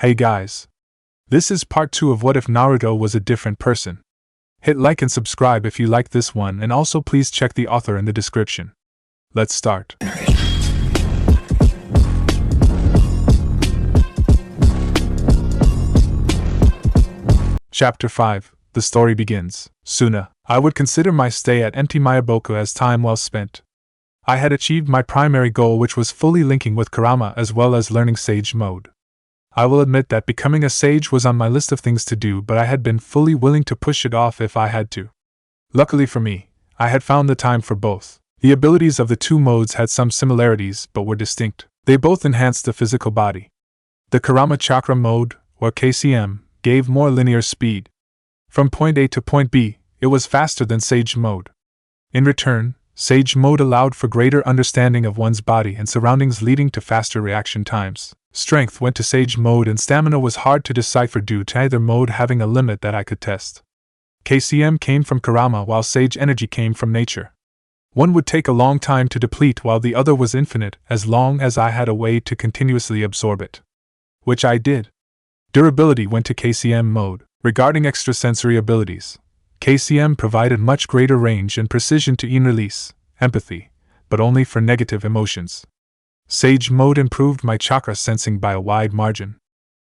Hey guys. This is part 2 of What If Naruto Was a Different Person. Hit like and subscribe if you like this one, and also please check the author in the description. Let's start. Chapter 5. The story begins. Suna. I would consider my stay at Empty Mayaboku as time well spent. I had achieved my primary goal, which was fully linking with Kurama as well as learning Sage Mode. I will admit that becoming a sage was on my list of things to do, but I had been fully willing to push it off if I had to. Luckily for me, I had found the time for both. The abilities of the two modes had some similarities but were distinct. They both enhanced the physical body. The Kurama Chakra mode, or KCM, gave more linear speed. From point A to point B, it was faster than Sage Mode. In return, Sage Mode allowed for greater understanding of one's body and surroundings, leading to faster reaction times. Strength went to Sage Mode and stamina was hard to decipher due to either mode having a limit that I could test. KCM came from Kurama while Sage Energy came from nature. One would take a long time to deplete while the other was infinite as long as I had a way to continuously absorb it. Which I did. Durability went to KCM mode. Regarding extrasensory abilities, KCM provided much greater range and precision to release, empathy, but only for negative emotions. Sage Mode improved my chakra sensing by a wide margin.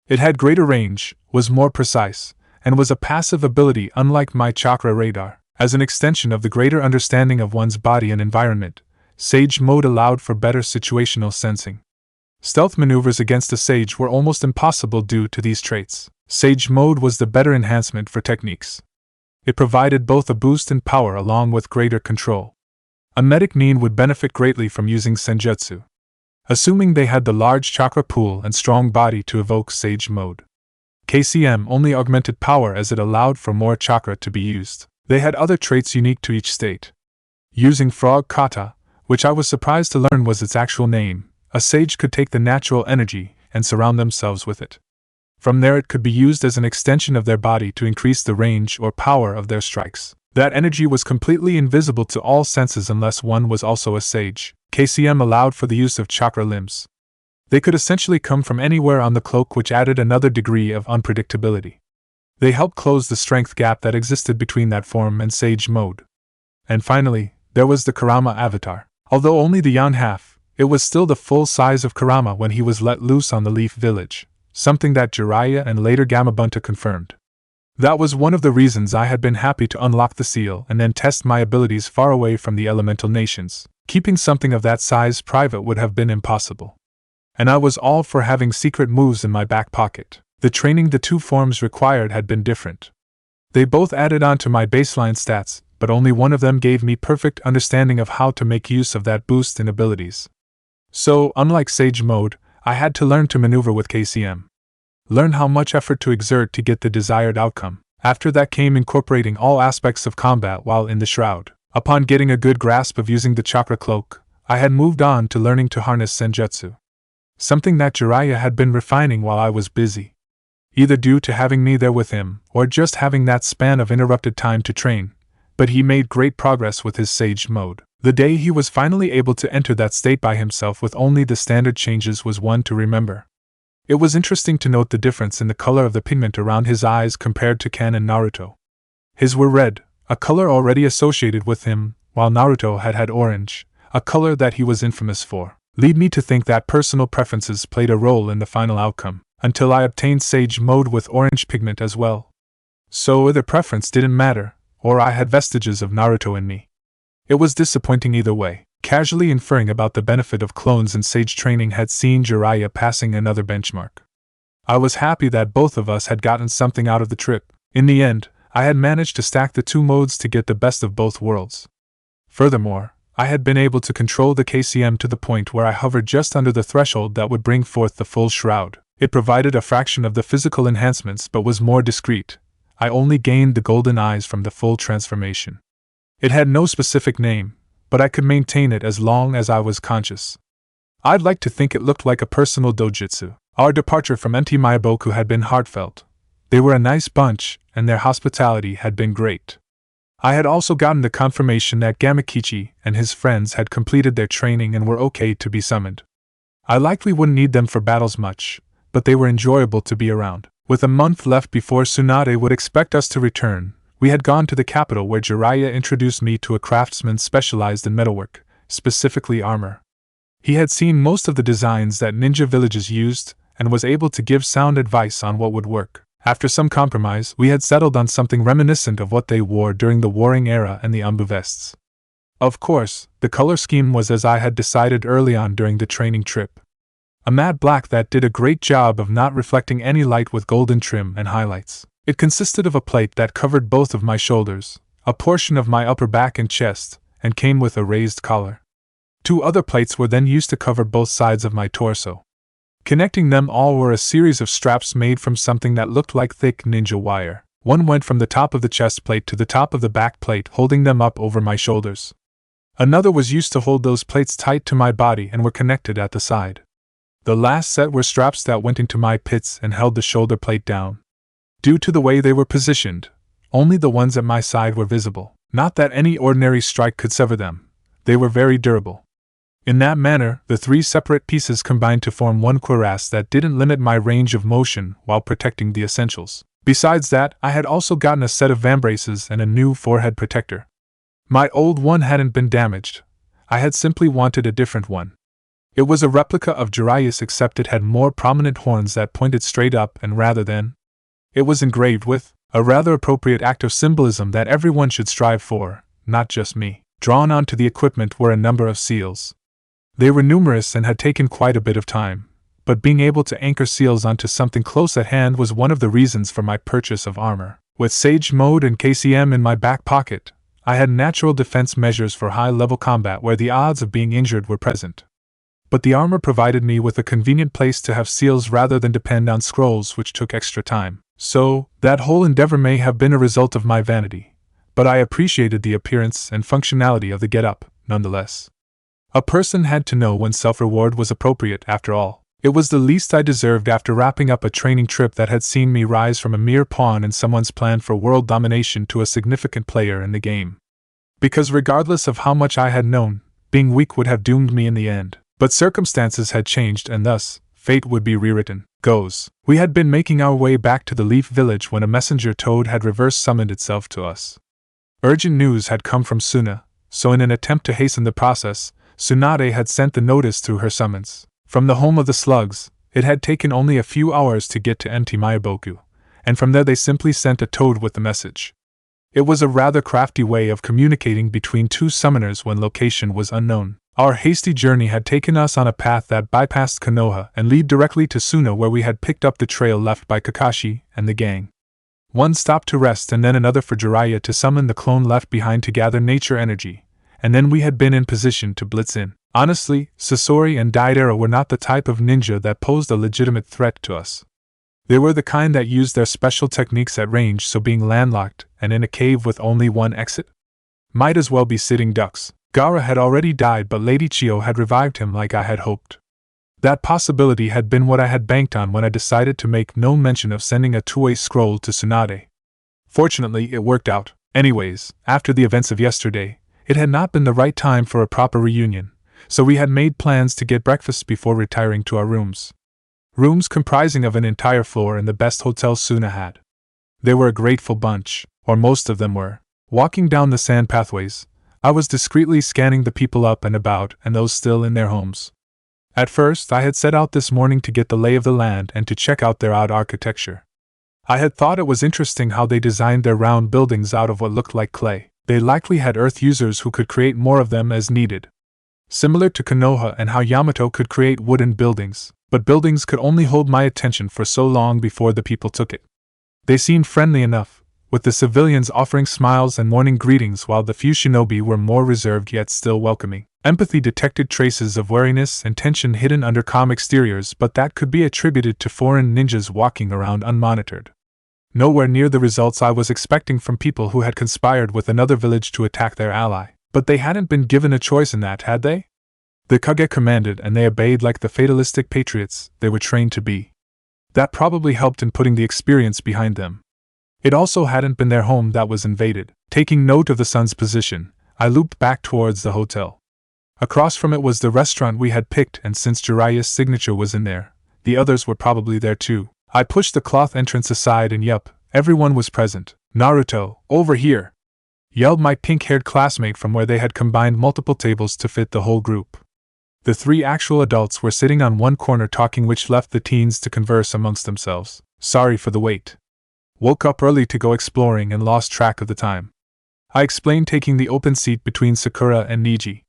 It had greater range, was more precise, and was a passive ability unlike my chakra radar. As an extension of the greater understanding of one's body and environment, Sage Mode allowed for better situational sensing. Stealth maneuvers against a sage were almost impossible due to these traits. Sage Mode was the better enhancement for techniques. It provided both a boost in power along with greater control. A medic Nin would benefit greatly from using Senjutsu, assuming they had the large chakra pool and strong body to evoke Sage Mode. KCM only augmented power as it allowed for more chakra to be used. They had other traits unique to each state. Using Frog Kata, which I was surprised to learn was its actual name, a sage could take the natural energy and surround themselves with it. From there it could be used as an extension of their body to increase the range or power of their strikes. That energy was completely invisible to all senses unless one was also a sage. KCM allowed for the use of chakra limbs. They could essentially come from anywhere on the cloak, which added another degree of unpredictability. They helped close the strength gap that existed between that form and Sage Mode. And finally, there was the Kurama avatar. Although only the Yan half, it was still the full size of Kurama when he was let loose on the Leaf Village, something that Jiraiya and later Gamabunta confirmed. That was one of the reasons I had been happy to unlock the seal and then test my abilities far away from the elemental nations. Keeping something of that size private would have been impossible. And I was all for having secret moves in my back pocket. The training the two forms required had been different. They both added on to my baseline stats, but only one of them gave me perfect understanding of how to make use of that boost in abilities. So, unlike Sage Mode, I had to learn to maneuver with KCM. Learn how much effort to exert to get the desired outcome. After that came incorporating all aspects of combat while in the shroud. Upon getting a good grasp of using the chakra cloak, I had moved on to learning to harness Senjutsu. Something that Jiraiya had been refining while I was busy. Either due to having me there with him, or just having that span of interrupted time to train, but he made great progress with his Sage Mode. The day he was finally able to enter that state by himself with only the standard changes was one to remember. It was interesting to note the difference in the color of the pigment around his eyes compared to Ken and Naruto. His were red, a color already associated with him, while Naruto had orange, a color that he was infamous for. Lead me to think that personal preferences played a role in the final outcome, until I obtained Sage Mode with orange pigment as well. So the preference didn't matter, or I had vestiges of Naruto in me. It was disappointing either way. Casually inferring about the benefit of clones and sage training had seen Jiraiya passing another benchmark. I was happy that both of us had gotten something out of the trip. In the end, I had managed to stack the two modes to get the best of both worlds. Furthermore, I had been able to control the KCM to the point where I hovered just under the threshold that would bring forth the full shroud. It provided a fraction of the physical enhancements but was more discreet. I only gained the golden eyes from the full transformation. It had no specific name, but I could maintain it as long as I was conscious. I'd like to think it looked like a personal dojutsu. Our departure from Empty Mayaboku had been heartfelt. They were a nice bunch, and their hospitality had been great. I had also gotten the confirmation that Gamakichi and his friends had completed their training and were okay to be summoned. I likely wouldn't need them for battles much, but they were enjoyable to be around. With a month left before Tsunade would expect us to return, we had gone to the capital where Jiraiya introduced me to a craftsman specialized in metalwork, specifically armor. He had seen most of the designs that ninja villages used, and was able to give sound advice on what would work. After some compromise, we had settled on something reminiscent of what they wore during the warring era and the Anbu vests. Of course, the color scheme was as I had decided early on during the training trip. A matte black that did a great job of not reflecting any light with golden trim and highlights. It consisted of a plate that covered both of my shoulders, a portion of my upper back and chest, and came with a raised collar. 2 other plates were then used to cover both sides of my torso. Connecting them all were a series of straps made from something that looked like thick ninja wire. One went from the top of the chest plate to the top of the back plate, holding them up over my shoulders. Another was used to hold those plates tight to my body and were connected at the side. The last set were straps that went into my pits and held the shoulder plate down. Due to the way they were positioned, only the ones at my side were visible. Not that any ordinary strike could sever them. They were very durable. In that manner, the 3 separate pieces combined to form one cuirass that didn't limit my range of motion while protecting the essentials. Besides that, I had also gotten a set of vambraces and a new forehead protector. My old one hadn't been damaged. I had simply wanted a different one. It was a replica of Jiraiya's, except it had more prominent horns that pointed straight up, and rather than. It was engraved with a rather appropriate act of symbolism that everyone should strive for, not just me. Drawn onto the equipment were a number of seals. They were numerous and had taken quite a bit of time, but being able to anchor seals onto something close at hand was one of the reasons for my purchase of armor. With Sage Mode and KCM in my back pocket, I had natural defense measures for high-level combat where the odds of being injured were present. But the armor provided me with a convenient place to have seals rather than depend on scrolls, which took extra time. So, that whole endeavor may have been a result of my vanity, but I appreciated the appearance and functionality of the get-up, nonetheless. A person had to know when self-reward was appropriate, after all. It was the least I deserved after wrapping up a training trip that had seen me rise from a mere pawn in someone's plan for world domination to a significant player in the game. Because regardless of how much I had known, being weak would have doomed me in the end. But circumstances had changed and thus, fate would be rewritten. Goes. We had been making our way back to the Leaf Village when a messenger toad had reverse summoned itself to us. Urgent news had come from Suna, so in an attempt to hasten the process, Tsunade had sent the notice through her summons. From the home of the slugs, it had taken only a few hours to get to Empty Mayaboku, and from there they simply sent a toad with the message. It was a rather crafty way of communicating between 2 summoners when location was unknown. Our hasty journey had taken us on a path that bypassed Konoha and led directly to Suna, where we had picked up the trail left by Kakashi and the gang. One stop to rest and then another for Jiraiya to summon the clone left behind to gather nature energy, and then we had been in position to blitz in. Honestly, Sasori and Daidara were not the type of ninja that posed a legitimate threat to us. They were the kind that used their special techniques at range, so being landlocked and in a cave with only one exit? Might as well be sitting ducks. Gaara had already died, but Lady Chio had revived him like I had hoped. That possibility had been what I had banked on when I decided to make no mention of sending a two-way scroll to Tsunade. Fortunately, it worked out. Anyways, after the events of yesterday, it had not been the right time for a proper reunion, so we had made plans to get breakfast before retiring to our rooms. Rooms comprising of an entire floor in the best hotel Suna had. They were a grateful bunch, or most of them were. Walking down the sand pathways, I was discreetly scanning the people up and about and those still in their homes. At first, I had set out this morning to get the lay of the land and to check out their odd architecture. I had thought it was interesting how they designed their round buildings out of what looked like clay. They likely had earth users who could create more of them as needed. Similar to Konoha and how Yamato could create wooden buildings, but buildings could only hold my attention for so long before the people took it. They seemed friendly enough, with the civilians offering smiles and morning greetings while the few shinobi were more reserved yet still welcoming. Empathy detected traces of wariness and tension hidden under calm exteriors, but that could be attributed to foreign ninjas walking around unmonitored. Nowhere near the results I was expecting from people who had conspired with another village to attack their ally. But they hadn't been given a choice in that, had they? The Kage commanded and they obeyed like the fatalistic patriots they were trained to be. That probably helped in putting the experience behind them. It also hadn't been their home that was invaded. Taking note of the sun's position, I looped back towards the hotel. Across from it was the restaurant we had picked, and since Jiraiya's signature was in there, The others were probably there too. I pushed the cloth entrance aside and yup, everyone was present. Naruto, over here! Yelled my pink-haired classmate from where they had combined multiple tables to fit the whole group. The 3 actual adults were sitting on one corner talking, which left the teens to converse amongst themselves. Sorry for the wait. Woke up early to go exploring and lost track of the time. I explained, taking the open seat between Sakura and Neji.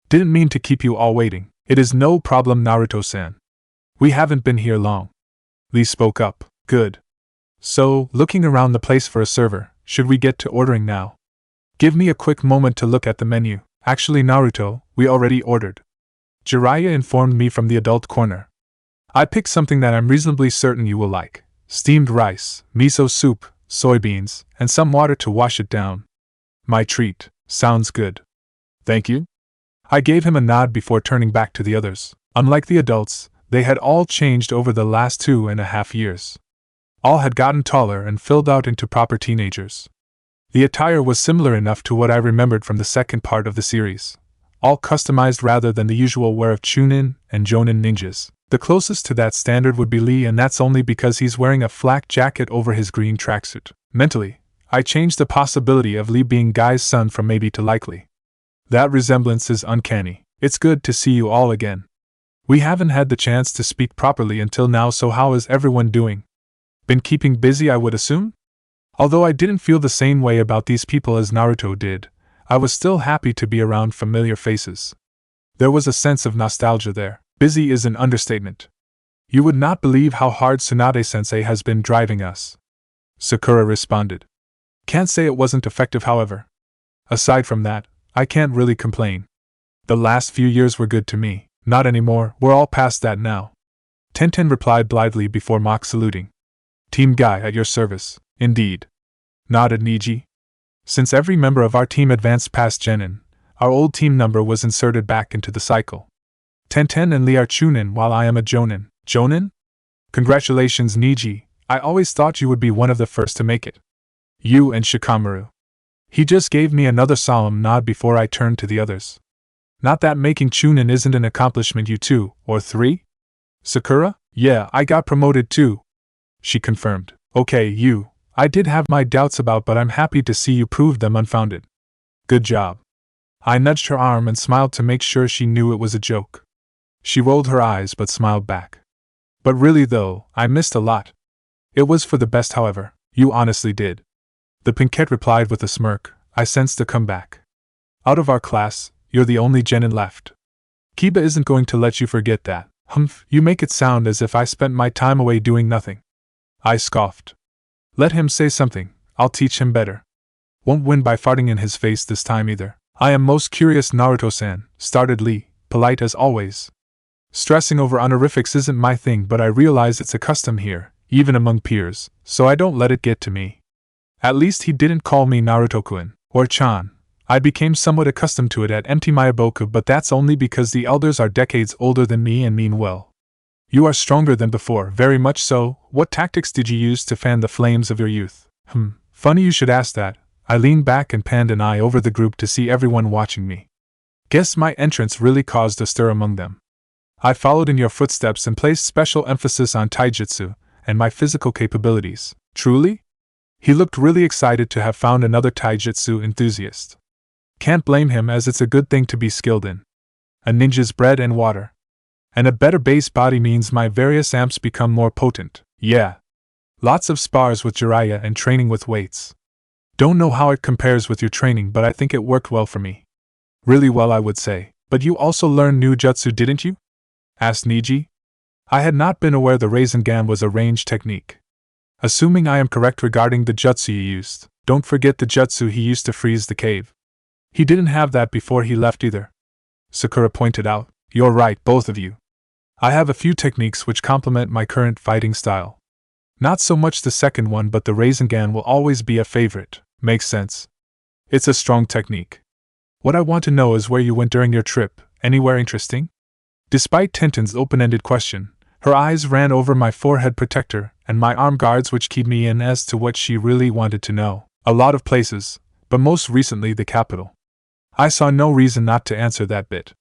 Didn't mean to keep you all waiting. It is no problem, Naruto-san. We haven't been here long. Lee spoke up. Good. So, looking around the place for a server, should we get to ordering now? Give me a quick moment to look at the menu. Actually, Naruto, we already ordered. Jiraiya informed me from the adult corner. I picked something that I'm reasonably certain you will like. Steamed rice, miso soup, soybeans, and some water to wash it down. My treat. Sounds good. Thank you. I gave him a nod before turning back to the others. Unlike the adults, they had all changed over the last 2.5 years. All had gotten taller and filled out into proper teenagers. The attire was similar enough to what I remembered from the second part of the series. All customized rather than the usual wear of Chunin and Jonin ninjas. The closest to that standard would be Lee, and that's only because he's wearing a flak jacket over his green tracksuit. Mentally, I changed the possibility of Lee being Guy's son from maybe to likely. That resemblance is uncanny. It's good to see you all again. We haven't had the chance to speak properly until now, so how is everyone doing? Been keeping busy, I would assume? Although I didn't feel the same way about these people as Naruto did, I was still happy to be around familiar faces. There was a sense of nostalgia there. Busy is an understatement. You would not believe how hard Tsunade-sensei has been driving us. Sakura responded. Can't say it wasn't effective, however. Aside from that, I can't really complain. The last few years were good to me. Not anymore, we're all past that now. Tenten replied blithely before mock saluting. Team Guy at your service, indeed. Nodded Neji. Since every member of our team advanced past Genin, our old team number was inserted back into the cycle. Tenten and Lee are Chunin while I am a Jonin. Jonin? Congratulations, Neji. I always thought you would be one of the first to make it. You and Shikamaru. He just gave me another solemn nod before I turned to the others. Not that making Chunin isn't an accomplishment, you 2 or 3? Sakura? Yeah, I got promoted too. She confirmed. Okay, you. I did have my doubts about, but I'm happy to see you proved them unfounded. Good job. I nudged her arm and smiled to make sure she knew it was a joke. She rolled her eyes but smiled back. But really though, I missed a lot. It was for the best, however. You honestly did. The pinkette replied with a smirk. I sensed a comeback. Out of our class, you're the only Genin left. Kiba isn't going to let you forget that. Humph, you make it sound as if I spent my time away doing nothing. I scoffed. Let him say something, I'll teach him better. Won't win by farting in his face this time either. I am most curious, Naruto-san, started Lee, polite as always. Stressing over honorifics isn't my thing, but I realize it's a custom here, even among peers, so I don't let it get to me. At least he didn't call me Naruto-kun, or Chan. I became somewhat accustomed to it at Empty Mayaboku, but that's only because the elders are decades older than me and mean well. You are stronger than before, very much so. What tactics did you use to fan the flames of your youth? Funny you should ask that. I leaned back and panned an eye over the group to see everyone watching me. Guess my entrance really caused a stir among them. I followed in your footsteps and placed special emphasis on taijutsu and my physical capabilities. Truly? He looked really excited to have found another taijutsu enthusiast. Can't blame him, as it's a good thing to be skilled in. A ninja's bread and water. And a better base body means my various amps become more potent. Yeah. Lots of spars with Jiraiya and training with weights. Don't know how it compares with your training, but I think it worked well for me. Really well, I would say. But you also learned new jutsu, didn't you? Asked Neji. I had not been aware the Rasengan was a ranged technique. Assuming I am correct regarding the jutsu you used, don't forget the jutsu he used to freeze the cave. He didn't have that before he left either. Sakura pointed out. You're right, both of you. I have a few techniques which complement my current fighting style. Not so much the second one, but the Rasengan will always be a favorite. Makes sense. It's a strong technique. What I want to know is where you went during your trip. Anywhere interesting? Despite Tenten's open-ended question, her eyes ran over my forehead protector and my arm guards, which keyed me in as to what she really wanted to know. A lot of places, but most recently the capital. I saw no reason not to answer that bit.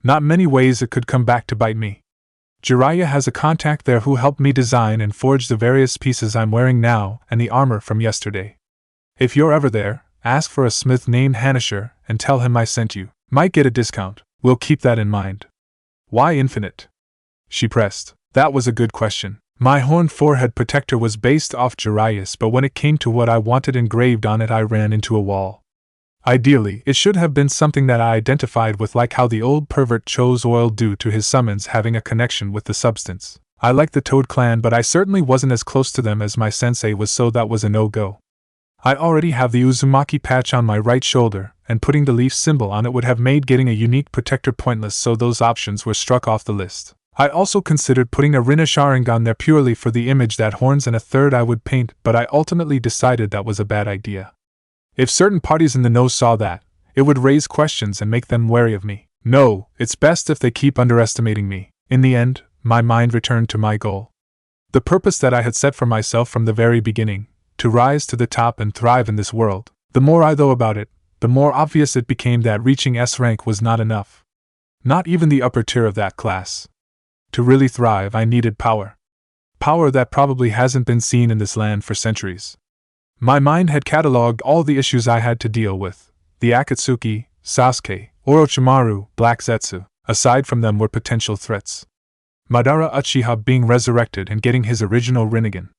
Not many ways it could come back to bite me. Jiraiya has a contact there who helped me design and forge the various pieces I'm wearing now and the armor from yesterday. If you're ever there, ask for a smith named Hanisher and tell him I sent you. Might get a discount. We'll keep that in mind. Why infinite? She pressed. That was a good question. My horn forehead protector was based off Jiraiya's, but when it came to what I wanted engraved on it, I ran into a wall. Ideally, it should have been something that I identified with, like how the old pervert chose oil due to his summons having a connection with the substance. I liked the Toad clan, but I certainly wasn't as close to them as my sensei was, so that was a no-go. I already have the Uzumaki patch on my right shoulder, and putting the leaf symbol on it would have made getting a unique protector pointless, so those options were struck off the list. I also considered putting a Renan Sharingan there purely for the image that horns and a third I would paint, but I ultimately decided that was a bad idea. If certain parties in the know saw that, it would raise questions and make them wary of me. No, it's best if they keep underestimating me. In the end, my mind returned to my goal. The purpose that I had set for myself from the very beginning, to rise to the top and thrive in this world. The more I thought about it, the more obvious it became that reaching S rank was not enough. Not even the upper tier of that class. To really thrive, I needed power. Power that probably hasn't been seen in this land for centuries. My mind had catalogued all the issues I had to deal with. The Akatsuki, Sasuke, Orochimaru, Black Zetsu. Aside from them were potential threats. Madara Uchiha being resurrected and getting his original Rinnegan.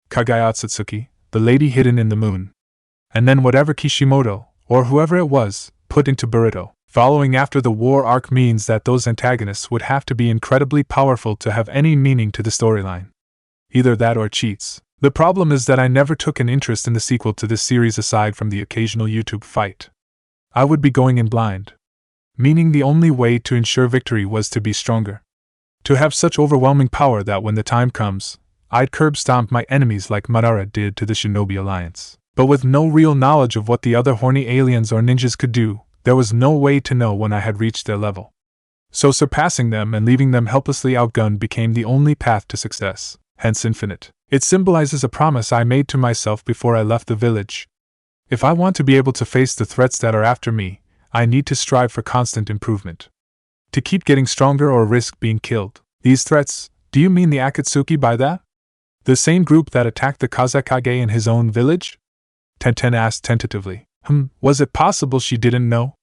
Kageyatsuki, the lady hidden in the moon. And then whatever Kishimoto, or whoever it was, put into Boruto. Following after the war arc means that those antagonists would have to be incredibly powerful to have any meaning to the storyline. Either that or cheats. The problem is that I never took an interest in the sequel to this series aside from the occasional YouTube fight. I would be going in blind. Meaning the only way to ensure victory was to be stronger. To have such overwhelming power that when the time comes, I'd curb stomp my enemies like Madara did to the Shinobi Alliance. But with no real knowledge of what the other horny aliens or ninjas could do, there was no way to know when I had reached their level. So surpassing them and leaving them helplessly outgunned became the only path to success, hence infinite. It symbolizes a promise I made to myself before I left the village. If I want to be able to face the threats that are after me, I need to strive for constant improvement. To keep getting stronger or risk being killed. These threats, do you mean the Akatsuki by that? The same group that attacked the Kazekage in his own village? Tenten asked tentatively. Was it possible she didn't know?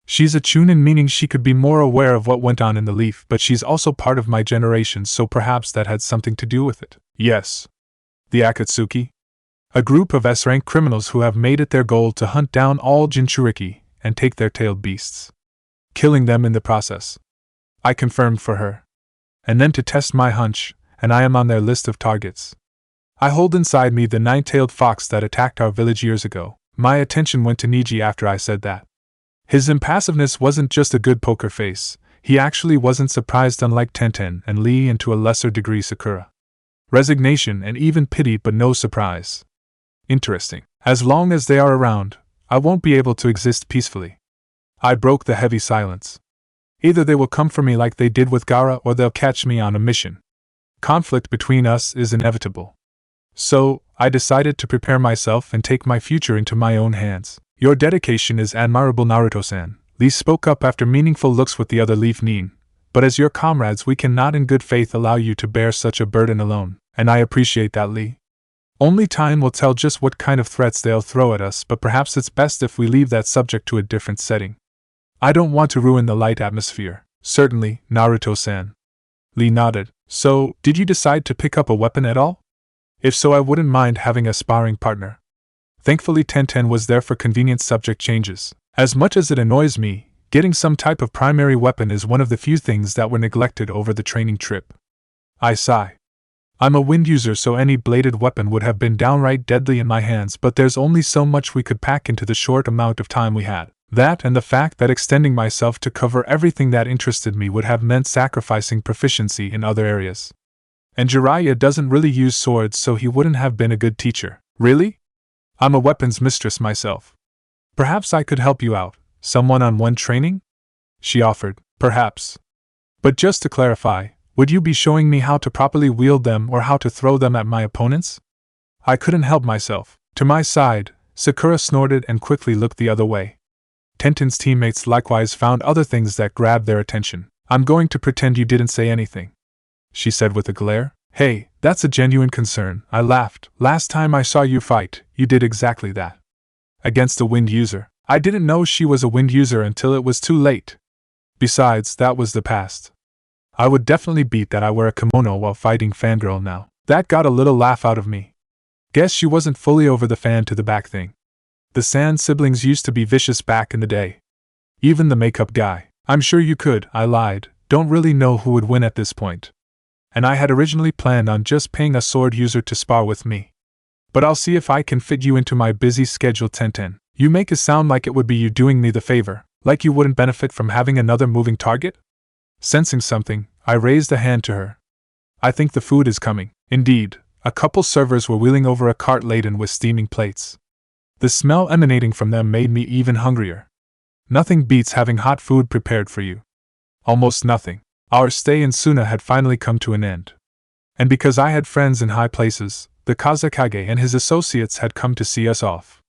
She's a Chunin, meaning she could be more aware of what went on in the leaf, but she's also part of my generation, so perhaps that had something to do with it. Yes. The Akatsuki? A group of S-rank criminals who have made it their goal to hunt down all Jinchuriki and take their tailed beasts. Killing them in the process. I confirmed for her. And then to test my hunch, and I am on their list of targets. I hold inside me the nine-tailed fox that attacked our village years ago. My attention went to Niji after I said that. His impassiveness wasn't just a good poker face, he actually wasn't surprised, unlike Tenten and Lee, and to a lesser degree Sakura. Resignation and even pity, but no surprise. Interesting. As long as they are around, I won't be able to exist peacefully. I broke the heavy silence. Either they will come for me like they did with Gaara, or they'll catch me on a mission. Conflict between us is inevitable. So, I decided to prepare myself and take my future into my own hands. Your dedication is admirable, Naruto-san. Lee spoke up after meaningful looks with the other Leaf Nin. But as your comrades, we cannot in good faith allow you to bear such a burden alone. And I appreciate that, Lee. Only time will tell just what kind of threats they'll throw at us, but perhaps it's best if we leave that subject to a different setting. I don't want to ruin the light atmosphere. Certainly, Naruto-san. Lee nodded. So, did you decide to pick up a weapon at all? If so, I wouldn't mind having a sparring partner. Thankfully, Tenten was there for convenient subject changes. As much as it annoys me, getting some type of primary weapon is one of the few things that were neglected over the training trip. I sigh. I'm a wind user, so any bladed weapon would have been downright deadly in my hands, but there's only so much we could pack into the short amount of time we had. That and the fact that extending myself to cover everything that interested me would have meant sacrificing proficiency in other areas. And Jiraiya doesn't really use swords, so he wouldn't have been a good teacher. Really? I'm a weapons mistress myself. Perhaps I could help you out, some one-on-one training? She offered. Perhaps. But just to clarify, would you be showing me how to properly wield them or how to throw them at my opponents? I couldn't help myself. To my side, Sakura snorted and quickly looked the other way. Tenten's teammates likewise found other things that grabbed their attention. I'm going to pretend you didn't say anything. she said with a glare. Hey, that's a genuine concern, I laughed. Last time I saw you fight, you did exactly that. Against a wind user. I didn't know she was a wind user until it was too late. Besides, that was the past. I would definitely beat that I wear a kimono while fighting fangirl now. That got a little laugh out of me. Guess she wasn't fully over the fan to the back thing. The Sand siblings used to be vicious back in the day. Even the makeup guy. I'm sure you could, I lied, don't really know who would win at this point. And I had originally planned on just paying a sword user to spar with me. But I'll see if I can fit you into my busy schedule. 10-10. You make it sound like it would be you doing me the favor, like you wouldn't benefit from having another moving target? Sensing something, I raised a hand to her. I think the food is coming. Indeed, a couple servers were wheeling over a cart laden with steaming plates. The smell emanating from them made me even hungrier. Nothing beats having hot food prepared for you. Almost nothing. Our stay in Suna had finally come to an end. And because I had friends in high places, the Kazekage and his associates had come to see us off.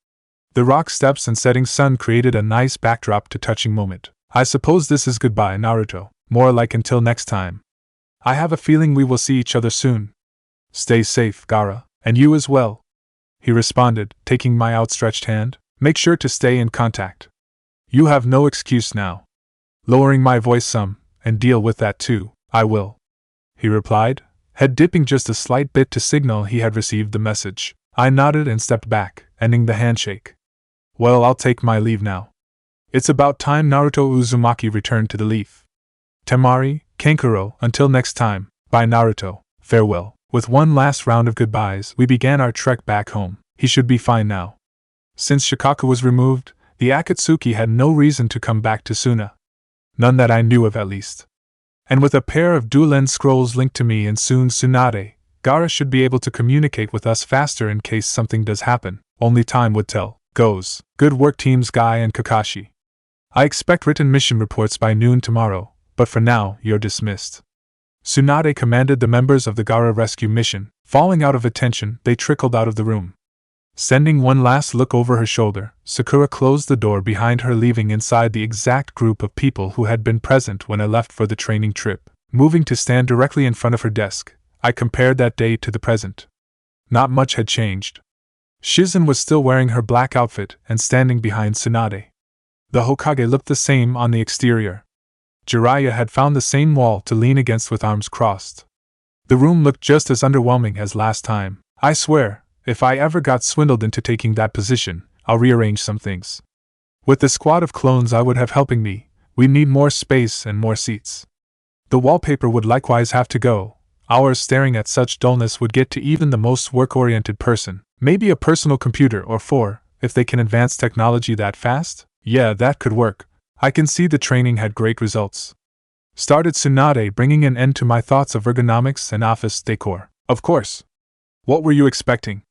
The rock steps and setting sun created a nice backdrop to touching moment. I suppose this is goodbye, Naruto. More like until next time. I have a feeling we will see each other soon. Stay safe, Gaara, and you as well. He responded, taking my outstretched hand. Make sure to stay in contact. You have no excuse now. Lowering my voice some, and deal with that too, I will. He replied, head dipping just a slight bit to signal he had received the message. I nodded and stepped back, ending the handshake. Well, I'll take my leave now. It's about time. Naruto Uzumaki returned to the leaf. Temari, Kankuro, until next time, bye Naruto, farewell. With one last round of goodbyes, we began our trek back home. He should be fine now. Since Shikaku was removed, the Akatsuki had no reason to come back to Suna. None that I knew of, at least. And with a pair of dual-end scrolls linked to me and soon Tsunade, Gaara should be able to communicate with us faster in case something does happen. Only time would tell. Goes. Good work, teams Guy and Kakashi. I expect written mission reports by noon tomorrow, but for now, you're dismissed. Tsunade commanded the members of the Gaara rescue mission. Falling out of attention, they trickled out of the room. Sending one last look over her shoulder, Sakura closed the door behind her, leaving inside the exact group of people who had been present when I left for the training trip. Moving to stand directly in front of her desk, I compared that day to the present. Not much had changed. Shizen was still wearing her black outfit and standing behind Tsunade. The Hokage looked the same on the exterior. Jiraiya had found the same wall to lean against with arms crossed. The room looked just as underwhelming as last time. I swear, if I ever got swindled into taking that position, I'll rearrange some things. With the squad of clones I would have helping me, we need more space and more seats. The wallpaper would likewise have to go. Hours staring at such dullness would get to even the most work-oriented person. Maybe a personal computer or 4, if they can advance technology that fast? Yeah, that could work. I can see the training had great results. Started Tsunade, bringing an end to my thoughts of ergonomics and office decor. Of course. What were you expecting?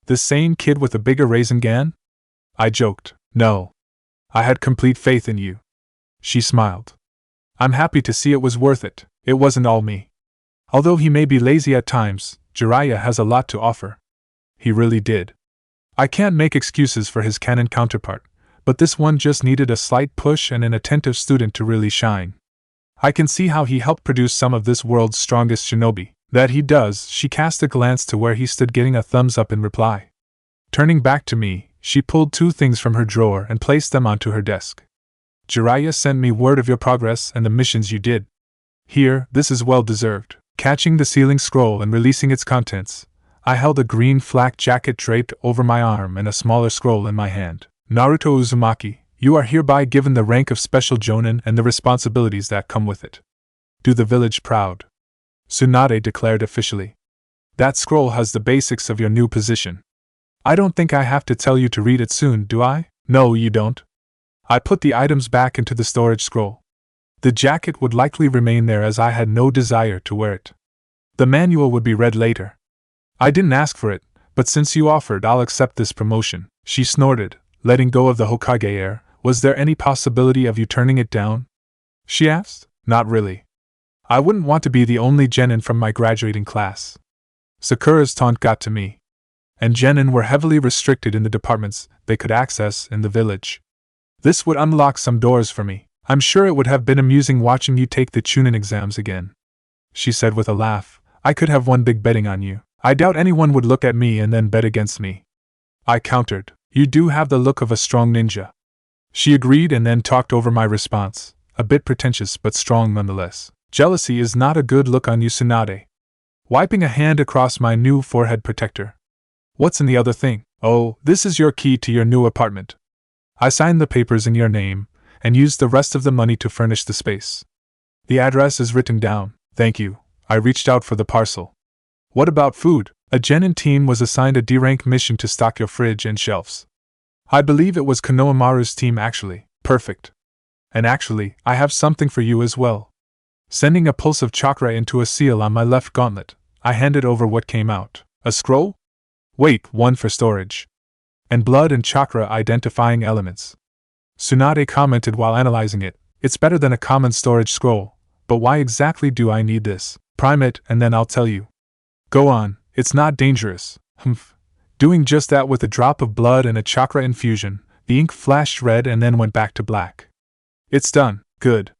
The same kid with a bigger Rasengan? I joked. No. I had complete faith in you. She smiled. I'm happy to see it was worth it. It wasn't all me. Although he may be lazy at times, Jiraiya has a lot to offer. He really did. I can't make excuses for his canon counterpart, but this one just needed a slight push and an attentive student to really shine. I can see how he helped produce some of this world's strongest shinobi. That he does. She cast a glance to where he stood, getting a thumbs up in reply. Turning back to me, she pulled 2 things from her drawer and placed them onto her desk. Jiraiya sent me word of your progress and the missions you did. Here, this is well deserved. Catching the sealing scroll and releasing its contents, I held a green flak jacket draped over my arm and a smaller scroll in my hand. Naruto Uzumaki, you are hereby given the rank of Special Jonin and the responsibilities that come with it. Do the village proud. Tsunade declared officially. That scroll has the basics of your new position. I don't think I have to tell you to read it soon, do I? No, you don't. I put the items back into the storage scroll. The jacket would likely remain there as I had no desire to wear it. The manual would be read later. I didn't ask for it, but since you offered, I'll accept this promotion. She snorted, letting go of the Hokage air. Was there any possibility of you turning it down? She asked. Not really. I wouldn't want to be the only genin from my graduating class. Sakura's taunt got to me. And genin were heavily restricted in the departments they could access in the village. This would unlock some doors for me. I'm sure it would have been amusing watching you take the Chunin exams again. she said with a laugh. I could have one big betting on you. I doubt anyone would look at me and then bet against me. I countered. You do have the look of a strong ninja. She agreed and then talked over my response, a bit pretentious but strong nonetheless. Jealousy is not a good look on you, Tsunade. Wiping a hand across my new forehead protector. What's in the other thing? Oh, this is your key to your new apartment. I signed the papers in your name, and used the rest of the money to furnish the space. The address is written down. Thank you. I reached out for the parcel. What about food? A genin team was assigned a D-rank mission to stock your fridge and shelves. I believe it was Konohamaru's team actually. Perfect. And actually, I have something for you as well. Sending a pulse of chakra into a seal on my left gauntlet, I handed over what came out. A scroll? Wait, one for storage. And blood and chakra identifying elements. Tsunade commented while analyzing it. It's better than a common storage scroll, but why exactly do I need this? Prime it and then I'll tell you. Go on, it's not dangerous. Humph. Doing just that with a drop of blood and a chakra infusion, the ink flashed red and then went back to black. It's done. Good.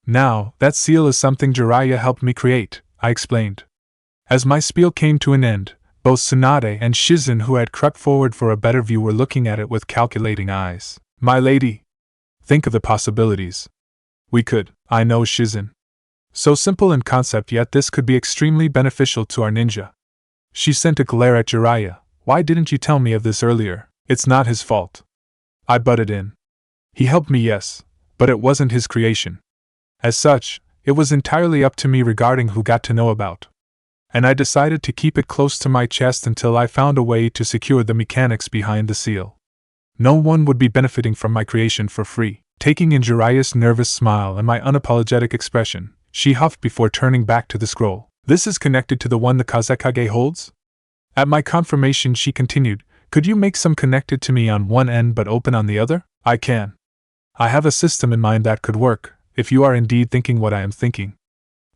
Now, that seal is something Jiraiya helped me create, I explained. As my spiel came to an end, both Tsunade and Shizen, who had crept forward for a better view, were looking at it with calculating eyes. My lady. Think of the possibilities. We could, I know, Shizen. So simple in concept, yet this could be extremely beneficial to our ninja. She sent a glare at Jiraiya. Why didn't you tell me of this earlier? It's not his fault. I butted in. He helped me, yes, but it wasn't his creation. As such, it was entirely up to me regarding who got to know about. And I decided to keep it close to my chest until I found a way to secure the mechanics behind the seal. No one would be benefiting from my creation for free. Taking in Jiraiya's nervous smile and my unapologetic expression, she huffed before turning back to the scroll. This is connected to the one the Kazekage holds? At my confirmation, she continued, could you make some connected to me on one end but open on the other? I can. I have a system in mind that could work, if you are indeed thinking what I am thinking.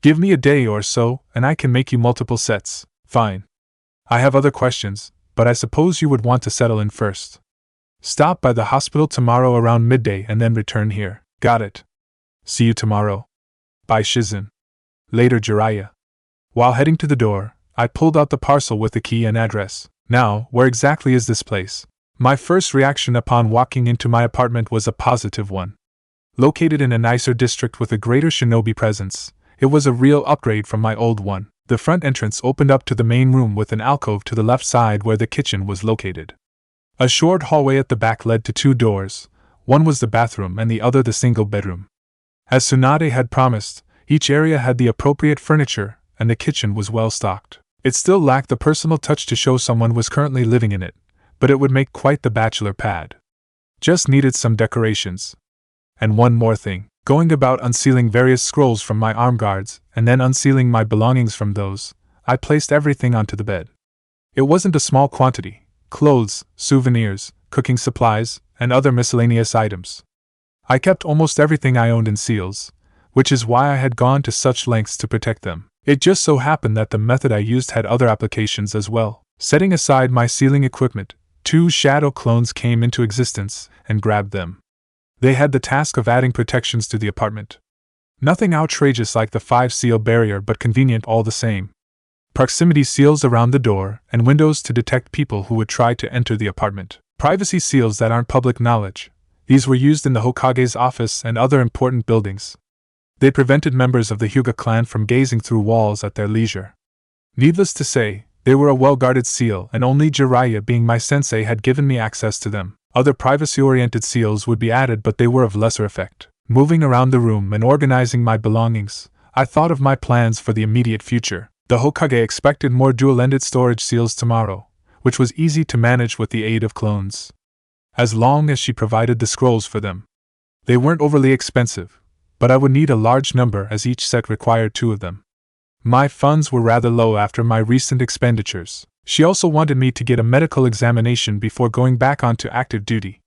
Give me a day or so, and I can make you multiple sets. Fine. I have other questions, but I suppose you would want to settle in first. Stop by the hospital tomorrow around midday and then return here. Got it. See you tomorrow. Bye, Shizen. Later, Jiraiya. While heading to the door, I pulled out the parcel with the key and address. Now, where exactly is this place? My first reaction upon walking into my apartment was a positive one. Located in a nicer district with a greater shinobi presence, it was a real upgrade from my old one. The front entrance opened up to the main room with an alcove to the left side where the kitchen was located. A short hallway at the back led to two doors. One was the bathroom and the other the single bedroom. As Tsunade had promised, each area had the appropriate furniture, and the kitchen was well stocked. It still lacked the personal touch to show someone was currently living in it, but it would make quite the bachelor pad. Just needed some decorations. And one more thing. Going about unsealing various scrolls from my arm guards, and then unsealing my belongings from those, I placed everything onto the bed. It wasn't a small quantity: clothes, souvenirs, cooking supplies, and other miscellaneous items. I kept almost everything I owned in seals, which is why I had gone to such lengths to protect them. It just so happened that the method I used had other applications as well. Setting aside my sealing equipment, two shadow clones came into existence and grabbed them. They had the task of adding protections to the apartment. Nothing outrageous like the 5-seal barrier, but convenient all the same. Proximity seals around the door and windows to detect people who would try to enter the apartment. Privacy seals that aren't public knowledge. These were used in the Hokage's office and other important buildings. They prevented members of the Hyuga clan from gazing through walls at their leisure. Needless to say, they were a well-guarded seal, and only Jiraiya, being my sensei, had given me access to them. Other privacy-oriented seals would be added, but they were of lesser effect. Moving around the room and organizing my belongings, I thought of my plans for the immediate future. The Hokage expected more dual-ended storage seals tomorrow, which was easy to manage with the aid of clones. As long as she provided the scrolls for them. They weren't overly expensive, but I would need a large number as each set required 2 of them. My funds were rather low after my recent expenditures. She also wanted me to get a medical examination before going back onto active duty.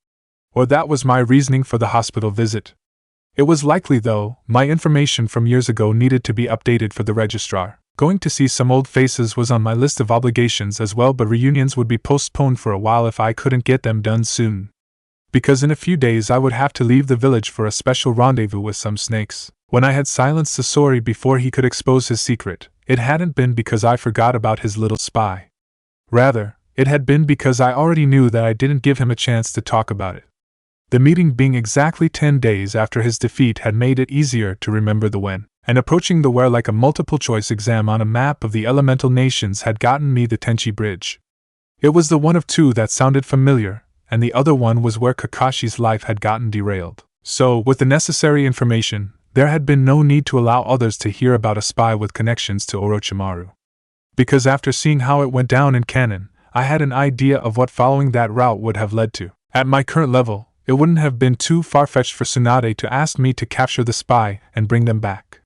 Or that was my reasoning for the hospital visit. It was likely, though, my information from years ago needed to be updated for the registrar. Going to see some old faces was on my list of obligations as well, but reunions would be postponed for a while if I couldn't get them done soon. Because in a few days I would have to leave the village for a special rendezvous with some snakes. When I had silenced Sasori before he could expose his secret, it hadn't been because I forgot about his little spy. Rather, it had been because I already knew that I didn't give him a chance to talk about it. The meeting being exactly 10 days after his defeat had made it easier to remember the when, and approaching the where like a multiple-choice exam on a map of the elemental nations had gotten me the Tenchi Bridge. It was the one of two that sounded familiar, and the other one was where Kakashi's life had gotten derailed. So, with the necessary information, there had been no need to allow others to hear about a spy with connections to Orochimaru. Because after seeing how it went down in canon, I had an idea of what following that route would have led to. At my current level, it wouldn't have been too far-fetched for Tsunade to ask me to capture the spy and bring them back.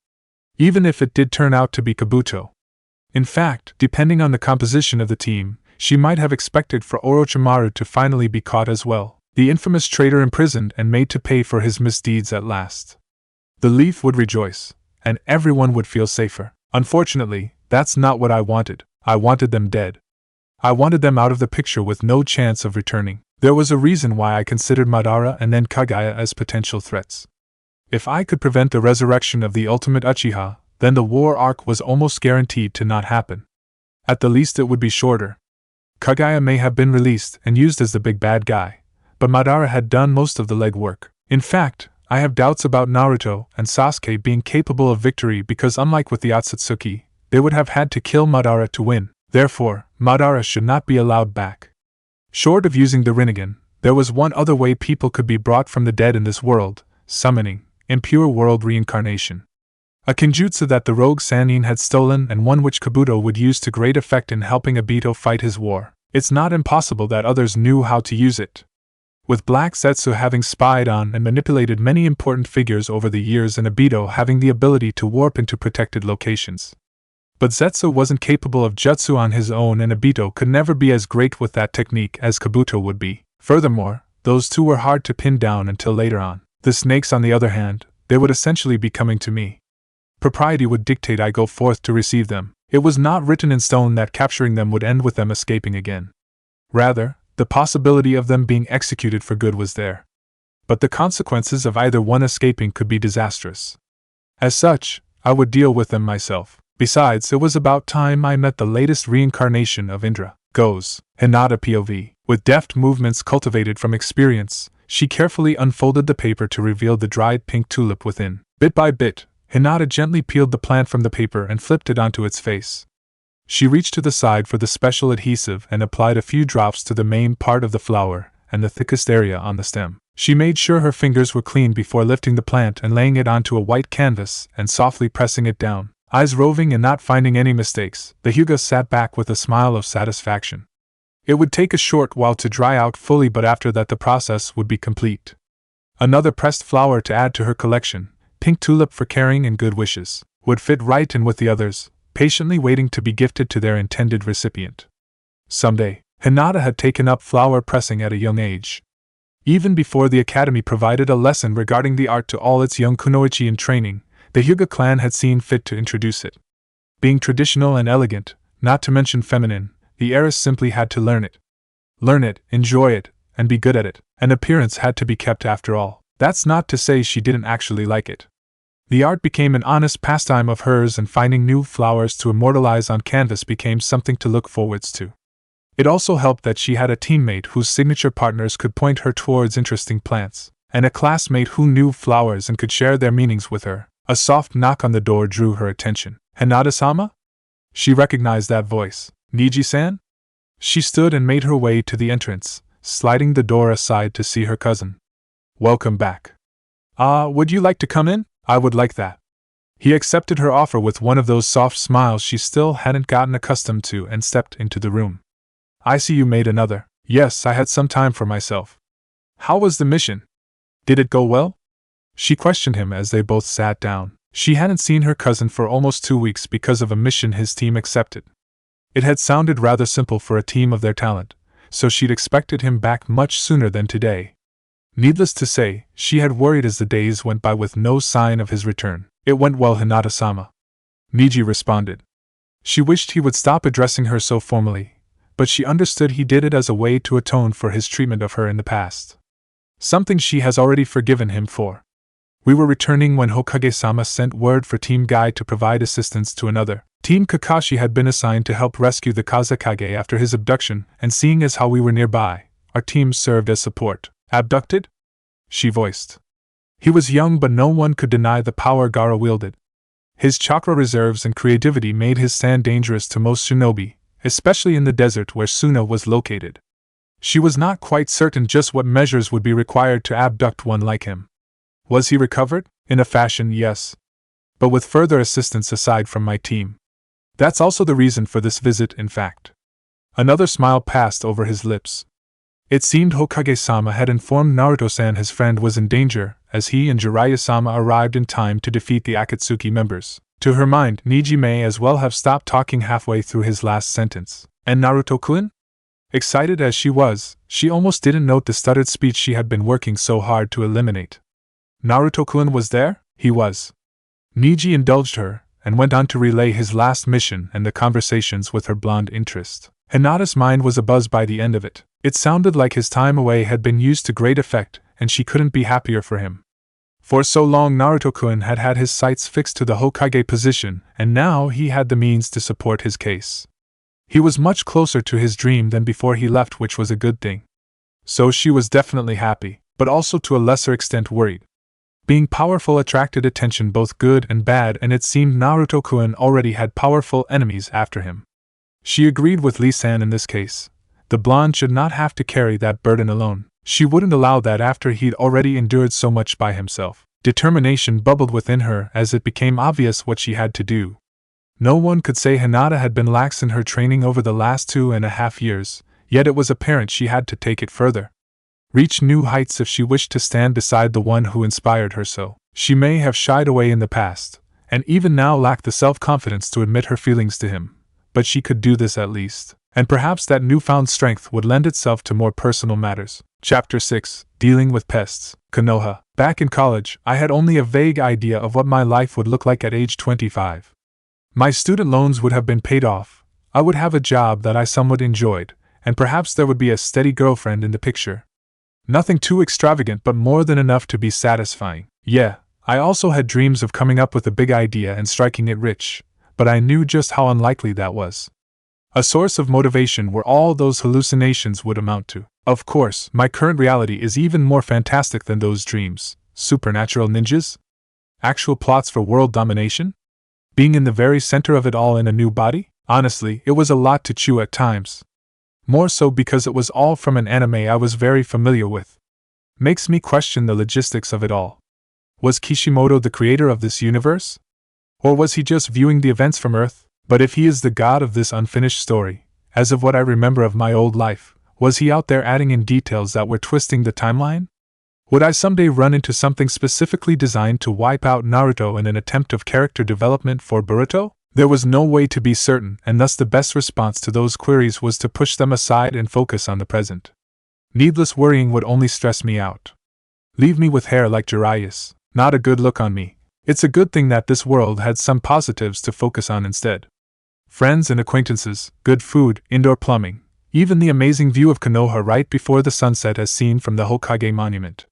Even if it did turn out to be Kabuto. In fact, depending on the composition of the team, she might have expected for Orochimaru to finally be caught as well, the infamous traitor imprisoned and made to pay for his misdeeds at last. The Leaf would rejoice, and everyone would feel safer. Unfortunately, that's not what I wanted. I wanted them dead. I wanted them out of the picture with no chance of returning. There was a reason why I considered Madara and then Kagaya as potential threats. If I could prevent the resurrection of the ultimate Uchiha, then the war arc was almost guaranteed to not happen. At the least it would be shorter. Kagaya may have been released and used as the big bad guy, but Madara had done most of the legwork. In fact, I have doubts about Naruto and Sasuke being capable of victory because unlike with the Akatsuki, they would have had to kill Madara to win. Therefore, Madara should not be allowed back. Short of using the Rinnegan, there was one other way people could be brought from the dead in this world: summoning, impure world reincarnation. A kinjutsu that the rogue Sannin had stolen and one which Kabuto would use to great effect in helping Obito fight his war. It's not impossible that others knew how to use it. With Black Zetsu having spied on and manipulated many important figures over the years and Obito having the ability to warp into protected locations. But Zetsu wasn't capable of jutsu on his own and Obito could never be as great with that technique as Kabuto would be. Furthermore, those two were hard to pin down until later on. The snakes, on the other hand, they would essentially be coming to me. Propriety would dictate I go forth to receive them. It was not written in stone that capturing them would end with them escaping again. Rather, the possibility of them being executed for good was there. But the consequences of either one escaping could be disastrous. As such, I would deal with them myself. Besides, it was about time I met the latest reincarnation of Indra. Goes, Hinata POV. With deft movements cultivated from experience, she carefully unfolded the paper to reveal the dried pink tulip within. Bit by bit, Hinata gently peeled the plant from the paper and flipped it onto its face. She reached to the side for the special adhesive and applied a few drops to the main part of the flower and the thickest area on the stem. She made sure her fingers were clean before lifting the plant and laying it onto a white canvas and softly pressing it down. Eyes roving and not finding any mistakes, the Hyuga sat back with a smile of satisfaction. It would take a short while to dry out fully, but after that the process would be complete. Another pressed flower to add to her collection, pink tulip for caring and good wishes, would fit right in with the others, patiently waiting to be gifted to their intended recipient. Someday, Hinata had taken up flower pressing at a young age. Even before the academy provided a lesson regarding the art to all its young kunoichi in training, the Hyuga clan had seen fit to introduce it. Being traditional and elegant, not to mention feminine, the heiress simply had to learn it. Learn it, enjoy it, and be good at it. An appearance had to be kept after all. That's not to say she didn't actually like it. The art became an honest pastime of hers, and finding new flowers to immortalize on canvas became something to look forwards to. It also helped that she had a teammate whose signature partners could point her towards interesting plants, and a classmate who knew flowers and could share their meanings with her. A soft knock on the door drew her attention. Hinata-sama? She recognized that voice. Niji-san? She stood and made her way to the entrance, sliding the door aside to see her cousin. Welcome back. Would you like to come in? I would like that. He accepted her offer with one of those soft smiles she still hadn't gotten accustomed to and stepped into the room. I see you made another. Yes, I had some time for myself. How was the mission? Did it go well? She questioned him as they both sat down. She hadn't seen her cousin for almost 2 weeks because of a mission his team accepted. It had sounded rather simple for a team of their talent, so she'd expected him back much sooner than today. Needless to say, she had worried as the days went by with no sign of his return. It went well, Hinata-sama. Niji responded. She wished he would stop addressing her so formally, but she understood he did it as a way to atone for his treatment of her in the past. Something she has already forgiven him for. We were returning when Hokage-sama sent word for Team Guy to provide assistance to another. Team Kakashi had been assigned to help rescue the Kazekage after his abduction, and seeing as how we were nearby, our team served as support. Abducted? She voiced. He was young, but no one could deny the power Gaara wielded. His chakra reserves and creativity made his stand dangerous to most shinobi, especially in the desert where Suna was located. She was not quite certain just what measures would be required to abduct one like him. Was he recovered? In a fashion, yes. But with further assistance aside from my team. That's also the reason for this visit, in fact. Another smile passed over his lips. It seemed Hokage-sama had informed Naruto-san his friend was in danger, as he and Jiraiya-sama arrived in time to defeat the Akatsuki members. To her mind, Niji may as well have stopped talking halfway through his last sentence. And Naruto-kun? Excited as she was, she almost didn't note the stuttered speech she had been working so hard to eliminate. Naruto-kun was there? He was. Niji indulged her, and went on to relay his last mission and the conversations with her blonde interest. Hinata's mind was abuzz by the end of it. It sounded like his time away had been used to great effect, and she couldn't be happier for him. For so long Naruto-kun had had his sights fixed to the Hokage position, and now he had the means to support his case. He was much closer to his dream than before he left, which was a good thing. So she was definitely happy, but also to a lesser extent worried. Being powerful attracted attention, both good and bad, and it seemed Naruto-kun already had powerful enemies after him. She agreed with Lee-san in this case. The blonde should not have to carry that burden alone. She wouldn't allow that after he'd already endured so much by himself. Determination bubbled within her as it became obvious what she had to do. No one could say Hinata had been lax in her training over the last 2.5 years, yet it was apparent she had to take it further. Reach new heights if she wished to stand beside the one who inspired her so. She may have shied away in the past, and even now lacked the self-confidence to admit her feelings to him, but she could do this at least, and perhaps that newfound strength would lend itself to more personal matters. Chapter 6, Dealing with Pests. Konoha. Back in college, I had only a vague idea of what my life would look like at age 25. My student loans would have been paid off, I would have a job that I somewhat enjoyed, and perhaps there would be a steady girlfriend in the picture. Nothing too extravagant, but more than enough to be satisfying. Yeah, I also had dreams of coming up with a big idea and striking it rich, but I knew just how unlikely that was. A source of motivation were all those hallucinations would amount to. Of course, my current reality is even more fantastic than those dreams. Supernatural ninjas? Actual plots for world domination? Being in the very center of it all in a new body? Honestly, it was a lot to chew at times. More so because it was all from an anime I was very familiar with. Makes me question the logistics of it all. Was Kishimoto the creator of this universe? Or was he just viewing the events from Earth? But if he is the god of this unfinished story, as of what I remember of my old life, was he out there adding in details that were twisting the timeline? Would I someday run into something specifically designed to wipe out Naruto in an attempt of character development for Boruto? There was no way to be certain, and thus the best response to those queries was to push them aside and focus on the present. Needless worrying would only stress me out. Leave me with hair like Jiraiya's. Not a good look on me. It's a good thing that this world had some positives to focus on instead. Friends and acquaintances, good food, indoor plumbing, even the amazing view of Konoha right before the sunset as seen from the Hokage monument.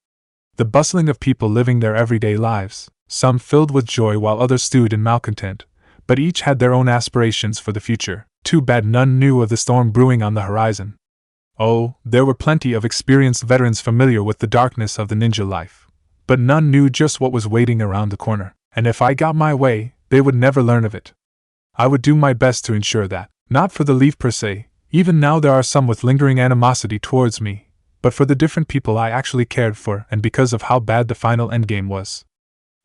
The bustling of people living their everyday lives, some filled with joy while others stewed in malcontent, but each had their own aspirations for the future. Too bad none knew of the storm brewing on the horizon. Oh, there were plenty of experienced veterans familiar with the darkness of the ninja life, but none knew just what was waiting around the corner, and if I got my way, they would never learn of it. I would do my best to ensure that, not for the Leaf per se, even now there are some with lingering animosity towards me, but for the different people I actually cared for and because of how bad the final endgame was.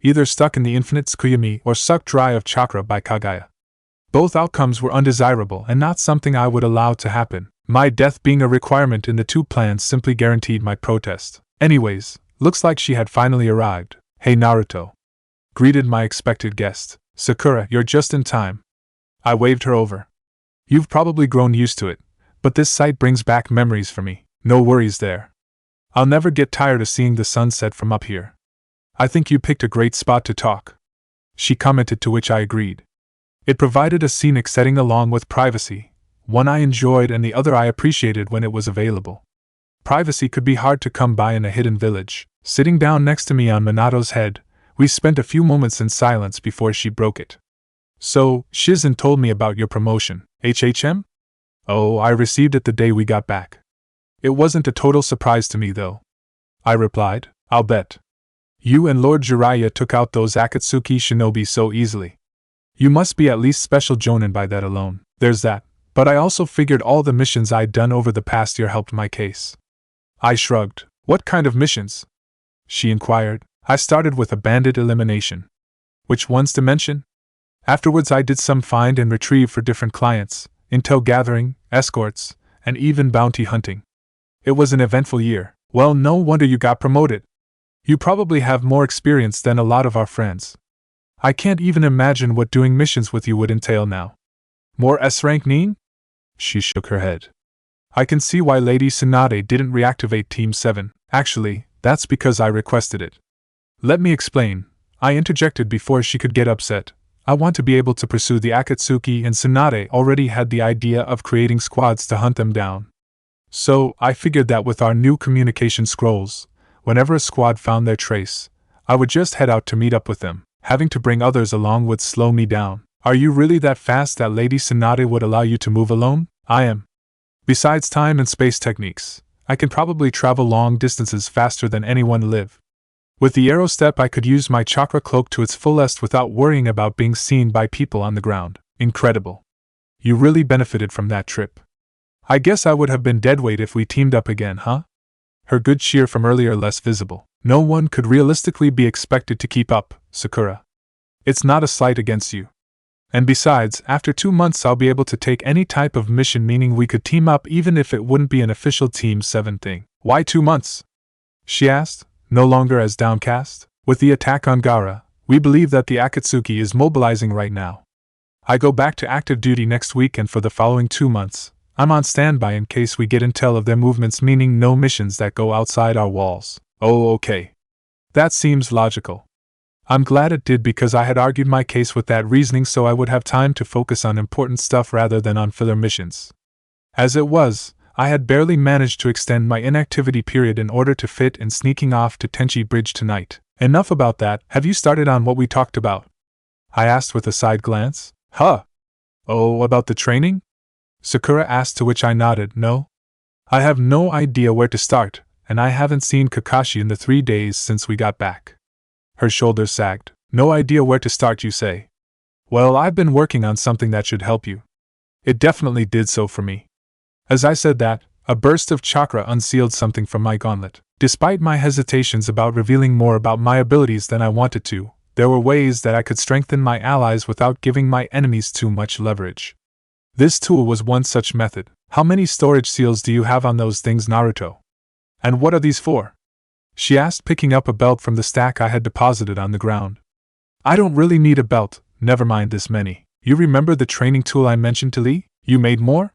Either stuck in the infinite Tsukuyami or sucked dry of chakra by Kaguya. Both outcomes were undesirable and not something I would allow to happen. My death being a requirement in the two plans simply guaranteed my protest. Anyways, looks like she had finally arrived. Hey Naruto. Greeted my expected guest. Sakura, you're just in time. I waved her over. You've probably grown used to it, but this sight brings back memories for me. No worries there. I'll never get tired of seeing the sunset from up here. I think you picked a great spot to talk. She commented, to which I agreed. It provided a scenic setting along with privacy, one I enjoyed and the other I appreciated when it was available. Privacy could be hard to come by in a hidden village. Sitting down next to me on Minato's head, We spent a few moments in silence before she broke it. So, Shizen told me about your promotion, HHM? Oh, I received it the day we got back. It wasn't a total surprise to me, though. I replied, I'll bet. You and Lord Jiraiya took out those Akatsuki shinobi so easily. You must be at least special jonin by that alone. There's that, but I also figured all the missions I'd done over the past year helped my case. I shrugged. What kind of missions? She inquired. I started with a bandit elimination. Which ones to mention? Afterwards I did some find and retrieve for different clients, intel gathering, escorts, and even bounty hunting. It was an eventful year. Well, no wonder you got promoted. You probably have more experience than a lot of our friends. I can't even imagine what doing missions with you would entail now. More S-rank Nin? She shook her head. I can see why Lady Tsunade didn't reactivate Team 7. Actually, that's because I requested it. Let me explain. I interjected before she could get upset. I want to be able to pursue the Akatsuki, and Tsunade already had the idea of creating squads to hunt them down. So, I figured that with our new communication scrolls, whenever a squad found their trace, I would just head out to meet up with them. Having to bring others along would slow me down. Are you really that fast that Lady Tsunade would allow you to move alone? I am. Besides time and space techniques, I can probably travel long distances faster than anyone live. With the arrow step I could use my chakra cloak to its fullest without worrying about being seen by people on the ground. Incredible. You really benefited from that trip. I guess I would have been deadweight if we teamed up again, huh? Her good cheer from earlier less visible. No one could realistically be expected to keep up, Sakura. It's not a slight against you. And besides, after 2 months I'll be able to take any type of mission, meaning we could team up even if it wouldn't be an official Team 7 thing. Why 2 months? She asked, no longer as downcast. With the attack on Gaara, we believe that the Akatsuki is mobilizing right now. I go back to active duty next week, and for the following 2 months, I'm on standby in case we get intel of their movements, meaning no missions that go outside our walls. Oh, okay. That seems logical. I'm glad it did, because I had argued my case with that reasoning so I would have time to focus on important stuff rather than on filler missions. As it was, I had barely managed to extend my inactivity period in order to fit in sneaking off to Tenchi Bridge tonight. Enough about that. Have you started on what we talked about? I asked with a side glance. Huh? Oh, about the training? Sakura asked, to which I nodded. No. I have no idea where to start, and I haven't seen Kakashi in the 3 days since we got back. Her shoulders sagged. No idea where to start, you say? Well, I've been working on something that should help you. It definitely did so for me. As I said that, a burst of chakra unsealed something from my gauntlet. Despite my hesitations about revealing more about my abilities than I wanted to, there were ways that I could strengthen my allies without giving my enemies too much leverage. This tool was one such method. How many storage seals do you have on those things, Naruto? And what are these for? She asked, picking up a belt from the stack I had deposited on the ground. I don't really need a belt, never mind this many. You remember the training tool I mentioned to Lee? You made more?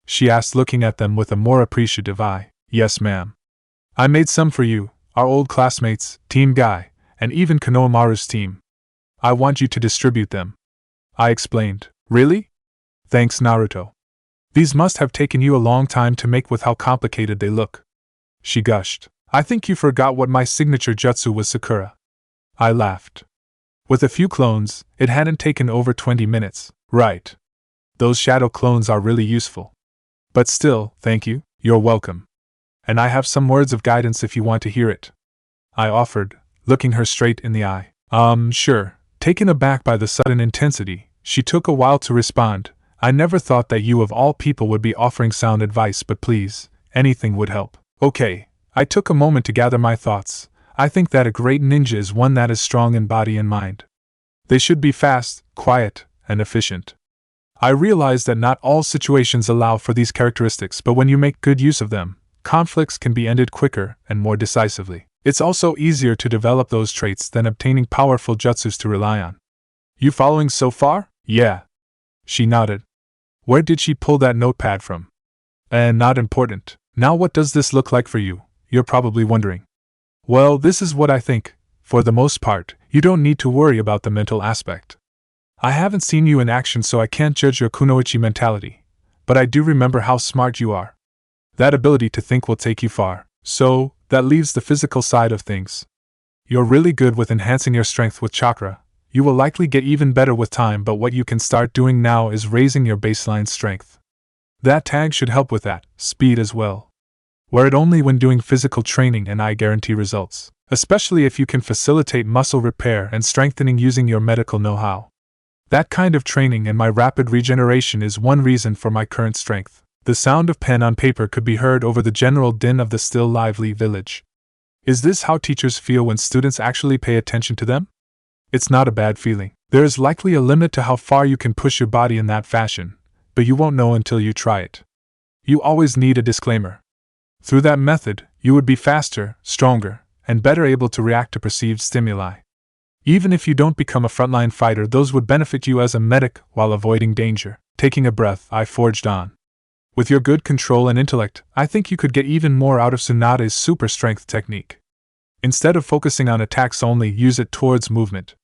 She asked, looking at them with a more appreciative eye. Yes, ma'am. I made some for you, our old classmates, Team Guy, and even Konohamaru's team. I want you to distribute them. I explained. Really? Thanks, Naruto. These must have taken you a long time to make with how complicated they look. She gushed. I think you forgot what my signature jutsu was, Sakura. I laughed. With a few clones, it hadn't taken over 20 minutes. Right. Those shadow clones are really useful. But still, thank you, you're welcome. And I have some words of guidance if you want to hear it. I offered, looking her straight in the eye. Sure. Taken aback by the sudden intensity, she took a while to respond. I never thought that you of all people would be offering sound advice, but please, anything would help. Okay. I took a moment to gather my thoughts. I think that a great ninja is one that is strong in body and mind. They should be fast, quiet, and efficient. I realize that not all situations allow for these characteristics, but when you make good use of them, conflicts can be ended quicker and more decisively. It's also easier to develop those traits than obtaining powerful jutsus to rely on. You following so far? Yeah. She nodded. Where did she pull that notepad from? Not important. Now what does this look like for you? You're probably wondering. Well, this is what I think. For the most part, you don't need to worry about the mental aspect. I haven't seen you in action, so I can't judge your kunoichi mentality, but I do remember how smart you are. That ability to think will take you far. So, that leaves the physical side of things. You're really good with enhancing your strength with chakra. You will likely get even better with time, but what you can start doing now is raising your baseline strength. That tag should help with that, speed as well. Wear it only when doing physical training and I guarantee results, especially if you can facilitate muscle repair and strengthening using your medical know-how. That kind of training and my rapid regeneration is one reason for my current strength. The sound of pen on paper could be heard over the general din of the still lively village. Is this how teachers feel when students actually pay attention to them? It's not a bad feeling. There is likely a limit to how far you can push your body in that fashion, but you won't know until you try it. You always need a disclaimer. Through that method, you would be faster, stronger, and better able to react to perceived stimuli. Even if you don't become a frontline fighter, those would benefit you as a medic while avoiding danger. Taking a breath, I forged on. With your good control and intellect, I think you could get even more out of Tsunade's super strength technique. Instead of focusing on attacks only, use it towards movement.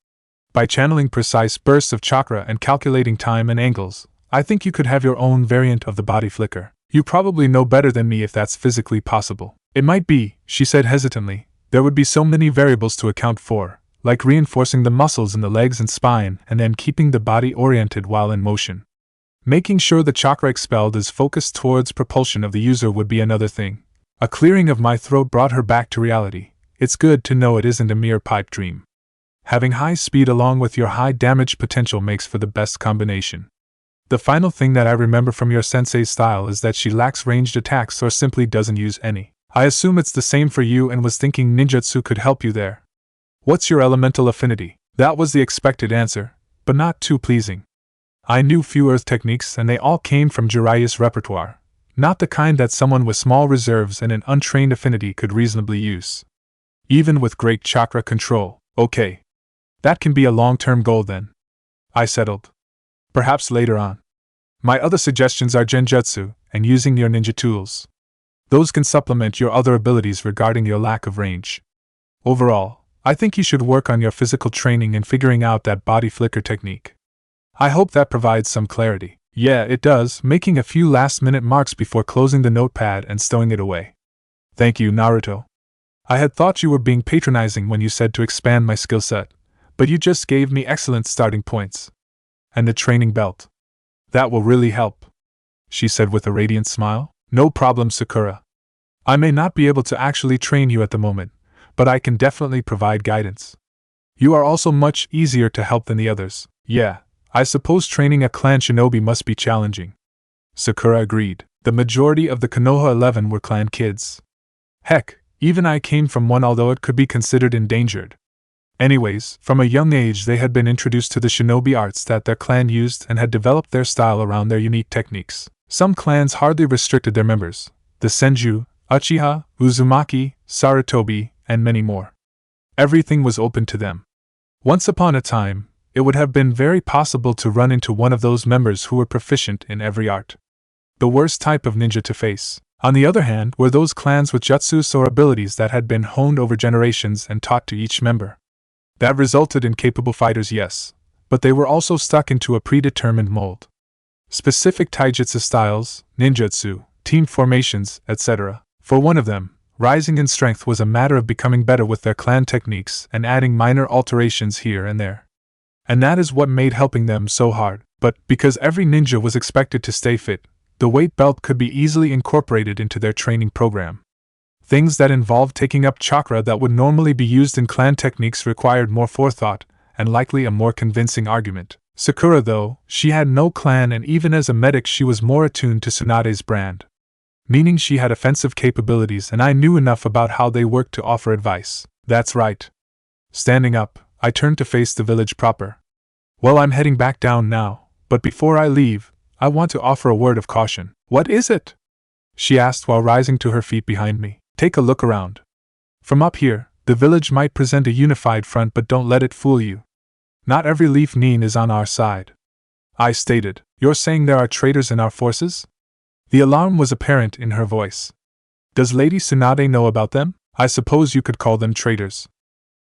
By channeling precise bursts of chakra and calculating time and angles, I think you could have your own variant of the body flicker. You probably know better than me if that's physically possible. It might be, she said hesitantly. There would be so many variables to account for, like reinforcing the muscles in the legs and spine and then keeping the body oriented while in motion. Making sure the chakra expelled is focused towards propulsion of the user would be another thing. A clearing of my throat brought her back to reality. It's good to know it isn't a mere pipe dream. Having high speed along with your high damage potential makes for the best combination. The final thing that I remember from your sensei's style is that she lacks ranged attacks or simply doesn't use any. I assume it's the same for you and was thinking ninjutsu could help you there. What's your elemental affinity? That was the expected answer, but not too pleasing. I knew few earth techniques and they all came from Jiraiya's repertoire, not the kind that someone with small reserves and an untrained affinity could reasonably use. Even with great chakra control, okay. That can be a long-term goal then. I settled. Perhaps later on. My other suggestions are genjutsu and using your ninja tools. Those can supplement your other abilities regarding your lack of range. Overall, I think you should work on your physical training and figuring out that body flicker technique. I hope that provides some clarity. Yeah, it does, making a few last-minute marks before closing the notepad and stowing it away. Thank you, Naruto. I had thought you were being patronizing when you said to expand my skill set, but you just gave me excellent starting points. And the training belt. That will really help, she said with a radiant smile. No problem, Sakura. I may not be able to actually train you at the moment, but I can definitely provide guidance. You are also much easier to help than the others. Yeah, I suppose training a clan shinobi must be challenging. Sakura agreed. The majority of the Konoha 11 were clan kids. Heck, even I came from one, although it could be considered endangered. Anyways, from a young age they had been introduced to the shinobi arts that their clan used and had developed their style around their unique techniques. Some clans hardly restricted their members. The Senju, Uchiha, Uzumaki, Sarutobi, and many more. Everything was open to them. Once upon a time, it would have been very possible to run into one of those members who were proficient in every art. The worst type of ninja to face, on the other hand, were those clans with jutsus or abilities that had been honed over generations and taught to each member. That resulted in capable fighters, yes, but they were also stuck into a predetermined mold. Specific taijutsu styles, ninjutsu, team formations, etc. For one of them, rising in strength was a matter of becoming better with their clan techniques and adding minor alterations here and there. And that is what made helping them so hard, but because every ninja was expected to stay fit, the weight belt could be easily incorporated into their training program. Things that involved taking up chakra that would normally be used in clan techniques required more forethought, and likely a more convincing argument. Sakura, though, she had no clan, and even as a medic she was more attuned to Tsunade's brand. Meaning she had offensive capabilities and I knew enough about how they worked to offer advice. That's right. Standing up, I turned to face the village proper. Well, I'm heading back down now, but before I leave, I want to offer a word of caution. What is it? She asked while rising to her feet behind me. Take a look around. From up here, the village might present a unified front, but don't let it fool you. Not every leaf nin is on our side. I stated. You're saying there are traitors in our forces? The alarm was apparent in her voice. Does Lady Tsunade know about them? I suppose you could call them traitors.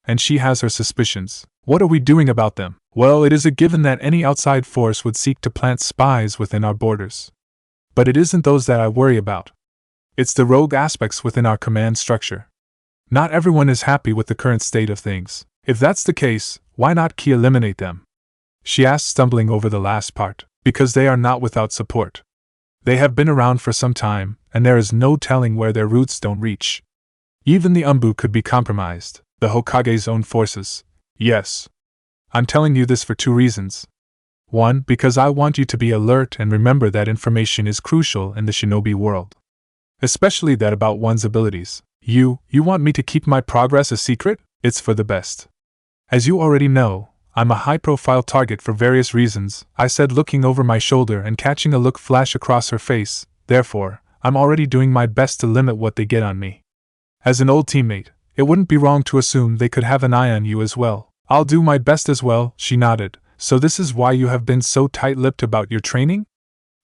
And she has her suspicions. What are we doing about them? Well, it is a given that any outside force would seek to plant spies within our borders. But it isn't those that I worry about. It's the rogue aspects within our command structure. Not everyone is happy with the current state of things. If that's the case, why not eliminate them? She asked, stumbling over the last part. Because they are not without support. They have been around for some time, and there is no telling where their roots don't reach. Even the Umbu could be compromised, the Hokage's own forces. Yes. I'm telling you this for 2 reasons. 1, because I want you to be alert and remember that information is crucial in the shinobi world. Especially that about one's abilities. You want me to keep my progress a secret? It's for the best. As you already know, I'm a high-profile target for various reasons, I said, looking over my shoulder and catching a look flash across her face. Therefore, I'm already doing my best to limit what they get on me. As an old teammate, it wouldn't be wrong to assume they could have an eye on you as well. I'll do my best as well, she nodded. So this is why you have been so tight-lipped about your training?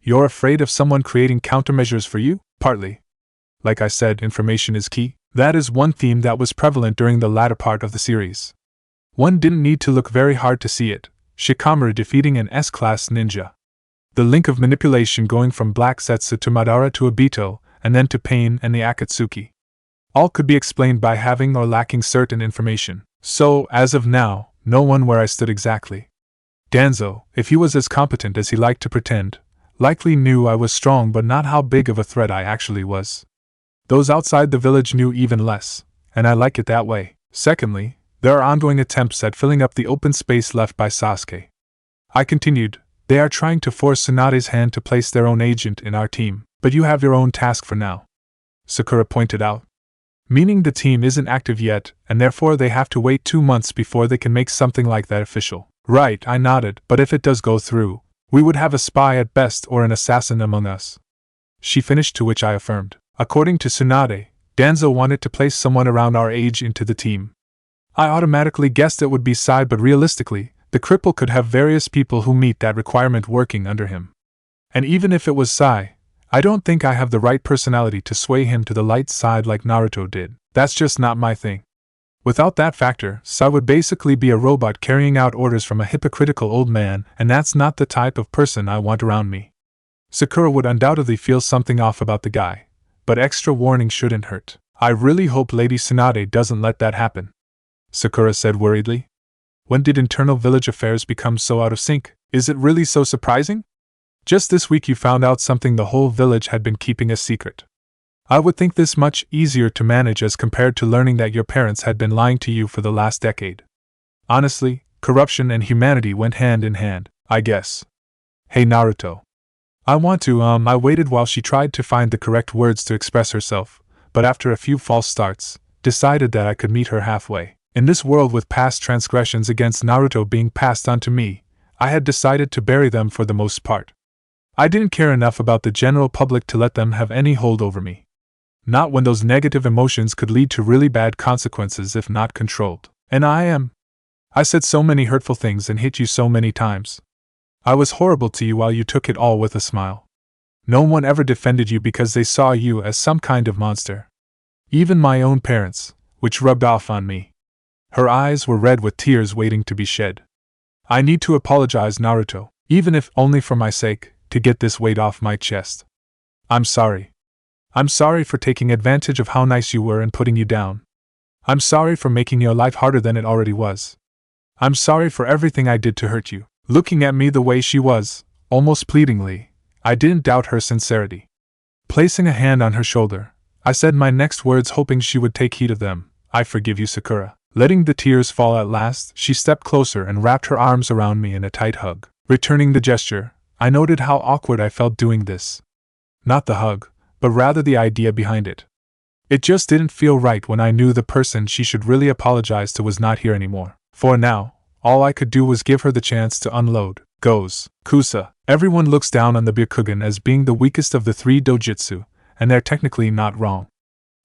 You're afraid of someone creating countermeasures for you? Partly. Like I said, information is key. That is one theme that was prevalent during the latter part of the series. One didn't need to look very hard to see it. Shikamaru defeating an S-class ninja. The link of manipulation going from Black Setsu to Madara to Obito, and then to Pain and the Akatsuki. All could be explained by having or lacking certain information. So, as of now, no one where I stood exactly. Danzo, if he was as competent as he liked to pretend, likely knew I was strong but not how big of a threat I actually was. Those outside the village knew even less, and I like it that way. Secondly, there are ongoing attempts at filling up the open space left by Sasuke. I continued, they are trying to force Tsunade's hand to place their own agent in our team, but you have your own task for now. Sakura pointed out. Meaning the team isn't active yet, and therefore they have to wait 2 months before they can make something like that official. Right, I nodded, but if it does go through, we would have a spy at best or an assassin among us. She finished, to which I affirmed. According to Tsunade, Danzo wanted to place someone around our age into the team. I automatically guessed it would be Sai, but realistically, the cripple could have various people who meet that requirement working under him. And even if it was Sai, I don't think I have the right personality to sway him to the light side like Naruto did. That's just not my thing. Without that factor, Sai would basically be a robot carrying out orders from a hypocritical old man, and that's not the type of person I want around me. Sakura would undoubtedly feel something off about the guy, but extra warning shouldn't hurt. I really hope Lady Tsunade doesn't let that happen, Sakura said worriedly. When did internal village affairs become so out of sync? Is it really so surprising? Just this week you found out something the whole village had been keeping a secret. I would think this much easier to manage as compared to learning that your parents had been lying to you for the last decade. Honestly, corruption and humanity went hand in hand, I guess. Hey Naruto. I waited while she tried to find the correct words to express herself, but after a few false starts, decided that I could meet her halfway. In this world with past transgressions against Naruto being passed on to me, I had decided to bury them for the most part. I didn't care enough about the general public to let them have any hold over me. Not when those negative emotions could lead to really bad consequences if not controlled. And I said so many hurtful things and hit you so many times. I was horrible to you while you took it all with a smile. No one ever defended you because they saw you as some kind of monster. Even my own parents, which rubbed off on me. Her eyes were red with tears waiting to be shed. I need to apologize, Naruto, even if only for my sake, to get this weight off my chest. I'm sorry. I'm sorry for taking advantage of how nice you were and putting you down. I'm sorry for making your life harder than it already was. I'm sorry for everything I did to hurt you. Looking at me the way she was, almost pleadingly, I didn't doubt her sincerity. Placing a hand on her shoulder, I said my next words hoping she would take heed of them. I forgive you, Sakura. Letting the tears fall at last, she stepped closer and wrapped her arms around me in a tight hug. Returning the gesture, I noted how awkward I felt doing this. Not the hug, but rather the idea behind it. It just didn't feel right when I knew the person she should really apologize to was not here anymore. For now, all I could do was give her the chance to unload. Goes. Kusa. Everyone looks down on the Byakugan as being the weakest of the 3 dojutsu, and they're technically not wrong.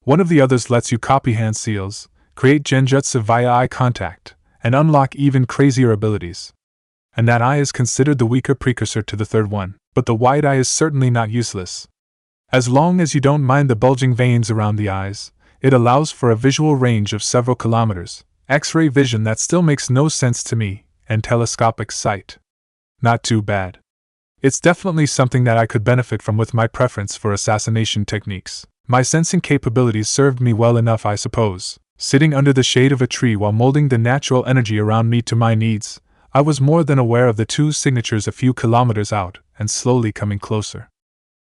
One of the others lets you copy hand seals, create genjutsu via eye contact, and unlock even crazier abilities. And that eye is considered the weaker precursor to the third one, but the wide eye is certainly not useless. As long as you don't mind the bulging veins around the eyes, it allows for a visual range of several kilometers, X-ray vision that still makes no sense to me, and telescopic sight. Not too bad. It's definitely something that I could benefit from with my preference for assassination techniques. My sensing capabilities served me well enough, I suppose. Sitting under the shade of a tree while molding the natural energy around me to my needs, I was more than aware of the two signatures a few kilometers out and slowly coming closer.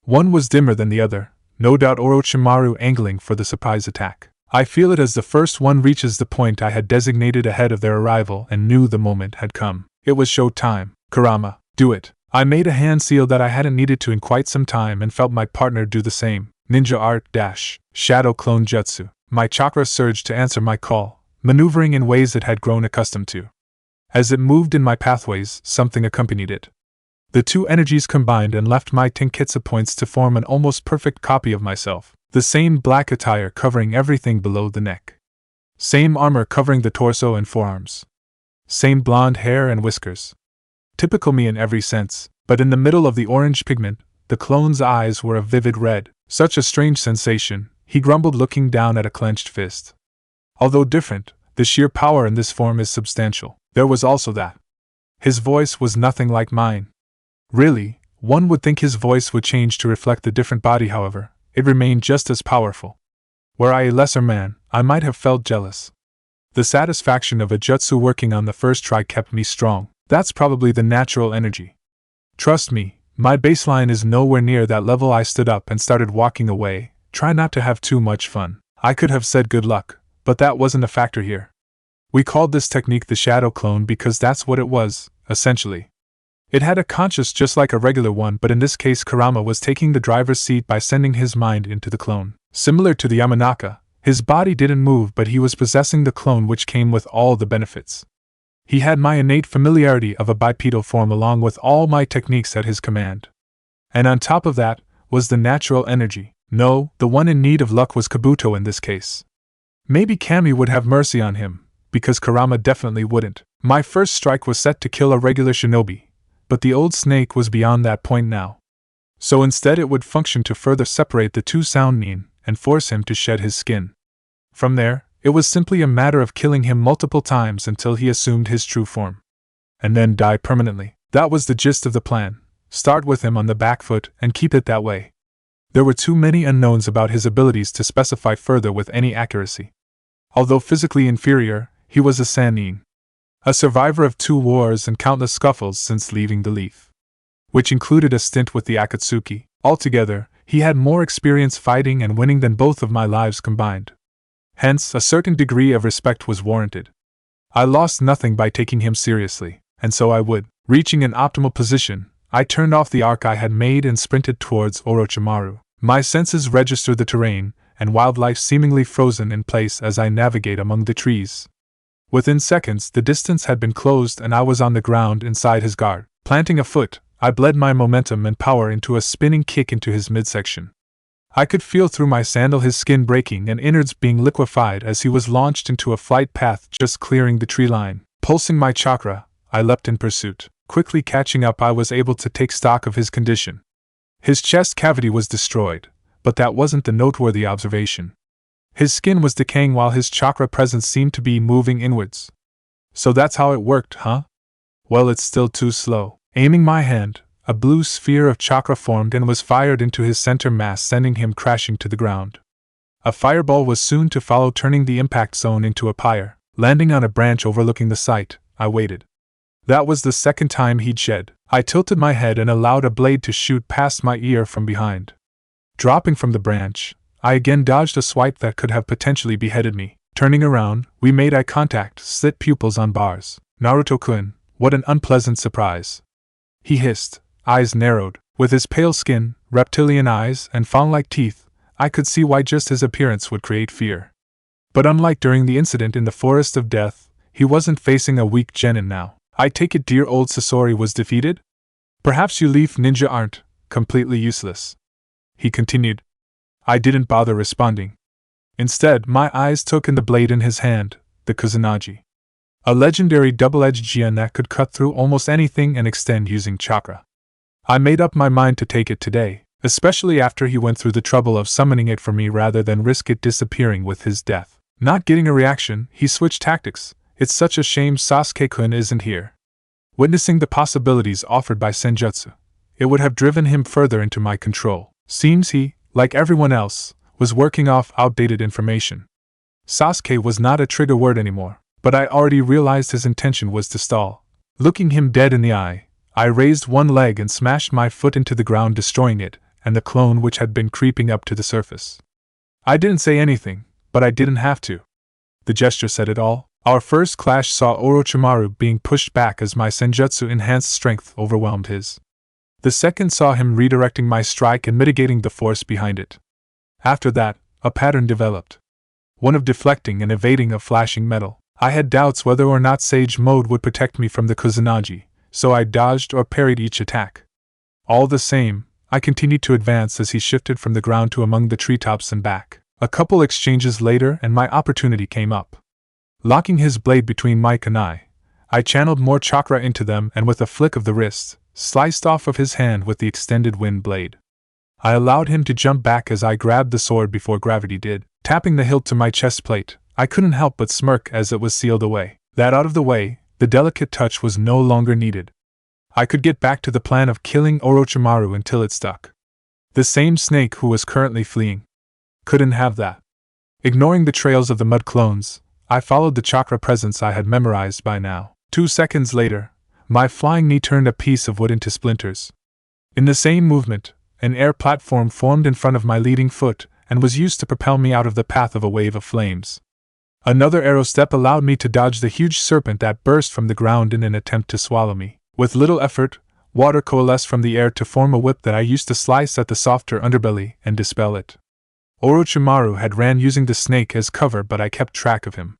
One was dimmer than the other, no doubt Orochimaru angling for the surprise attack. I feel it as the first one reaches the point I had designated ahead of their arrival and knew the moment had come. It was show time. Kurama, do it. I made a hand seal that I hadn't needed to in quite some time and felt my partner do the same. Ninja art - shadow clone jutsu. My chakra surged to answer my call, maneuvering in ways it had grown accustomed to. As it moved in my pathways, something accompanied it. The two energies combined and left my Tenketsu points to form an almost perfect copy of myself. The same black attire covering everything below the neck. Same armor covering the torso and forearms. Same blonde hair and whiskers. Typical me in every sense, but in the middle of the orange pigment, the clone's eyes were a vivid red. Such a strange sensation, he grumbled, looking down at a clenched fist. Although different, the sheer power in this form is substantial. There was also that. His voice was nothing like mine. Really, one would think his voice would change to reflect the different body, however, it remained just as powerful. Were I a lesser man, I might have felt jealous. The satisfaction of a jutsu working on the first try kept me strong. That's probably the natural energy. Trust me, my baseline is nowhere near that level. I stood up and started walking away. Try not to have too much fun. I could have said good luck, but that wasn't a factor here. We called this technique the shadow clone because that's what it was, essentially. It had a conscience just like a regular one, but in this case Kurama was taking the driver's seat by sending his mind into the clone. Similar to the Yamanaka, his body didn't move, but he was possessing the clone, which came with all the benefits. He had my innate familiarity of a bipedal form along with all my techniques at his command. And on top of that, was the natural energy. No, the one in need of luck was Kabuto in this case. Maybe Kami would have mercy on him, because Kurama definitely wouldn't. My first strike was set to kill a regular shinobi, but the old snake was beyond that point now. So instead it would function to further separate the two Sannin and force him to shed his skin. From there, it was simply a matter of killing him multiple times until he assumed his true form. And then die permanently. That was the gist of the plan. Start with him on the back foot and keep it that way. There were too many unknowns about his abilities to specify further with any accuracy. Although physically inferior, he was a Sannin. A survivor of 2 wars and countless scuffles since leaving the Leaf. Which included a stint with the Akatsuki. Altogether, he had more experience fighting and winning than both of my lives combined. Hence, a certain degree of respect was warranted. I lost nothing by taking him seriously, and so I would. Reaching an optimal position, I turned off the arc I had made and sprinted towards Orochimaru. My senses register the terrain, and wildlife seemingly frozen in place as I navigate among the trees. Within seconds, the distance had been closed and I was on the ground inside his guard. Planting a foot, I bled my momentum and power into a spinning kick into his midsection. I could feel through my sandal his skin breaking and innards being liquefied as he was launched into a flight path just clearing the tree line. Pulsing my chakra, I leapt in pursuit. Quickly catching up, I was able to take stock of his condition. His chest cavity was destroyed, but that wasn't the noteworthy observation. His skin was decaying while his chakra presence seemed to be moving inwards. So that's how it worked, huh? Well, it's still too slow. Aiming my hand, a blue sphere of chakra formed and was fired into his center mass, sending him crashing to the ground. A fireball was soon to follow, turning the impact zone into a pyre. Landing on a branch overlooking the site, I waited. That was the second time he'd shed. I tilted my head and allowed a blade to shoot past my ear from behind. Dropping from the branch, I again dodged a swipe that could have potentially beheaded me. Turning around, we made eye contact, slit pupils on bars. Naruto-kun, what an unpleasant surprise. He hissed, eyes narrowed. With his pale skin, reptilian eyes, and fawn-like teeth, I could see why just his appearance would create fear. But unlike during the incident in the Forest of Death, he wasn't facing a weak genin now. I take it dear old Sasori was defeated? Perhaps you Leaf ninja aren't completely useless. He continued. I didn't bother responding. Instead, my eyes took in the blade in his hand, the Kusanagi. A legendary double-edged jian that could cut through almost anything and extend using chakra. I made up my mind to take it today, especially after he went through the trouble of summoning it for me rather than risk it disappearing with his death. Not getting a reaction, he switched tactics. It's such a shame Sasuke-kun isn't here. Witnessing the possibilities offered by Senjutsu, it would have driven him further into my control. Seems he, like everyone else, was working off outdated information. Sasuke was not a trigger word anymore, but I already realized his intention was to stall. Looking him dead in the eye, I raised one leg and smashed my foot into the ground, destroying it and the clone which had been creeping up to the surface. I didn't say anything, but I didn't have to. The gesture said it all. Our first clash saw Orochimaru being pushed back as my senjutsu-enhanced strength overwhelmed his. The second saw him redirecting my strike and mitigating the force behind it. After that, a pattern developed. One of deflecting and evading a flashing metal. I had doubts whether or not Sage Mode would protect me from the Kusanagi, so I dodged or parried each attack. All the same, I continued to advance as he shifted from the ground to among the treetops and back. A couple exchanges later and my opportunity came up. Locking his blade between my kunai, I channeled more chakra into them and with a flick of the wrist, sliced off of his hand with the extended wind blade. I allowed him to jump back as I grabbed the sword before gravity did. Tapping the hilt to my chest plate, I couldn't help but smirk as it was sealed away. That out of the way, the delicate touch was no longer needed. I could get back to the plan of killing Orochimaru until it stuck. The same snake who was currently fleeing. Couldn't have that. Ignoring the trails of the mud clones, I followed the chakra presence I had memorized by now. 2 seconds later, my flying knee turned a piece of wood into splinters. In the same movement, an air platform formed in front of my leading foot and was used to propel me out of the path of a wave of flames. Another arrow step allowed me to dodge the huge serpent that burst from the ground in an attempt to swallow me. With little effort, water coalesced from the air to form a whip that I used to slice at the softer underbelly and dispel it. Orochimaru had ran using the snake as cover, but I kept track of him.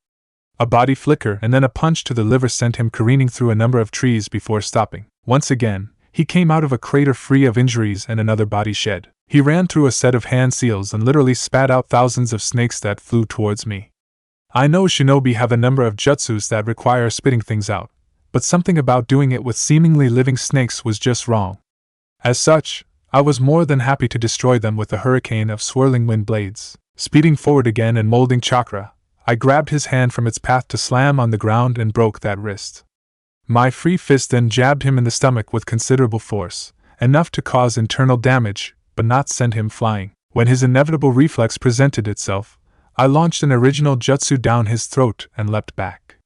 A body flicker and then a punch to the liver sent him careening through a number of trees before stopping. Once again, he came out of a crater free of injuries and another body shed. He ran through a set of hand seals and literally spat out thousands of snakes that flew towards me. I know shinobi have a number of jutsus that require spitting things out, but something about doing it with seemingly living snakes was just wrong. As such, I was more than happy to destroy them with a hurricane of swirling wind blades. Speeding forward again and molding chakra, I grabbed his hand from its path to slam on the ground and broke that wrist. My free fist then jabbed him in the stomach with considerable force, enough to cause internal damage, but not send him flying. When his inevitable reflex presented itself, I launched an original jutsu down his throat and leapt back.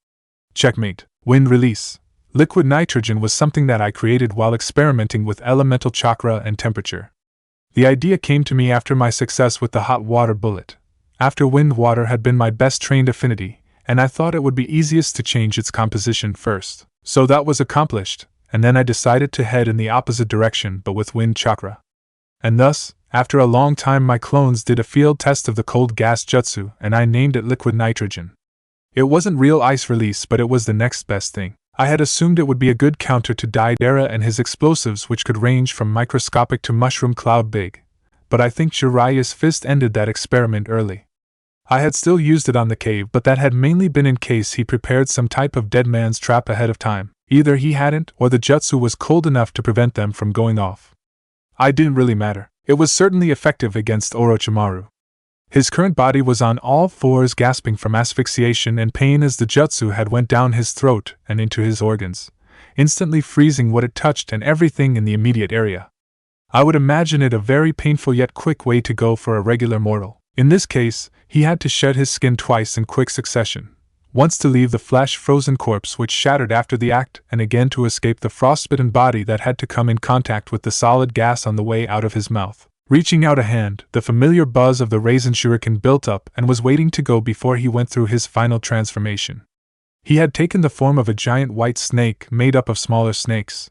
Checkmate. Wind release. Liquid nitrogen was something that I created while experimenting with elemental chakra and temperature. The idea came to me after my success with the hot water bullet. After wind water had been my best trained affinity, and I thought it would be easiest to change its composition first. So that was accomplished, and then I decided to head in the opposite direction but with wind chakra. And thus, after a long time my clones did a field test of the cold gas jutsu and I named it liquid nitrogen. It wasn't real ice release, but it was the next best thing. I had assumed it would be a good counter to Daidara and his explosives, which could range from microscopic to mushroom cloud big, but I think Jiraiya's fist ended that experiment early. I had still used it on the cave, but that had mainly been in case he prepared some type of dead man's trap ahead of time. Either he hadn't or the jutsu was cold enough to prevent them from going off. It didn't really matter. It was certainly effective against Orochimaru. His current body was on all fours, gasping from asphyxiation and pain as the jutsu had went down his throat and into his organs, instantly freezing what it touched and everything in the immediate area. I would imagine it a very painful yet quick way to go for a regular mortal. In this case, he had to shed his skin twice in quick succession, once to leave the flesh-frozen corpse which shattered after the act, and again to escape the frostbitten body that had to come in contact with the solid gas on the way out of his mouth. Reaching out a hand, the familiar buzz of the raisin shuriken built up and was waiting to go before he went through his final transformation. He had taken the form of a giant white snake made up of smaller snakes.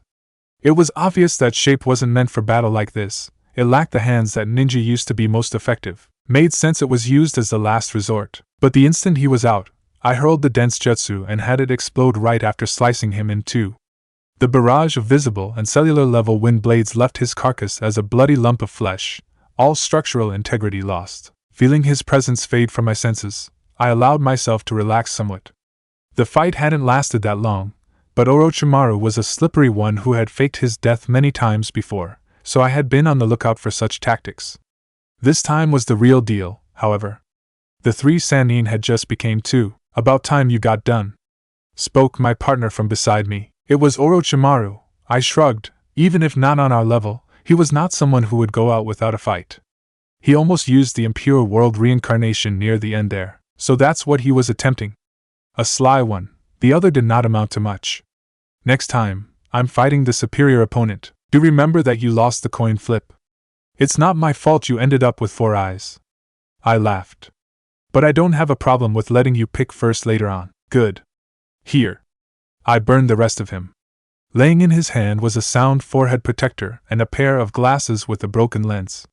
It was obvious that shape wasn't meant for battle like this. It lacked the hands that ninja used to be most effective. Made sense it was used as the last resort. But the instant he was out, I hurled the dense jutsu and had it explode right after slicing him in two. The barrage of visible and cellular level wind blades left his carcass as a bloody lump of flesh, all structural integrity lost. Feeling his presence fade from my senses, I allowed myself to relax somewhat. The fight hadn't lasted that long, but Orochimaru was a slippery one who had faked his death many times before, so I had been on the lookout for such tactics. This time was the real deal, however. The 3 Sannin had just became 2. "About time you got done," spoke my partner from beside me. It was Orochimaru. I shrugged. Even if not on our level, he was not someone who would go out without a fight. He almost used the impure world reincarnation near the end there. So that's what he was attempting. A sly one. The other did not amount to much. Next time, I'm fighting the superior opponent. Do remember that you lost the coin flip. It's not my fault you ended up with 4 eyes. I laughed. But I don't have a problem with letting you pick first later on. Good. Here. I burned the rest of him. Laying in his hand was a sound forehead protector and a pair of glasses with a broken lens.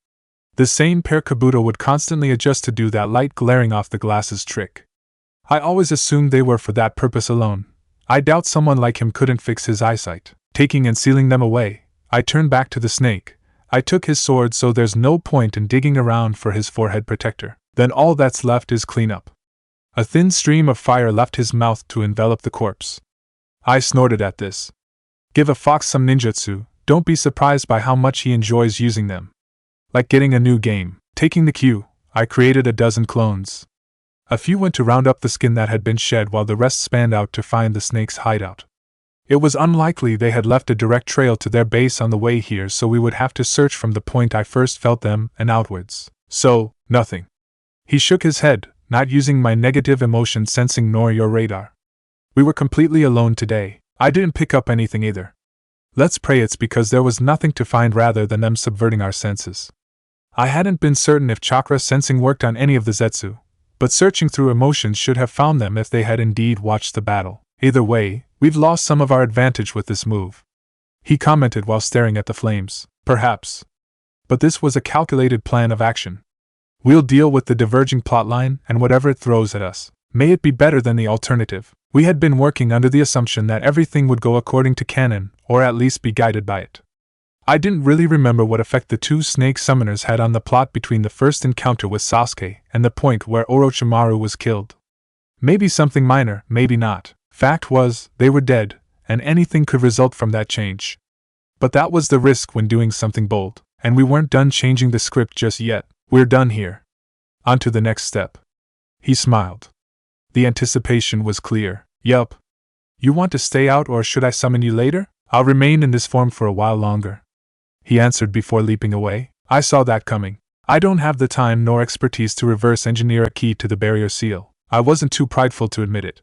The same pair Kabuto would constantly adjust to do that light glaring off the glasses trick. I always assumed they were for that purpose alone. I doubt someone like him couldn't fix his eyesight. Taking and sealing them away, I turned back to the snake. I took his sword, so there's no point in digging around for his forehead protector. Then all that's left is cleanup. A thin stream of fire left his mouth to envelop the corpse. I snorted at this. Give a fox some ninjutsu, don't be surprised by how much he enjoys using them. Like getting a new game. Taking the cue, I created a dozen clones. A few went to round up the skin that had been shed while the rest spanned out to find the snake's hideout. It was unlikely they had left a direct trail to their base on the way here, so we would have to search from the point I first felt them and outwards. So, nothing. He shook his head, not using my negative emotion sensing nor your radar. We were completely alone today. I didn't pick up anything either. Let's pray it's because there was nothing to find rather than them subverting our senses. I hadn't been certain if chakra sensing worked on any of the Zetsu, but searching through emotions should have found them if they had indeed watched the battle. Either way, we've lost some of our advantage with this move. He commented while staring at the flames. Perhaps. But this was a calculated plan of action. We'll deal with the diverging plotline and whatever it throws at us. May it be better than the alternative. We had been working under the assumption that everything would go according to canon, or at least be guided by it. I didn't really remember what effect the 2 snake summoners had on the plot between the first encounter with Sasuke and the point where Orochimaru was killed. Maybe something minor, maybe not. Fact was, they were dead, and anything could result from that change. But that was the risk when doing something bold, and we weren't done changing the script just yet. We're done here. On to the next step. He smiled. The anticipation was clear. Yup. You want to stay out, or should I summon you later? I'll remain in this form for a while longer. He answered before leaping away. I saw that coming. I don't have the time nor expertise to reverse engineer a key to the barrier seal. I wasn't too prideful to admit it.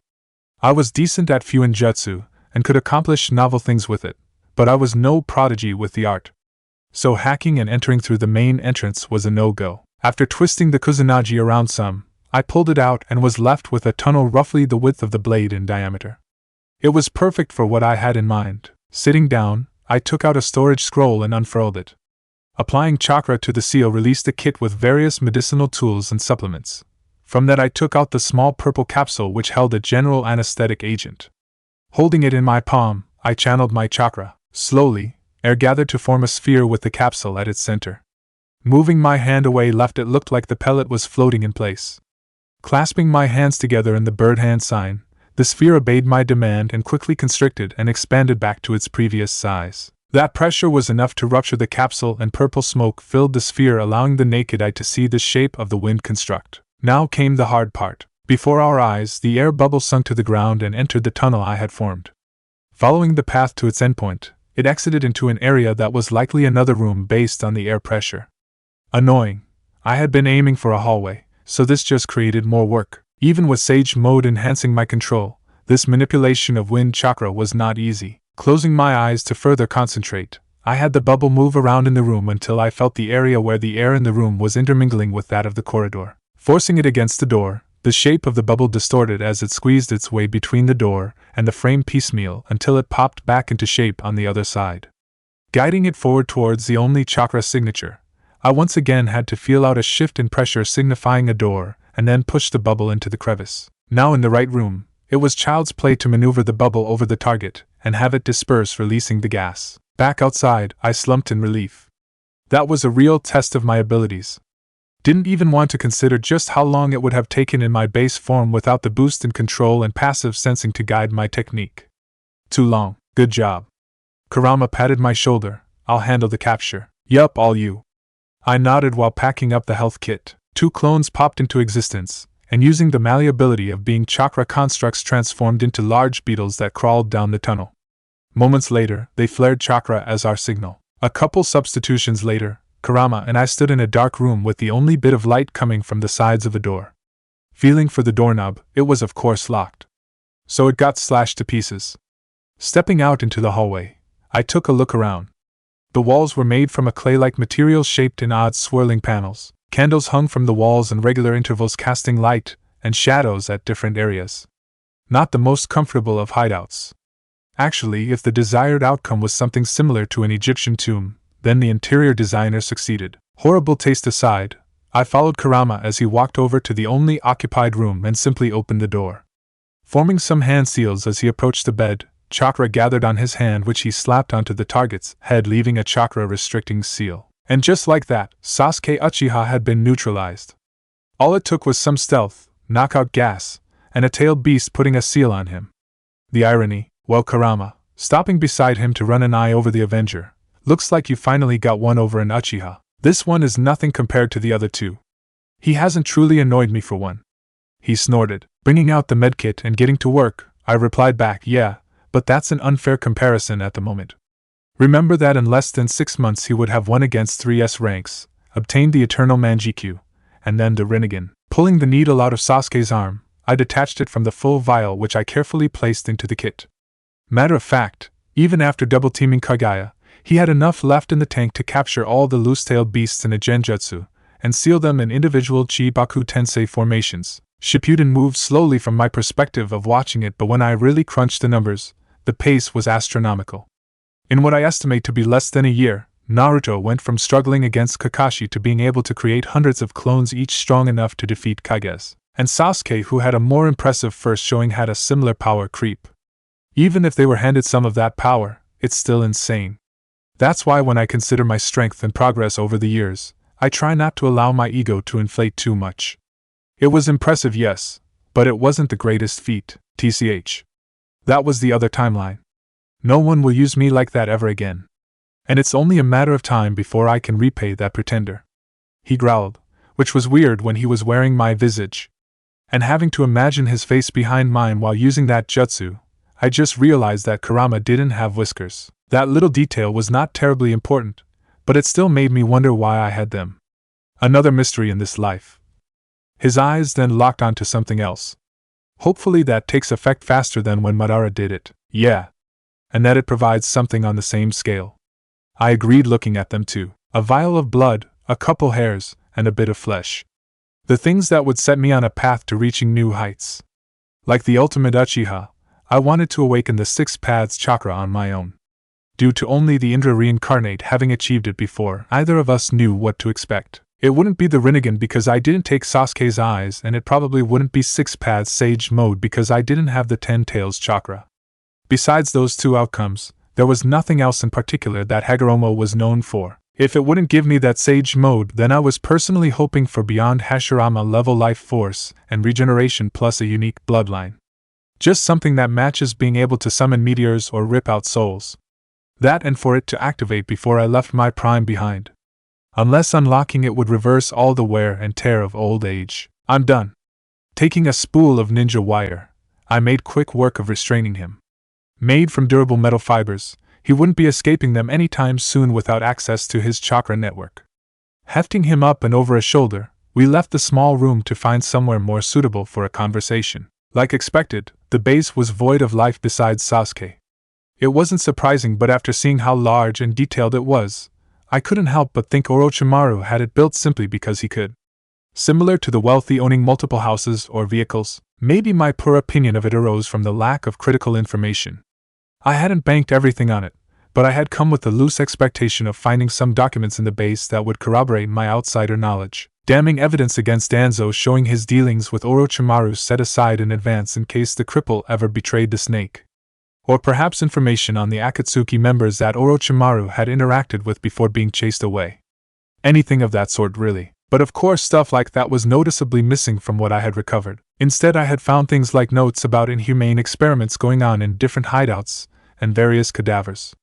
I was decent at Fuinjutsu, and could accomplish novel things with it, but I was no prodigy with the art. So hacking and entering through the main entrance was a no-go. After twisting the Kusanagi around some, I pulled it out and was left with a tunnel roughly the width of the blade in diameter. It was perfect for what I had in mind. Sitting down, I took out a storage scroll and unfurled it. Applying chakra to the seal released a kit with various medicinal tools and supplements. From that I took out the small purple capsule which held a general anesthetic agent. Holding it in my palm, I channeled my chakra. Slowly, air gathered to form a sphere with the capsule at its center. Moving my hand away left it looked like the pellet was floating in place. Clasping my hands together in the bird hand sign, the sphere obeyed my demand and quickly constricted and expanded back to its previous size. That pressure was enough to rupture the capsule, and purple smoke filled the sphere, allowing the naked eye to see the shape of the wind construct. Now came the hard part. Before our eyes, the air bubble sunk to the ground and entered the tunnel I had formed. Following the path to its endpoint, it exited into an area that was likely another room based on the air pressure. Annoying. I had been aiming for a hallway, so this just created more work. Even with Sage Mode enhancing my control, this manipulation of wind chakra was not easy. Closing my eyes to further concentrate, I had the bubble move around in the room until I felt the area where the air in the room was intermingling with that of the corridor. Forcing it against the door, the shape of the bubble distorted as it squeezed its way between the door and the frame piecemeal until it popped back into shape on the other side. Guiding it forward towards the only chakra signature, I once again had to feel out a shift in pressure signifying a door, and then push the bubble into the crevice. Now in the right room, it was child's play to maneuver the bubble over the target and have it disperse, releasing the gas. Back outside, I slumped in relief. That was a real test of my abilities. Didn't even want to consider just how long it would have taken in my base form without the boost in control and passive sensing to guide my technique. Too long. Good job. Kurama patted my shoulder. I'll handle the capture. Yup, all you. I nodded while packing up the health kit. 2 clones popped into existence, and using the malleability of being chakra constructs transformed into large beetles that crawled down the tunnel. Moments later, they flared chakra as our signal. A couple substitutions later, Kurama and I stood in a dark room with the only bit of light coming from the sides of a door. Feeling for the doorknob, it was of course locked. So it got slashed to pieces. Stepping out into the hallway, I took a look around. The walls were made from a clay-like material shaped in odd swirling panels. Candles hung from the walls in regular intervals, casting light and shadows at different areas. Not the most comfortable of hideouts. Actually, if the desired outcome was something similar to an Egyptian tomb, then the interior designer succeeded. Horrible taste aside, I followed Kurama as he walked over to the only occupied room and simply opened the door. Forming some hand seals as he approached the bed, chakra gathered on his hand, which he slapped onto the target's head, leaving a chakra-restricting seal. And just like that, Sasuke Uchiha had been neutralized. All it took was some stealth, knockout gas, and a tailed beast putting a seal on him. The irony, well, Kurama, stopping beside him to run an eye over the Avenger, looks like you finally got one over an Uchiha. This one is nothing compared to the other two. He hasn't truly annoyed me for one. He snorted. Bringing out the medkit and getting to work, I replied back, yeah, but that's an unfair comparison at the moment. Remember that in less than 6 months he would have won against 3S ranks, obtained the Eternal Manjikyu, and then the Rinnegan. Pulling the needle out of Sasuke's arm, I detached it from the full vial, which I carefully placed into the kit. Matter of fact, even after double-teaming Kaguya, he had enough left in the tank to capture all the loose-tailed beasts in a genjutsu, and seal them in individual Chibaku Tensei formations. Shippuden moved slowly from my perspective of watching it, but when I really crunched the numbers, the pace was astronomical. In what I estimate to be less than a year, Naruto went from struggling against Kakashi to being able to create hundreds of clones, each strong enough to defeat Kages. And Sasuke, who had a more impressive first showing, had a similar power creep. Even if they were handed some of that power, it's still insane. That's why when I consider my strength and progress over the years, I try not to allow my ego to inflate too much. It was impressive, yes, but it wasn't the greatest feat, TCH. That was the other timeline. No one will use me like that ever again. And it's only a matter of time before I can repay that pretender. He growled, which was weird when he was wearing my visage. And having to imagine his face behind mine while using that jutsu, I just realized that Kurama didn't have whiskers. That little detail was not terribly important, but it still made me wonder why I had them. Another mystery in this life. His eyes then locked onto something else. Hopefully that takes effect faster than when Madara did it. Yeah. And that it provides something on the same scale. I agreed, looking at them too. A vial of blood, a couple hairs, and a bit of flesh. The things that would set me on a path to reaching new heights. Like the ultimate Uchiha, I wanted to awaken the 6 paths chakra on my own. Due to only the Indra reincarnate having achieved it before either of us knew what to expect. It wouldn't be the Rinnegan because I didn't take Sasuke's eyes, and it probably wouldn't be 6 paths Sage Mode because I didn't have the 10 tails chakra. Besides those two outcomes, there was nothing else in particular that Hagoromo was known for. If it wouldn't give me that Sage Mode, then I was personally hoping for beyond Hashirama level life force and regeneration plus a unique bloodline. Just something that matches being able to summon meteors or rip out souls. That, and for it to activate before I left my prime behind. Unless unlocking it would reverse all the wear and tear of old age. I'm done. Taking a spool of ninja wire, I made quick work of restraining him. Made from durable metal fibers, he wouldn't be escaping them anytime soon without access to his chakra network. Hefting him up and over a shoulder, we left the small room to find somewhere more suitable for a conversation. Like expected, the base was void of life besides Sasuke. It wasn't surprising, but after seeing how large and detailed it was, I couldn't help but think Orochimaru had it built simply because he could. Similar to the wealthy owning multiple houses or vehicles, maybe my poor opinion of it arose from the lack of critical information. I hadn't banked everything on it, but I had come with the loose expectation of finding some documents in the base that would corroborate my outsider knowledge. Damning evidence against Danzo showing his dealings with Orochimaru set aside in advance in case the cripple ever betrayed the snake. Or perhaps information on the Akatsuki members that Orochimaru had interacted with before being chased away. Anything of that sort, really. But of course stuff like that was noticeably missing from what I had recovered. Instead, I had found things like notes about inhumane experiments going on in different hideouts and various cadavers.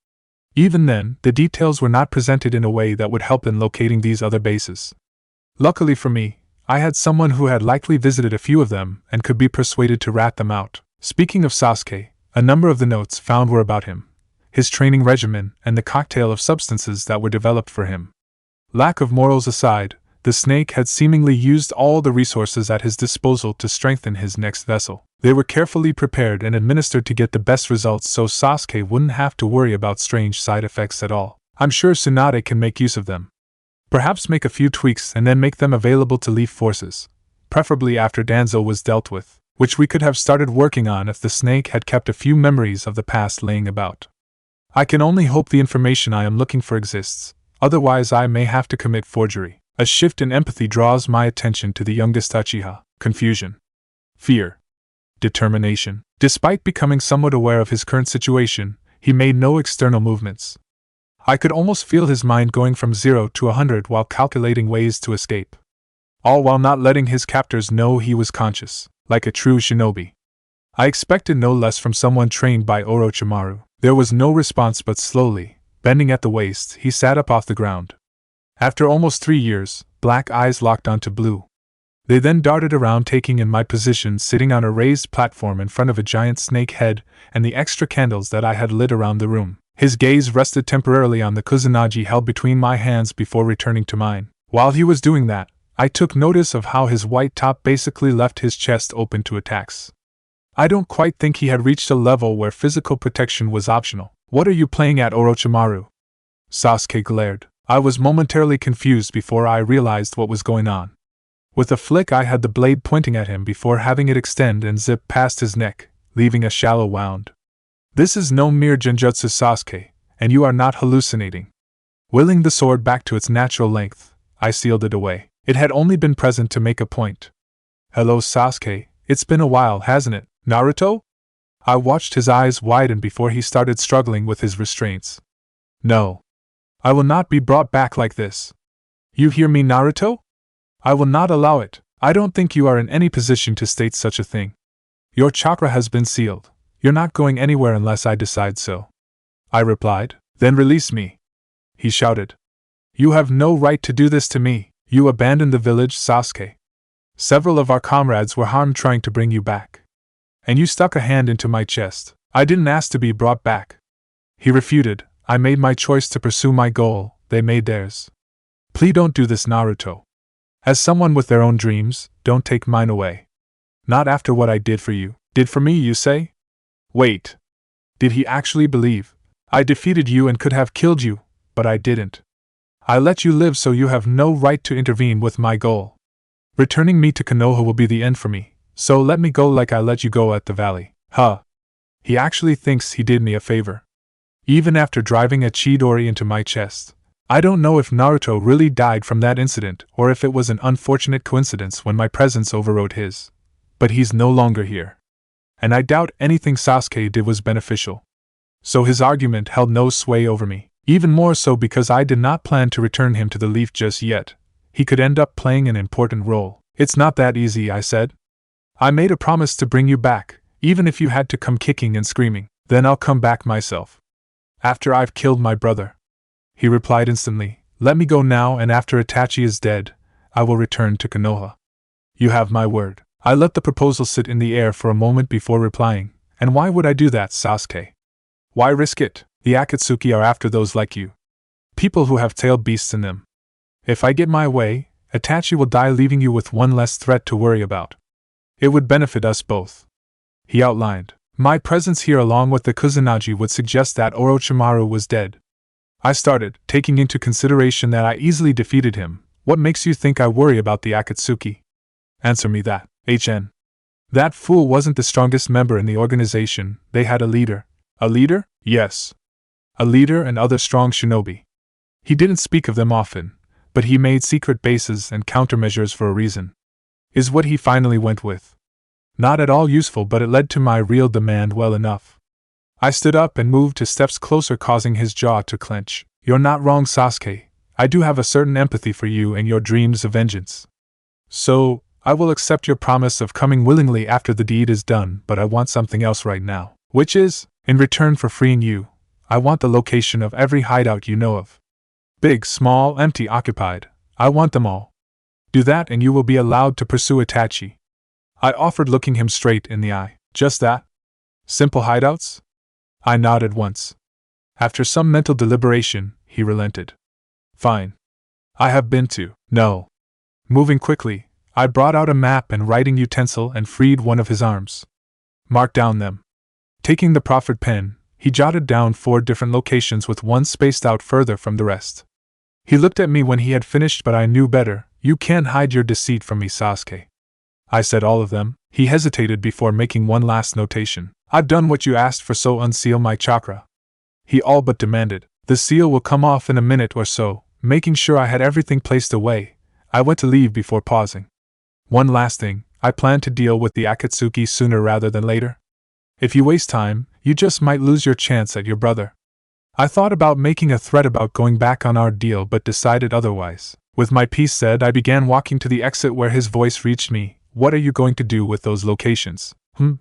Even then, the details were not presented in a way that would help in locating these other bases. Luckily for me, I had someone who had likely visited a few of them and could be persuaded to rat them out. Speaking of Sasuke, a number of the notes found were about him, his training regimen, and the cocktail of substances that were developed for him. Lack of morals aside, The snake had seemingly used all the resources at his disposal to strengthen his next vessel. They were carefully prepared and administered to get the best results so Sasuke wouldn't have to worry about strange side effects at all. I'm sure Tsunade can make use of them. Perhaps make a few tweaks and then make them available to Leaf forces, preferably after Danzo was dealt with, which we could have started working on if the snake had kept a few memories of the past laying about. I can only hope the information I am looking for exists, otherwise I may have to commit forgery. A shift in empathy draws my attention to the youngest Uchiha. Confusion. Fear. Determination. Despite becoming somewhat aware of his current situation, he made no external movements. I could almost feel his mind going from 0 to 100 while calculating ways to escape. All while not letting his captors know he was conscious, like a true shinobi. I expected no less from someone trained by Orochimaru. There was no response, but slowly, bending at the waist, he sat up off the ground. After almost 3 years, black eyes locked onto blue. They then darted around, taking in my position sitting on a raised platform in front of a giant snake head and the extra candles that I had lit around the room. His gaze rested temporarily on the kusanagi held between my hands before returning to mine. While he was doing that, I took notice of how his white top basically left his chest open to attacks. I don't quite think he had reached a level where physical protection was optional. What are you playing at, Orochimaru? Sasuke glared. I was momentarily confused before I realized what was going on. With a flick, I had the blade pointing at him before having it extend and zip past his neck, leaving a shallow wound. This is no mere genjutsu, Sasuke, and you are not hallucinating. Willing the sword back to its natural length, I sealed it away. It had only been present to make a point. Hello, Sasuke, it's been a while, hasn't it, Naruto? I watched his eyes widen before he started struggling with his restraints. No. I will not be brought back like this. You hear me, Naruto? I will not allow it. I don't think you are in any position to state such a thing. Your chakra has been sealed. You're not going anywhere unless I decide so. I replied. Then release me. He shouted. You have no right to do this to me. You abandoned the village, Sasuke. Several of our comrades were harmed trying to bring you back. And you stuck a hand into my chest. I didn't ask to be brought back. He refuted. I made my choice to pursue my goal, they made theirs. Please don't do this, Naruto. As someone with their own dreams, don't take mine away. Not after what I did for you. Did for me, you say? Wait. Did he actually believe? I defeated you and could have killed you, but I didn't. I let you live, so you have no right to intervene with my goal. Returning me to Konoha will be the end for me, so let me go like I let you go at the valley. Huh. He actually thinks he did me a favor. Even after driving a Chidori into my chest. I don't know if Naruto really died from that incident or if it was an unfortunate coincidence when my presence overrode his. But he's no longer here. And I doubt anything Sasuke did was beneficial. So his argument held no sway over me, even more so because I did not plan to return him to the Leaf just yet. He could end up playing an important role. It's not that easy, I said. I made a promise to bring you back, even if you had to come kicking and screaming. Then I'll come back myself. After I've killed my brother. He replied instantly. Let me go now, and after Itachi is dead, I will return to Konoha. You have my word. I let the proposal sit in the air for a moment before replying. And why would I do that, Sasuke? Why risk it? The Akatsuki are after those like you. People who have tailed beasts in them. If I get my way, Itachi will die, leaving you with one less threat to worry about. It would benefit us both. He outlined. My presence here along with the Kusanagi would suggest that Orochimaru was dead. I started, taking into consideration that I easily defeated him. What makes you think I worry about the Akatsuki? Answer me that, HN. That fool wasn't the strongest member in the organization. They had a leader. A leader? Yes. A leader and other strong shinobi. He didn't speak of them often, but he made secret bases and countermeasures for a reason. Is what he finally went with. Not at all useful, but it led to my real demand well enough. I stood up and moved 2 steps closer, causing his jaw to clench. You're not wrong, Sasuke. I do have a certain empathy for you and your dreams of vengeance. So, I will accept your promise of coming willingly after the deed is done, but I want something else right now. Which is, in return for freeing you, I want the location of every hideout you know of. Big, small, empty, occupied. I want them all. Do that and you will be allowed to pursue Itachi. I offered, looking him straight in the eye. Just that? Simple hideouts? I nodded once. After some mental deliberation, he relented. Fine. I have been to. No. Moving quickly, I brought out a map and writing utensil and freed one of his arms. Marked down them. Taking the proffered pen, he jotted down 4 different locations with one spaced out further from the rest. He looked at me when he had finished, but I knew better. You can't hide your deceit from me, Sasuke. I said all of them. He hesitated before making one last notation. I've done what you asked for, so unseal my chakra. He all but demanded. The seal will come off in a minute or so. Making sure I had everything placed away, I went to leave before pausing. One last thing, I plan to deal with the Akatsuki sooner rather than later. If you waste time, you just might lose your chance at your brother. I thought about making a threat about going back on our deal but decided otherwise. With my piece said, I began walking to the exit where his voice reached me. What are you going to do with those locations?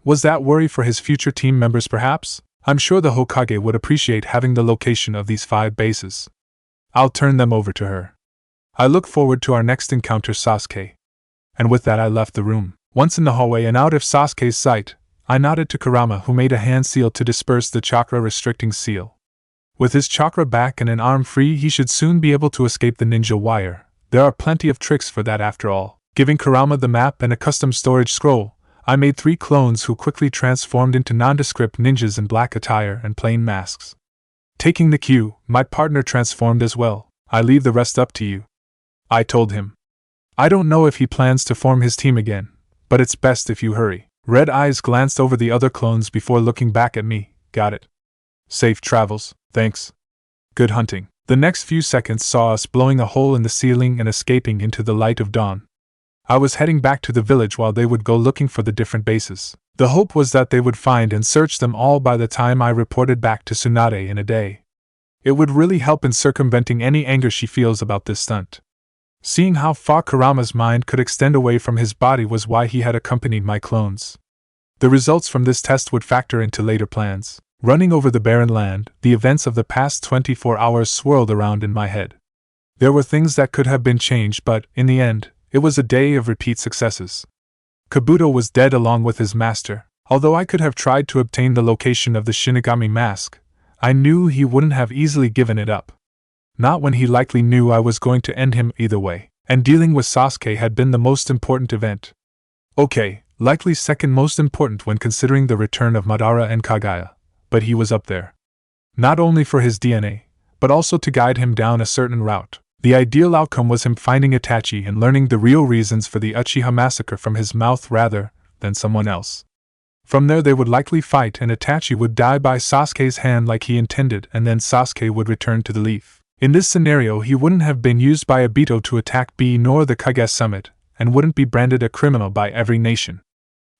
Was that worry for his future team members perhaps? I'm sure the Hokage would appreciate having the location of these 5 bases. I'll turn them over to her. I look forward to our next encounter, Sasuke. And with that I left the room. Once in the hallway and out of Sasuke's sight, I nodded to Kurama, who made a hand seal to disperse the chakra restricting seal. With his chakra back and an arm free, he should soon be able to escape the ninja wire. There are plenty of tricks for that after all. Giving Kurama the map and a custom storage scroll, I made 3 clones who quickly transformed into nondescript ninjas in black attire and plain masks. Taking the cue, my partner transformed as well. I leave the rest up to you, I told him. I don't know if he plans to form his team again, but it's best if you hurry. Red eyes glanced over the other clones before looking back at me. Got it. Safe travels, thanks. Good hunting. The next few seconds saw us blowing a hole in the ceiling and escaping into the light of dawn. I was heading back to the village while they would go looking for the different bases. The hope was that they would find and search them all by the time I reported back to Tsunade in a day. It would really help in circumventing any anger she feels about this stunt. Seeing how far Kurama's mind could extend away from his body was why he had accompanied my clones. The results from this test would factor into later plans. Running over the barren land, the events of the past 24 hours swirled around in my head. There were things that could have been changed, but, in the end, it was a day of repeat successes. Kabuto was dead along with his master. Although I could have tried to obtain the location of the Shinigami mask, I knew he wouldn't have easily given it up. Not when he likely knew I was going to end him either way, and dealing with Sasuke had been the most important event. Okay, likely second most important when considering the return of Madara and Kagaya, but he was up there. Not only for his DNA, but also to guide him down a certain route. The ideal outcome was him finding Itachi and learning the real reasons for the Uchiha massacre from his mouth rather than someone else. From there they would likely fight and Itachi would die by Sasuke's hand like he intended, and then Sasuke would return to the Leaf. In this scenario he wouldn't have been used by Obito to attack B nor the Kage Summit, and wouldn't be branded a criminal by every nation.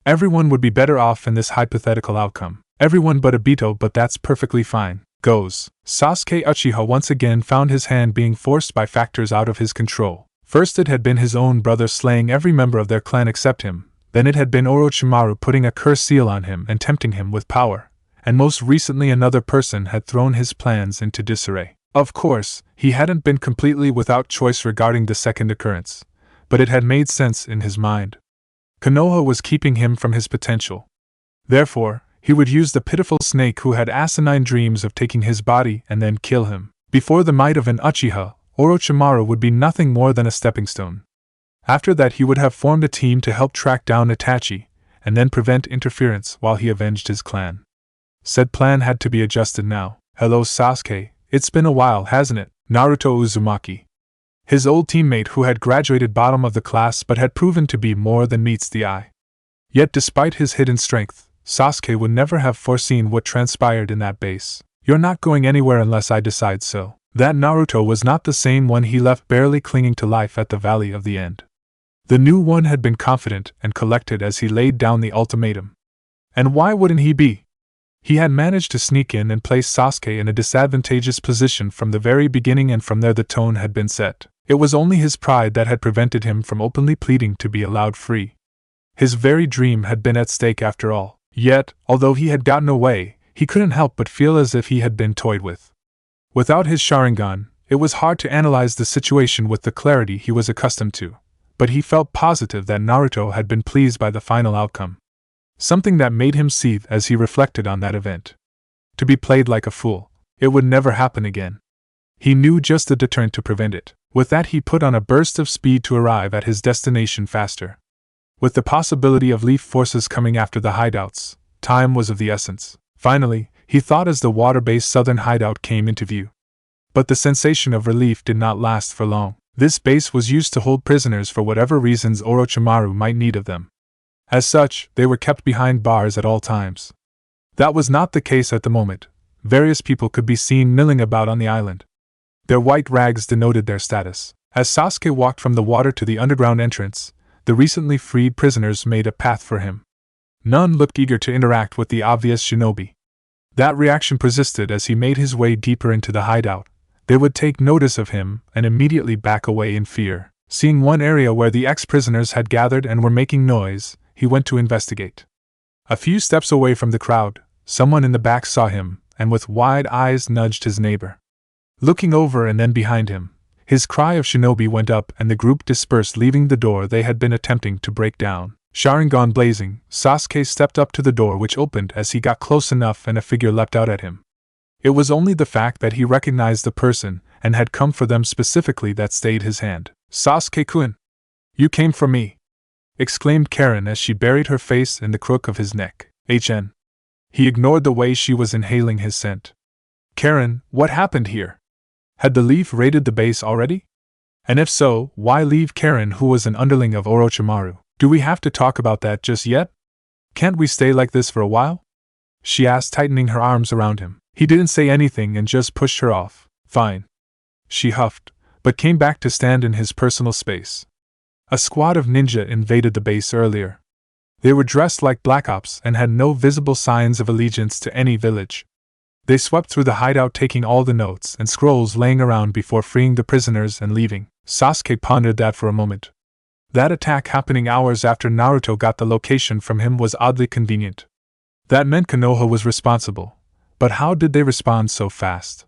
Everyone would be better off in this hypothetical outcome. Everyone but Obito, but that's perfectly fine. Goes. Sasuke Uchiha once again found his hand being forced by factors out of his control. First it had been his own brother slaying every member of their clan except him, then it had been Orochimaru putting a curse seal on him and tempting him with power, and most recently another person had thrown his plans into disarray. Of course, he hadn't been completely without choice regarding the second occurrence, but it had made sense in his mind. Konoha was keeping him from his potential. Therefore, he would use the pitiful snake who had asinine dreams of taking his body and then kill him. Before the might of an Uchiha, Orochimaru would be nothing more than a stepping stone. After that he would have formed a team to help track down Itachi, and then prevent interference while he avenged his clan. Said plan had to be adjusted now. Hello Sasuke, it's been a while, hasn't it? Naruto Uzumaki. His old teammate who had graduated bottom of the class but had proven to be more than meets the eye. Yet despite his hidden strength, Sasuke would never have foreseen what transpired in that base. You're not going anywhere unless I decide so. That Naruto was not the same one he left barely clinging to life at the Valley of the End. The new one had been confident and collected as he laid down the ultimatum. And why wouldn't he be? He had managed to sneak in and place Sasuke in a disadvantageous position from the very beginning, and from there the tone had been set. It was only his pride that had prevented him from openly pleading to be allowed free. His very dream had been at stake after all. Yet, although he had gotten away, he couldn't help but feel as if he had been toyed with. Without his Sharingan, it was hard to analyze the situation with the clarity he was accustomed to, but he felt positive that Naruto had been pleased by the final outcome. Something that made him seethe as he reflected on that event. To be played like a fool, it would never happen again. He knew just the deterrent to prevent it. With that, he put on a burst of speed to arrive at his destination faster. With the possibility of leaf forces coming after the hideouts, time was of the essence. Finally, he thought as the water-based southern hideout came into view. But the sensation of relief did not last for long. This base was used to hold prisoners for whatever reasons Orochimaru might need of them. As such, they were kept behind bars at all times. That was not the case at the moment. Various people could be seen milling about on the island. Their white rags denoted their status. As Sasuke walked from the water to the underground entrance, the recently freed prisoners made a path for him. None looked eager to interact with the obvious shinobi. That reaction persisted as he made his way deeper into the hideout. They would take notice of him and immediately back away in fear. Seeing one area where the ex-prisoners had gathered and were making noise, he went to investigate. A few steps away from the crowd, someone in the back saw him, and with wide eyes nudged his neighbor. Looking over and then behind him, his cry of shinobi went up and the group dispersed, leaving the door they had been attempting to break down. Sharingan blazing, Sasuke stepped up to the door, which opened as he got close enough and a figure leapt out at him. It was only the fact that he recognized the person and had come for them specifically that stayed his hand. "Sasuke-kun! You came for me!" exclaimed Karen as she buried her face in the crook of his neck. "HN." He ignored the way she was inhaling his scent. "Karen, what happened here? Had the Leaf raided the base already? And if so, why leave Karen, who was an underling of Orochimaru? Do we have to talk about that just yet? Can't we stay like this for a while?" she asked, tightening her arms around him. He didn't say anything and just pushed her off. "Fine," she huffed, but came back to stand in his personal space. A squad of ninja invaded the base earlier. They were dressed like Black Ops and had no visible signs of allegiance to any village. They swept through the hideout, taking all the notes and scrolls laying around before freeing the prisoners and leaving. Sasuke pondered that for a moment. That attack happening hours after Naruto got the location from him was oddly convenient. That meant Konoha was responsible. But how did they respond so fast?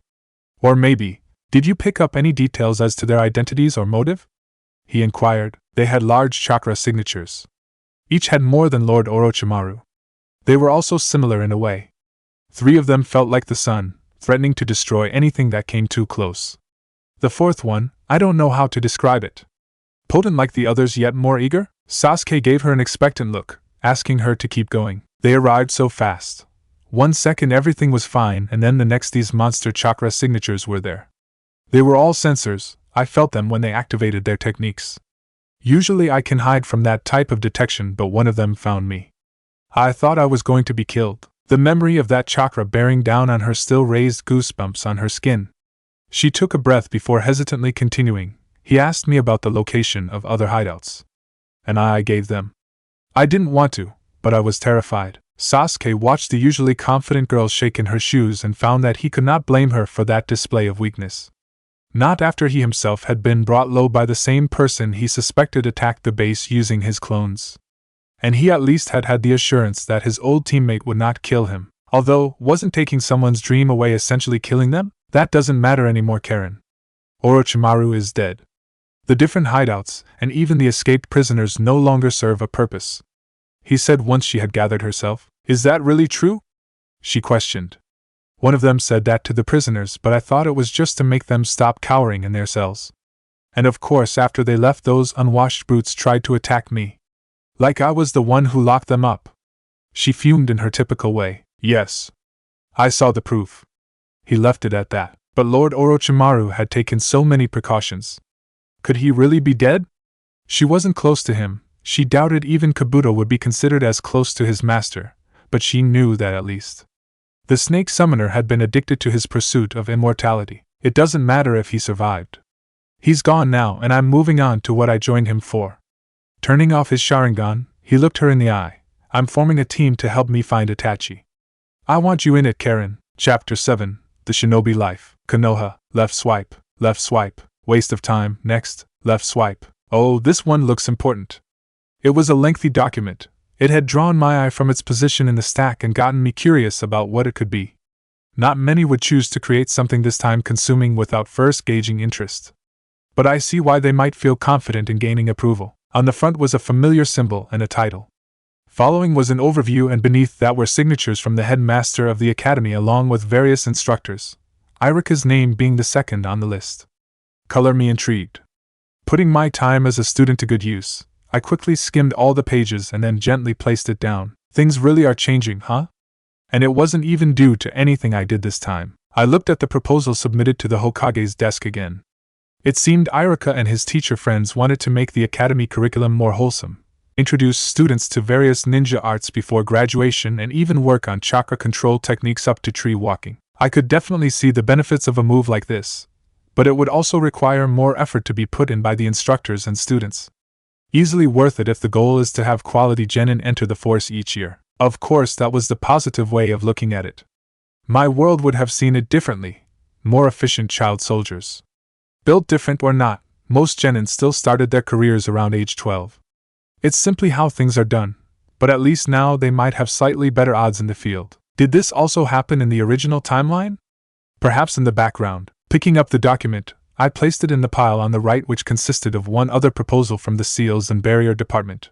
Or maybe, did you pick up any details as to their identities or motive? He inquired. They had large chakra signatures. Each had more than Lord Orochimaru. They were also similar in a way. 3 of them felt like the sun, threatening to destroy anything that came too close. The 4th one, I don't know how to describe it. Potent like the others, yet more eager? Sasuke gave her an expectant look, asking her to keep going. They arrived so fast. 1 second everything was fine, and then the next these monster chakra signatures were there. They were all sensors. I felt them when they activated their techniques. Usually I can hide from that type of detection, but one of them found me. I thought I was going to be killed. The memory of that chakra bearing down on her still raised goosebumps on her skin. She took a breath before hesitantly continuing. He asked me about the location of other hideouts. And I gave them. I didn't want to, but I was terrified. Sasuke watched the usually confident girl shake in her shoes and found that he could not blame her for that display of weakness. Not after he himself had been brought low by the same person he suspected attacked the base using his clones. And he at least had had the assurance that his old teammate would not kill him. Although, wasn't taking someone's dream away essentially killing them? That doesn't matter anymore, Karen. Orochimaru is dead. The different hideouts, and even the escaped prisoners, no longer serve a purpose. He said once she had gathered herself. Is that really true? She questioned. One of them said that to the prisoners, but I thought it was just to make them stop cowering in their cells. And of course after they left, those unwashed brutes tried to attack me. Like I was the one who locked them up. She fumed in her typical way. Yes. I saw the proof. He left it at that. But Lord Orochimaru had taken so many precautions. Could he really be dead? She wasn't close to him. She doubted even Kabuto would be considered as close to his master, but she knew that at least. The snake summoner had been addicted to his pursuit of immortality. It doesn't matter if he survived. He's gone now, and I'm moving on to what I joined him for. Turning off his Sharingan, he looked her in the eye. I'm forming a team to help me find Itachi. I want you in it, Karen. Chapter 7, The Shinobi Life. Konoha, left swipe, waste of time, next, left swipe. Oh, this one looks important. It was a lengthy document. It had drawn my eye from its position in the stack and gotten me curious about what it could be. Not many would choose to create something this time-consuming without first gauging interest. But I see why they might feel confident in gaining approval. On the front was a familiar symbol and a title. Following was an overview, and beneath that were signatures from the headmaster of the academy along with various instructors. Irika's name being the second on the list. Color me intrigued. Putting my time as a student to good use, I quickly skimmed all the pages and then gently placed it down. Things really are changing, huh? And it wasn't even due to anything I did this time. I looked at the proposal submitted to the Hokage's desk again. It seemed Irika and his teacher friends wanted to make the academy curriculum more wholesome, introduce students to various ninja arts before graduation, and even work on chakra control techniques up to tree walking. I could definitely see the benefits of a move like this, but it would also require more effort to be put in by the instructors and students. Easily worth it if the goal is to have quality genin enter the force each year. Of course, that was the positive way of looking at it. My world would have seen it differently. More efficient child soldiers. Built different or not, most genin still started their careers around age 12. It's simply how things are done, but at least now they might have slightly better odds in the field. Did this also happen in the original timeline? Perhaps in the background. Picking up the document, I placed it in the pile on the right, which consisted of one other proposal from the Seals and Barrier Department.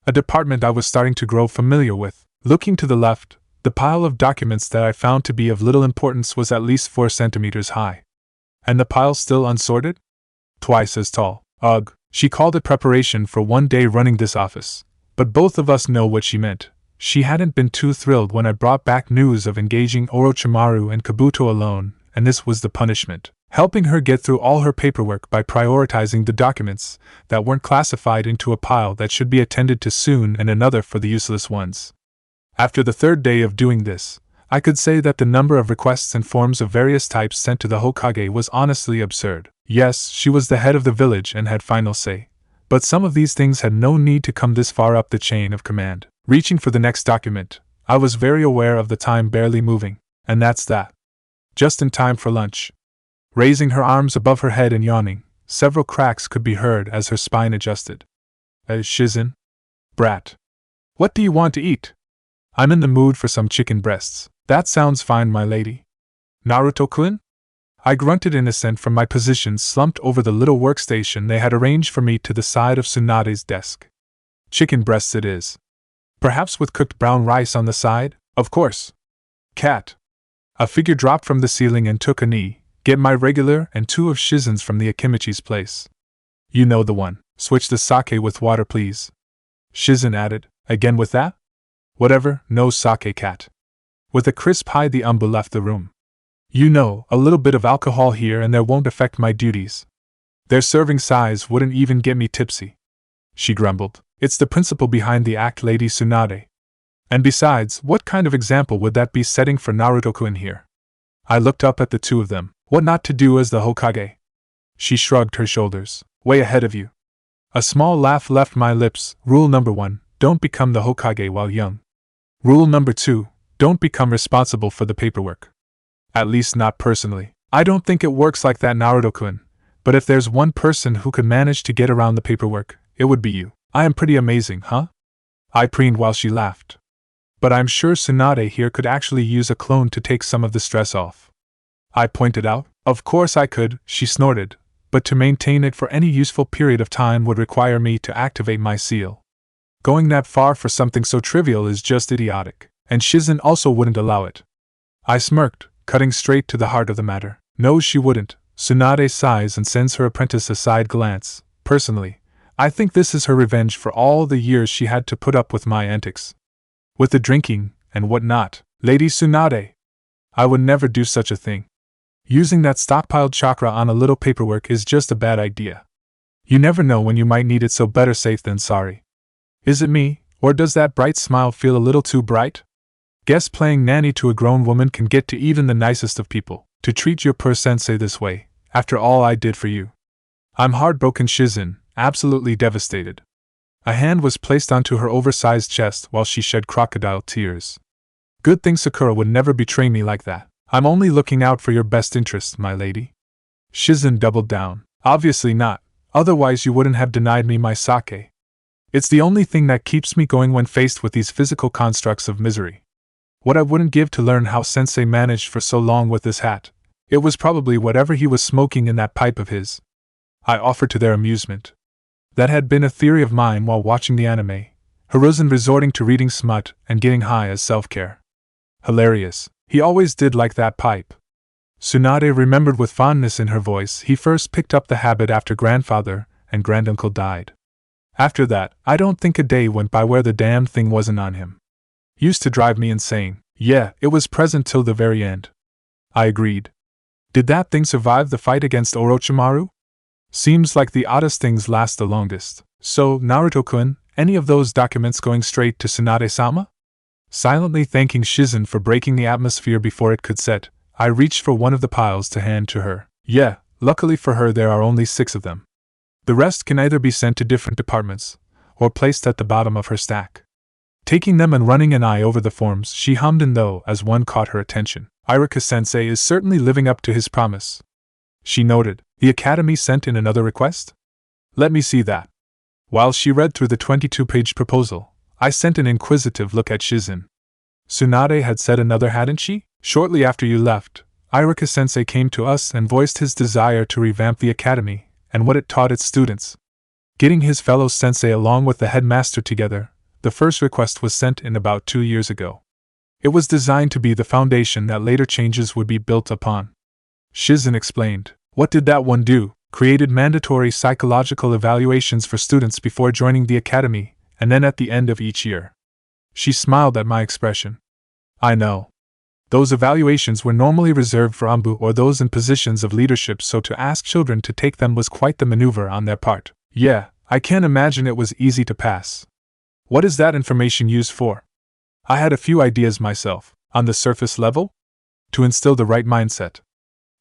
A department I was starting to grow familiar with. Looking to the left, the pile of documents that I found to be of little importance was at least 4 centimeters high. And the pile still unsorted? Twice as tall. Ugh, she called it preparation for one day running this office. But both of us know what she meant. She hadn't been too thrilled when I brought back news of engaging Orochimaru and Kabuto alone, and this was the punishment. Helping her get through all her paperwork by prioritizing the documents that weren't classified into a pile that should be attended to soon and another for the useless ones. After the third day of doing this, I could say that the number of requests and forms of various types sent to the Hokage was honestly absurd. Yes, she was the head of the village and had final say, but some of these things had no need to come this far up the chain of command. Reaching for the next document, I was very aware of the time barely moving, and that's that. Just in time for lunch. Raising her arms above her head and yawning, several cracks could be heard as her spine adjusted. Shizen? Brat. What do you want to eat? I'm in the mood for some chicken breasts. That sounds fine, my lady. Naruto-kun? I grunted in assent from my position slumped over the little workstation they had arranged for me to the side of Tsunade's desk. Chicken breasts it is. Perhaps with cooked brown rice on the side? Of course. Cat. A figure dropped from the ceiling and took a knee. Get my regular and 2 of Shizen's from the Akimichi's place. You know the one. Switch the sake with water, please. Shizen added, again with that? Whatever, no sake, cat. With a crisp hi, the Umbu left the room. You know, a little bit of alcohol here and there won't affect my duties. Their serving size wouldn't even get me tipsy. She grumbled. It's the principle behind the act, Lady Tsunade. And besides, what kind of example would that be setting for Naruto-kun here? I looked up at the two of them. What not to do as the Hokage? She shrugged her shoulders. Way ahead of you. A small laugh left my lips. Rule number 1, don't become the Hokage while young. Rule number 2, don't become responsible for the paperwork. At least not personally. I don't think it works like that, Naruto-kun, but if there's one person who could manage to get around the paperwork, it would be you. I am pretty amazing, huh? I preened while she laughed. But I'm sure Tsunade here could actually use a clone to take some of the stress off. I pointed out. Of course I could, she snorted, but to maintain it for any useful period of time would require me to activate my seal. Going that far for something so trivial is just idiotic, and Shizen also wouldn't allow it. I smirked, cutting straight to the heart of the matter. No, she wouldn't. Tsunade sighs and sends her apprentice a side glance. Personally, I think this is her revenge for all the years she had to put up with my antics. With the drinking, and what not. Lady Tsunade! I would never do such a thing. Using that stockpiled chakra on a little paperwork is just a bad idea. You never know when you might need it, so better safe than sorry. Is it me, or does that bright smile feel a little too bright? Guess playing nanny to a grown woman can get to even the nicest of people. To treat your poor sensei this way, after all I did for you. I'm heartbroken, Shizen, absolutely devastated. A hand was placed onto her oversized chest while she shed crocodile tears. Good thing Sakura would never betray me like that. I'm only looking out for your best interests, my lady. Shizen doubled down. Obviously not, otherwise you wouldn't have denied me my sake. It's the only thing that keeps me going when faced with these physical constructs of misery. What I wouldn't give to learn how Sensei managed for so long with this hat. It was probably whatever he was smoking in that pipe of his. I offered to their amusement. That had been a theory of mine while watching the anime. Hiruzen resorting to reading smut and getting high as self-care. Hilarious. He always did like that pipe. Tsunade remembered with fondness in her voice. He first picked up the habit after grandfather and granduncle died. After that, I don't think a day went by where the damn thing wasn't on him. Used to drive me insane. Yeah, it was present till the very end. I agreed. Did that thing survive the fight against Orochimaru? Seems like the oddest things last the longest. So, Naruto-kun, any of those documents going straight to Tsunade-sama? Silently thanking Shizen for breaking the atmosphere before it could set, I reached for one of the piles to hand to her. Yeah, luckily for her there are only 6 of them. The rest can either be sent to different departments, or placed at the bottom of her stack. Taking them and running an eye over the forms, she hummed in though as one caught her attention. Iruka-sensei is certainly living up to his promise. She noted. The Academy sent in another request? Let me see that. While she read through the 22-page proposal, I sent an inquisitive look at Shizen. Tsunade had said another, hadn't she? Shortly after you left, Iruka-sensei came to us and voiced his desire to revamp the Academy and what it taught its students. Getting his fellow sensei along with the headmaster together, the first request was sent in about 2 years ago. It was designed to be the foundation that later changes would be built upon. Shizen explained. What did that one do? Created mandatory psychological evaluations for students before joining the academy, and then at the end of each year. She smiled at my expression. I know. Those evaluations were normally reserved for Anbu or those in positions of leadership, so to ask children to take them was quite the maneuver on their part. Yeah, I can't imagine it was easy to pass. What is that information used for? I had a few ideas myself. On the surface level? To instill the right mindset.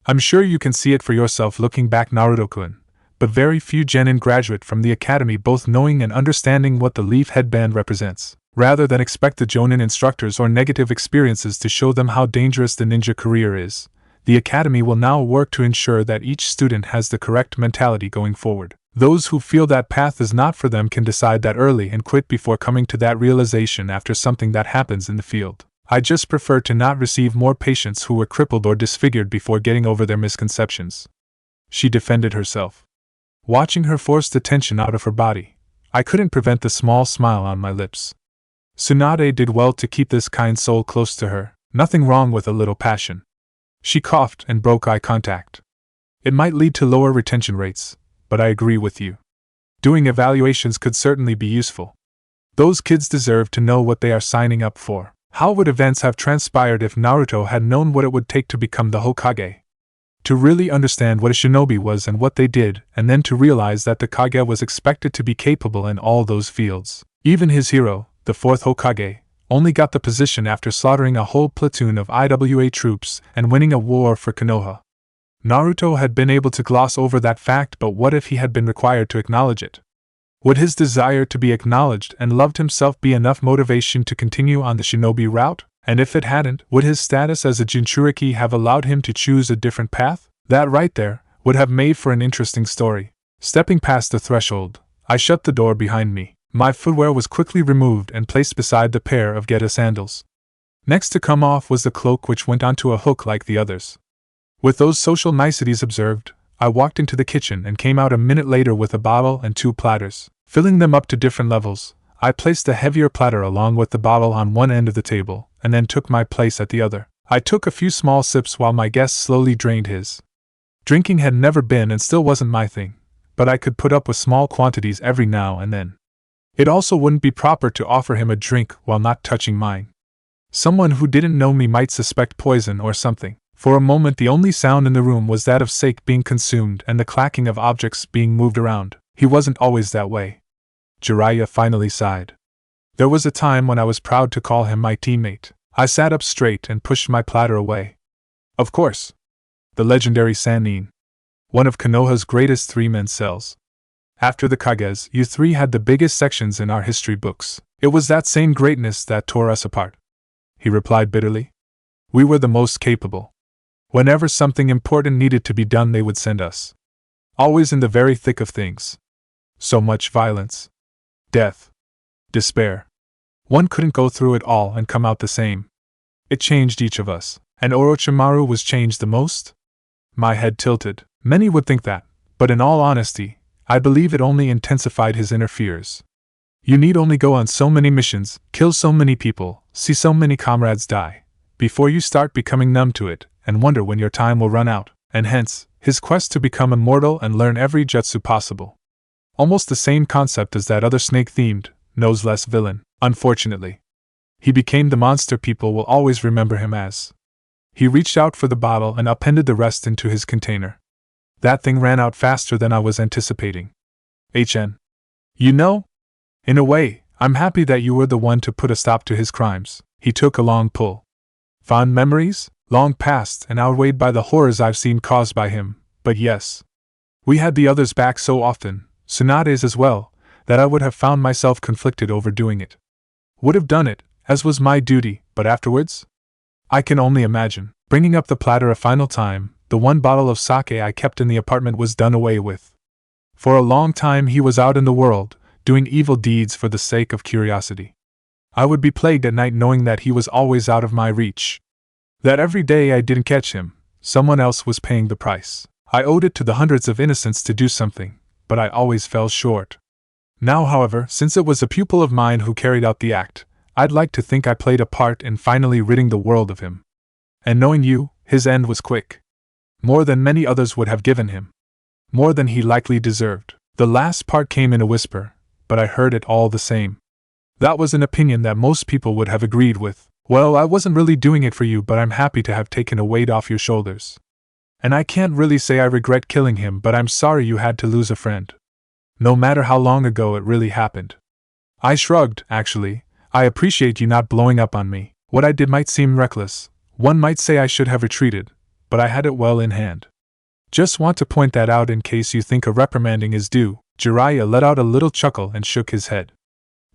I'm sure you can see it for yourself looking back, Naruto-kun, but very few genin graduate from the academy both knowing and understanding what the leaf headband represents. Rather than expect the jonin instructors or negative experiences to show them how dangerous the ninja career is, the academy will now work to ensure that each student has the correct mentality going forward. Those who feel that path is not for them can decide that early and quit before coming to that realization after something that happens in the field. I just prefer to not receive more patients who were crippled or disfigured before getting over their misconceptions. She defended herself. Watching her force the tension out of her body, I couldn't prevent the small smile on my lips. Tsunade did well to keep this kind soul close to her, nothing wrong with a little passion. She coughed and broke eye contact. It might lead to lower retention rates, but I agree with you. Doing evaluations could certainly be useful. Those kids deserve to know what they are signing up for. How would events have transpired if Naruto had known what it would take to become the Hokage? To really understand what a shinobi was and what they did, and then to realize that the Kage was expected to be capable in all those fields. Even his hero, the 4th Hokage, only got the position after slaughtering a whole platoon of IWA troops and winning a war for Konoha. Naruto had been able to gloss over that fact, but what if he had been required to acknowledge it? Would his desire to be acknowledged and loved himself be enough motivation to continue on the shinobi route? And if it hadn't, would his status as a Jinchuriki have allowed him to choose a different path? That right there would have made for an interesting story. Stepping past the threshold, I shut the door behind me. My footwear was quickly removed and placed beside the pair of Geta sandals. Next to come off was the cloak, which went onto a hook like the others. With those social niceties observed, I walked into the kitchen and came out a minute later with a bottle and 2 platters. Filling them up to different levels, I placed the heavier platter along with the bottle on one end of the table, and then took my place at the other. I took a few small sips while my guest slowly drained his. Drinking had never been and still wasn't my thing, but I could put up with small quantities every now and then. It also wouldn't be proper to offer him a drink while not touching mine. Someone who didn't know me might suspect poison or something. For a moment the only sound in the room was that of sake being consumed and the clacking of objects being moved around. He wasn't always that way. Jiraiya finally sighed. There was a time when I was proud to call him my teammate. I sat up straight and pushed my platter away. Of course. The legendary Sannin. One of Konoha's greatest 3-man cells. After the Kages, you 3 had the biggest sections in our history books. It was that same greatness that tore us apart. He replied bitterly. We were the most capable. Whenever something important needed to be done, they would send us. Always in the very thick of things. So much violence. Death. Despair. One couldn't go through it all and come out the same. It changed each of us. And Orochimaru was changed the most? My head tilted. Many would think that, but in all honesty, I believe it only intensified his inner fears. You need only go on so many missions, kill so many people, see so many comrades die, before you start becoming numb to it, and wonder when your time will run out, and hence, his quest to become immortal and learn every jutsu possible. Almost the same concept as that other snake-themed, nose-less villain, unfortunately. He became the monster people will always remember him as. He reached out for the bottle and appended the rest into his container. That thing ran out faster than I was anticipating. HN. You know? In a way, I'm happy that you were the one to put a stop to his crimes. He took a long pull. Fond memories? Long past and outweighed by the horrors I've seen caused by him, but yes. We had the others back so often, Tsunade's as well, that I would have found myself conflicted over doing it. Would have done it, as was my duty, but afterwards? I can only imagine. Bringing up the platter a final time, the one bottle of sake I kept in the apartment was done away with. For a long time he was out in the world, doing evil deeds for the sake of curiosity. I would be plagued at night knowing that he was always out of my reach. That every day I didn't catch him, someone else was paying the price. I owed it to the hundreds of innocents to do something, but I always fell short. Now, however, since it was a pupil of mine who carried out the act, I'd like to think I played a part in finally ridding the world of him. And knowing you, his end was quick. More than many others would have given him. More than he likely deserved. The last part came in a whisper, but I heard it all the same. That was an opinion that most people would have agreed with. Well, I wasn't really doing it for you, but I'm happy to have taken a weight off your shoulders. And I can't really say I regret killing him, but I'm sorry you had to lose a friend. No matter how long ago it really happened. I shrugged, actually. I appreciate you not blowing up on me. What I did might seem reckless. One might say I should have retreated, but I had it well in hand. Just want to point that out in case you think a reprimanding is due. Jiraiya let out a little chuckle and shook his head.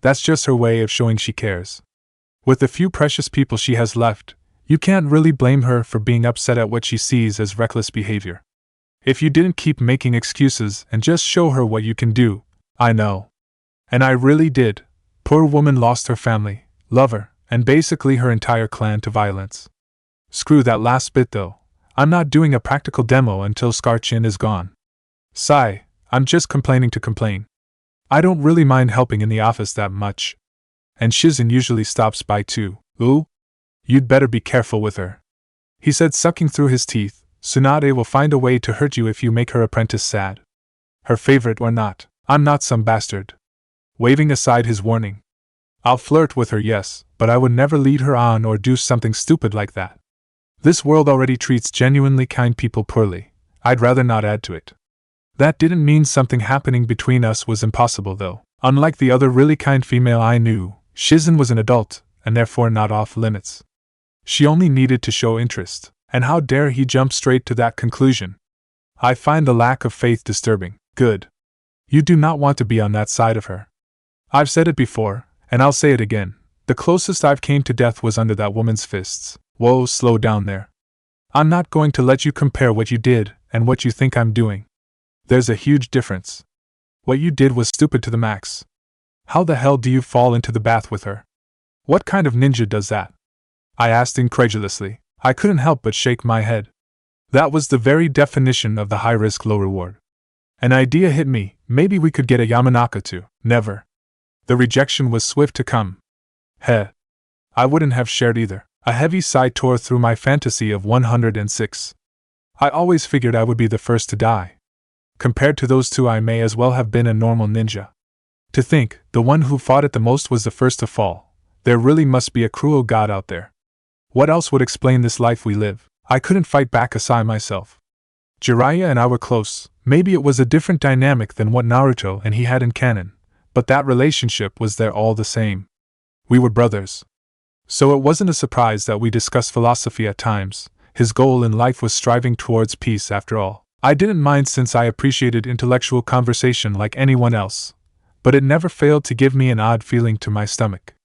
That's just her way of showing she cares. With the few precious people she has left, you can't really blame her for being upset at what she sees as reckless behavior. If you didn't keep making excuses and just show her what you can do, I know. And I really did. Poor woman lost her family, lover, and basically her entire clan to violence. Screw that last bit though. I'm not doing a practical demo until Scar-chin is gone. Sigh, I'm just complaining to complain. I don't really mind helping in the office that much. And Shizen usually stops by too. Ooh? You'd better be careful with her. He said, sucking through his teeth. Tsunade will find a way to hurt you if you make her apprentice sad. Her favorite or not, I'm not some bastard. Waving aside his warning. I'll flirt with her, yes, but I would never lead her on or do something stupid like that. This world already treats genuinely kind people poorly. I'd rather not add to it. That didn't mean something happening between us was impossible though. Unlike the other really kind female I knew, Shizen was an adult, and therefore not off limits. She only needed to show interest, and how dare he jump straight to that conclusion? I find the lack of faith disturbing. Good. You do not want to be on that side of her. I've said it before, and I'll say it again. The closest I've came to death was under that woman's fists. Whoa, slow down there. I'm not going to let you compare what you did and what you think I'm doing. There's a huge difference. What you did was stupid to the max. How the hell do you fall into the bath with her? What kind of ninja does that? I asked incredulously. I couldn't help but shake my head. That was the very definition of the high risk, low reward. An idea hit me. Maybe we could get a Yamanaka to. Never. The rejection was swift to come. Heh. I wouldn't have shared either. A heavy sigh tore through my fantasy of 106. I always figured I would be the first to die. Compared to those two, I may as well have been a normal ninja. To think, the one who fought it the most was the first to fall. There really must be a cruel god out there. What else would explain this life we live? I couldn't fight back a sigh myself. Jiraiya and I were close. Maybe it was a different dynamic than what Naruto and he had in canon, but that relationship was there all the same. We were brothers. So it wasn't a surprise that we discussed philosophy at times. His goal in life was striving towards peace after all. I didn't mind since I appreciated intellectual conversation like anyone else, but it never failed to give me an odd feeling to my stomach.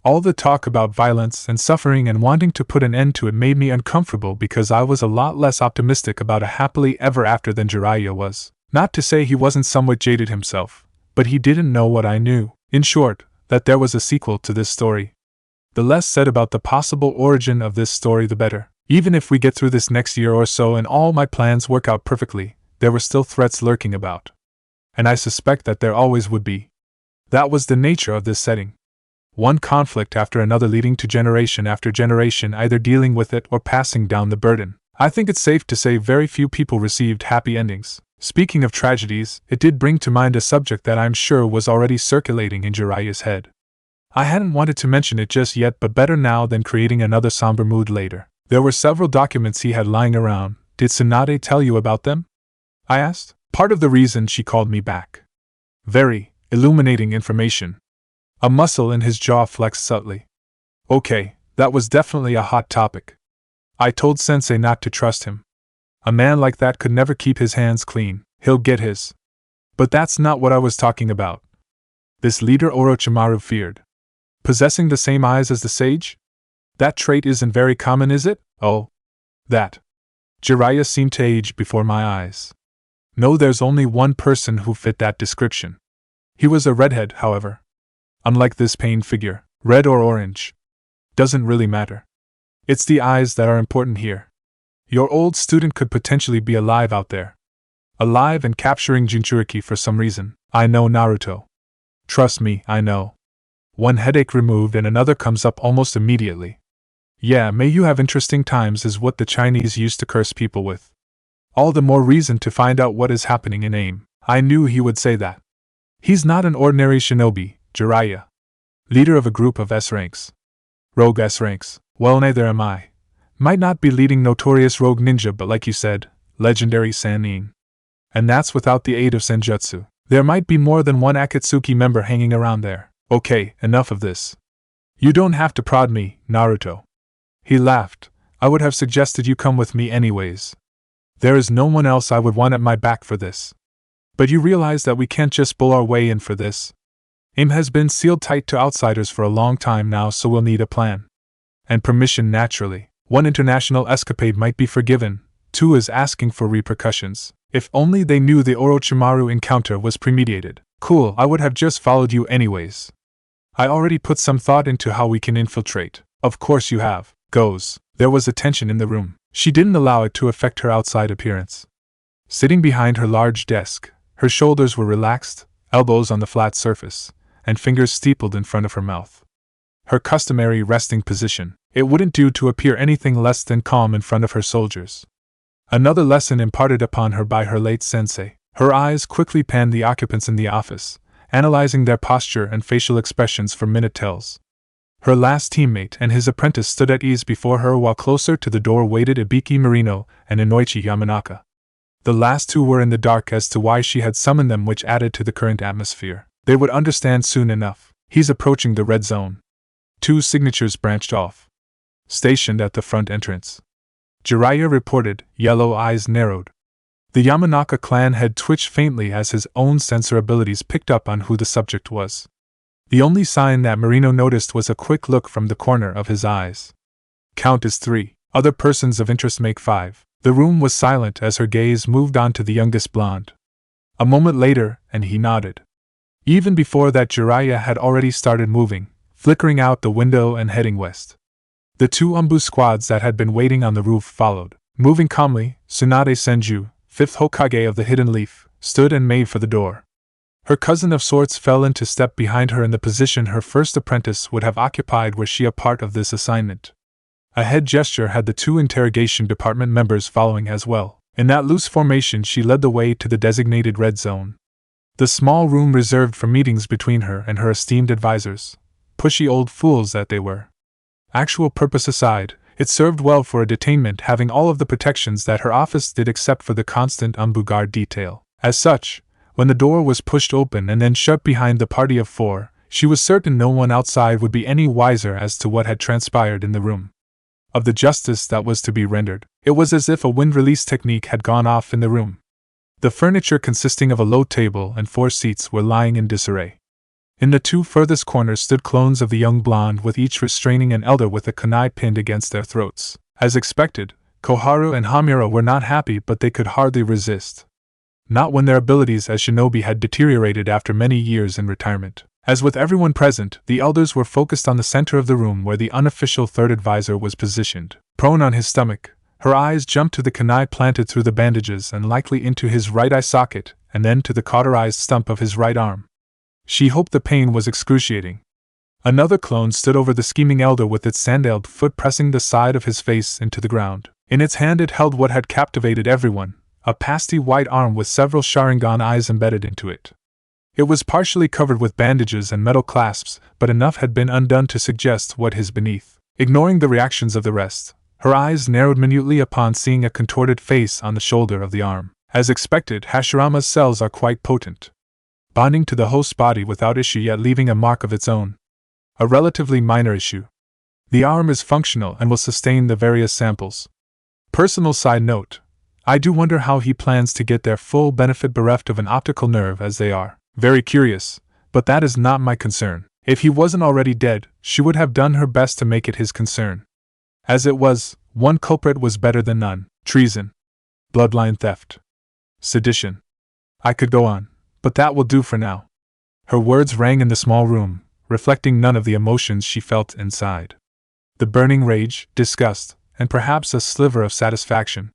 All the talk about violence and suffering and wanting to put an end to it made me uncomfortable because I was a lot less optimistic about a happily ever after than Jiraiya was. Not to say he wasn't somewhat jaded himself, but he didn't know what I knew. In short, that there was a sequel to this story. The less said about the possible origin of this story the better. Even if we get through this next year or so and all my plans work out perfectly, there were still threats lurking about. And I suspect that there always would be. That was the nature of this setting. One conflict after another leading to generation after generation either dealing with it or passing down the burden. I think it's safe to say very few people received happy endings. Speaking of tragedies, it did bring to mind a subject that I'm sure was already circulating in Jiraiya's head. I hadn't wanted to mention it just yet, but better now than creating another somber mood later. There were several documents he had lying around. Did Tsunade tell you about them? I asked. Part of the reason she called me back. Very illuminating information. A muscle in his jaw flexed subtly. Okay, that was definitely a hot topic. I told Sensei not to trust him. A man like that could never keep his hands clean. He'll get his. But that's not what I was talking about. This leader Orochimaru feared. Possessing the same eyes as the sage? That trait isn't very common, is it? Oh. That. Jiraiya seemed to age before my eyes. No, there's only one person who fit that description. He was a redhead, however. Unlike this pained figure, red or orange. Doesn't really matter. It's the eyes that are important here. Your old student could potentially be alive out there. Alive and capturing Jinchuriki for some reason. I know Naruto. Trust me, I know. One headache removed and another comes up almost immediately. Yeah, may you have interesting times is what the Chinese used to curse people with. All the more reason to find out what is happening in AIM. I knew he would say that. He's not an ordinary shinobi, Jiraiya. Leader of a group of S ranks. Rogue S ranks. Well, neither am I. Might not be leading notorious rogue ninja, but like you said, legendary Sannin. And that's without the aid of Senjutsu. There might be more than one Akatsuki member hanging around there. Okay, enough of this. You don't have to prod me, Naruto. He laughed. I would have suggested you come with me anyways. There is no one else I would want at my back for this. But you realize that we can't just bull our way in for this. AIM has been sealed tight to outsiders for a long time now, so we'll need a plan. And permission, naturally. One international escapade might be forgiven, two is asking for repercussions. If only they knew the Orochimaru encounter was premeditated. Cool, I would have just followed you anyways. I already put some thought into how we can infiltrate. Of course you have. Goes. There was a tension in the room. She didn't allow it to affect her outside appearance. Sitting behind her large desk, her shoulders were relaxed, elbows on the flat surface, and fingers steepled in front of her mouth. Her customary resting position. It wouldn't do to appear anything less than calm in front of her soldiers. Another lesson imparted upon her by her late sensei. Her eyes quickly panned the occupants in the office, analyzing their posture and facial expressions for minute tells. Her last teammate and his apprentice stood at ease before her, while closer to the door waited Ibiki Marino and Inoichi Yamanaka. The last two were in the dark as to why she had summoned them, which added to the current atmosphere. They would understand soon enough. He's approaching the red zone. Two signatures branched off. Stationed at the front entrance. Jiraiya reported, yellow eyes narrowed. The Yamanaka clan head twitched faintly as his own sensor abilities picked up on who the subject was. The only sign that Marino noticed was a quick look from the corner of his eyes. Count is 3. Other persons of interest make 5. The room was silent as her gaze moved on to the youngest blonde. A moment later, and he nodded. Even before that, Jiraiya had already started moving, flickering out the window and heading west. The two Umbu squads that had been waiting on the roof followed. Moving calmly, Tsunade Senju, 5th Hokage of the Hidden Leaf, stood and made for the door. Her cousin of sorts fell into step behind her in the position her first apprentice would have occupied were she a part of this assignment. A head gesture had the two interrogation department members following as well. In that loose formation, she led the way to the designated red zone. The small room reserved for meetings between her and her esteemed advisors. Pushy old fools that they were. Actual purpose aside, it served well for a detainment, having all of the protections that her office did except for the constant Umbu guard detail. As such, when the door was pushed open and then shut behind the party of 4, she was certain no one outside would be any wiser as to what had transpired in the room. Of the justice that was to be rendered, it was as if a wind release technique had gone off in the room. The furniture, consisting of a low table and 4 seats, were lying in disarray. In the 2 furthest corners stood clones of the young blonde, with each restraining an elder with a kunai pinned against their throats. As expected, Koharu and Hamura were not happy, but they could hardly resist. Not when their abilities as shinobi had deteriorated after many years in retirement. As with everyone present, the elders were focused on the center of the room where the unofficial third advisor was positioned. Prone on his stomach, her eyes jumped to the kunai planted through the bandages and likely into his right eye socket, and then to the cauterized stump of his right arm. She hoped the pain was excruciating. Another clone stood over the scheming elder with its sandaled foot pressing the side of his face into the ground. In its hand it held what had captivated everyone, a pasty white arm with several Sharingan eyes embedded into it. It was partially covered with bandages and metal clasps, but enough had been undone to suggest what is beneath. Ignoring the reactions of the rest, her eyes narrowed minutely upon seeing a contorted face on the shoulder of the arm. As expected, Hashirama's cells are quite potent, bonding to the host's body without issue yet leaving a mark of its own. A relatively minor issue. The arm is functional and will sustain the various samples. Personal side note, I do wonder how he plans to get their full benefit bereft of an optical nerve as they are. Very curious, but that is not my concern. If he wasn't already dead, she would have done her best to make it his concern. As it was, one culprit was better than none. Treason. Bloodline theft. Sedition. I could go on, but that will do for now. Her words rang in the small room, reflecting none of the emotions she felt inside. The burning rage, disgust, and perhaps a sliver of satisfaction.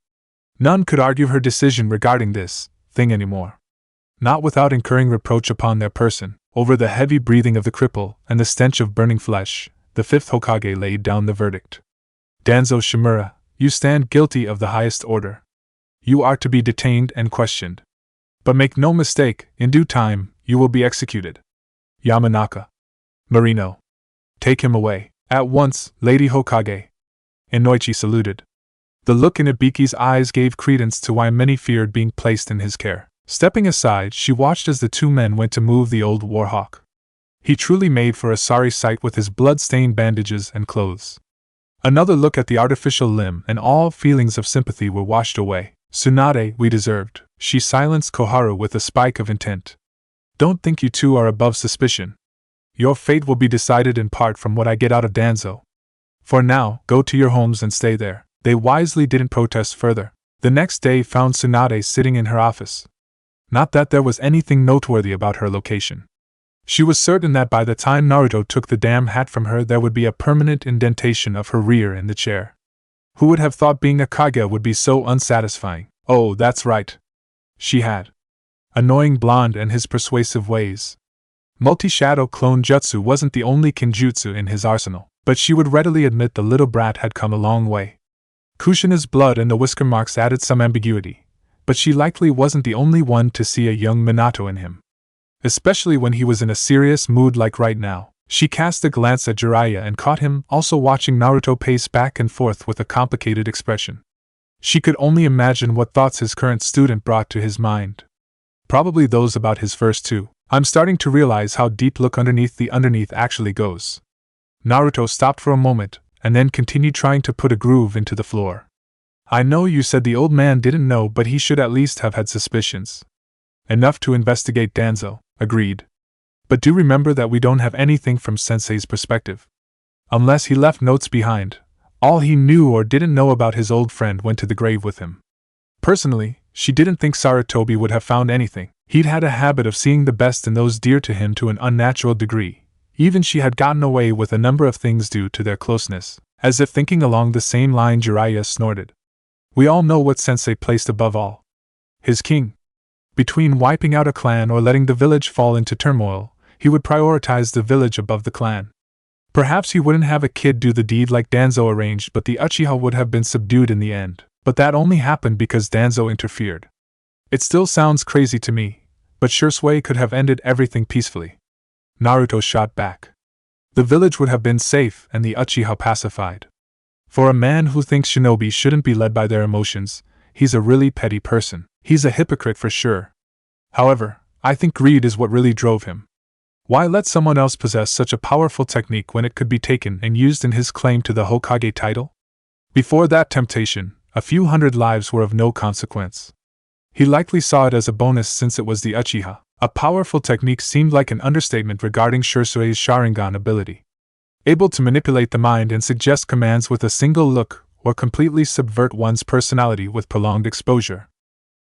None could argue her decision regarding this thing anymore. Not without incurring reproach upon their person. Over the heavy breathing of the cripple and the stench of burning flesh, the fifth Hokage laid down the verdict. Danzo Shimura, you stand guilty of the highest order. You are to be detained and questioned. But make no mistake, in due time, you will be executed. Yamanaka. Marino. Take him away. At once, Lady Hokage. Inoichi saluted. The look in Ibiki's eyes gave credence to why many feared being placed in his care. Stepping aside, she watched as the two men went to move the old warhawk. He truly made for a sorry sight with his blood-stained bandages and clothes. Another look at the artificial limb and all feelings of sympathy were washed away. Tsunade, we deserved. She silenced Koharu with a spike of intent. Don't think you two are above suspicion. Your fate will be decided in part from what I get out of Danzo. For now, go to your homes and stay there. They wisely didn't protest further. The next day found Tsunade sitting in her office. Not that there was anything noteworthy about her location. She was certain that by the time Naruto took the damn hat from her there would be a permanent indentation of her rear in the chair. Who would have thought being a Kage would be so unsatisfying? Oh, that's right. She had. Annoying blonde and his persuasive ways. Multi-shadow clone jutsu wasn't the only kinjutsu in his arsenal, but she would readily admit the little brat had come a long way. Kushina's blood and the whisker marks added some ambiguity, but she likely wasn't the only one to see a young Minato in him. Especially when he was in a serious mood like right now. She cast a glance at Jiraiya and caught him also watching Naruto pace back and forth with a complicated expression. She could only imagine what thoughts his current student brought to his mind. Probably those about his first two. I'm starting to realize how deep look underneath the underneath actually goes. Naruto stopped for a moment, and then continued trying to put a groove into the floor. I know you said the old man didn't know, but he should at least have had suspicions. Enough to investigate Danzo, agreed. But do remember that we don't have anything from Sensei's perspective. Unless he left notes behind, all he knew or didn't know about his old friend went to the grave with him. Personally, she didn't think Sarutobi would have found anything. He'd had a habit of seeing the best in those dear to him to an unnatural degree. Even she had gotten away with a number of things due to their closeness. As if thinking along the same line, Jiraiya snorted. We all know what Sensei placed above all. His king. Between wiping out a clan or letting the village fall into turmoil, he would prioritize the village above the clan. Perhaps he wouldn't have a kid do the deed like Danzo arranged, but the Uchiha would have been subdued in the end. But that only happened because Danzo interfered. It still sounds crazy to me, but Shursui could have ended everything peacefully. Naruto shot back. The village would have been safe and the Uchiha pacified. For a man who thinks shinobi shouldn't be led by their emotions, he's a really petty person. He's a hypocrite for sure. However, I think greed is what really drove him. Why let someone else possess such a powerful technique when it could be taken and used in his claim to the Hokage title? Before that temptation, a few hundred lives were of no consequence. He likely saw it as a bonus since it was the Uchiha. A powerful technique seemed like an understatement regarding Shursui's Sharingan ability. Able to manipulate the mind and suggest commands with a single look, or completely subvert one's personality with prolonged exposure.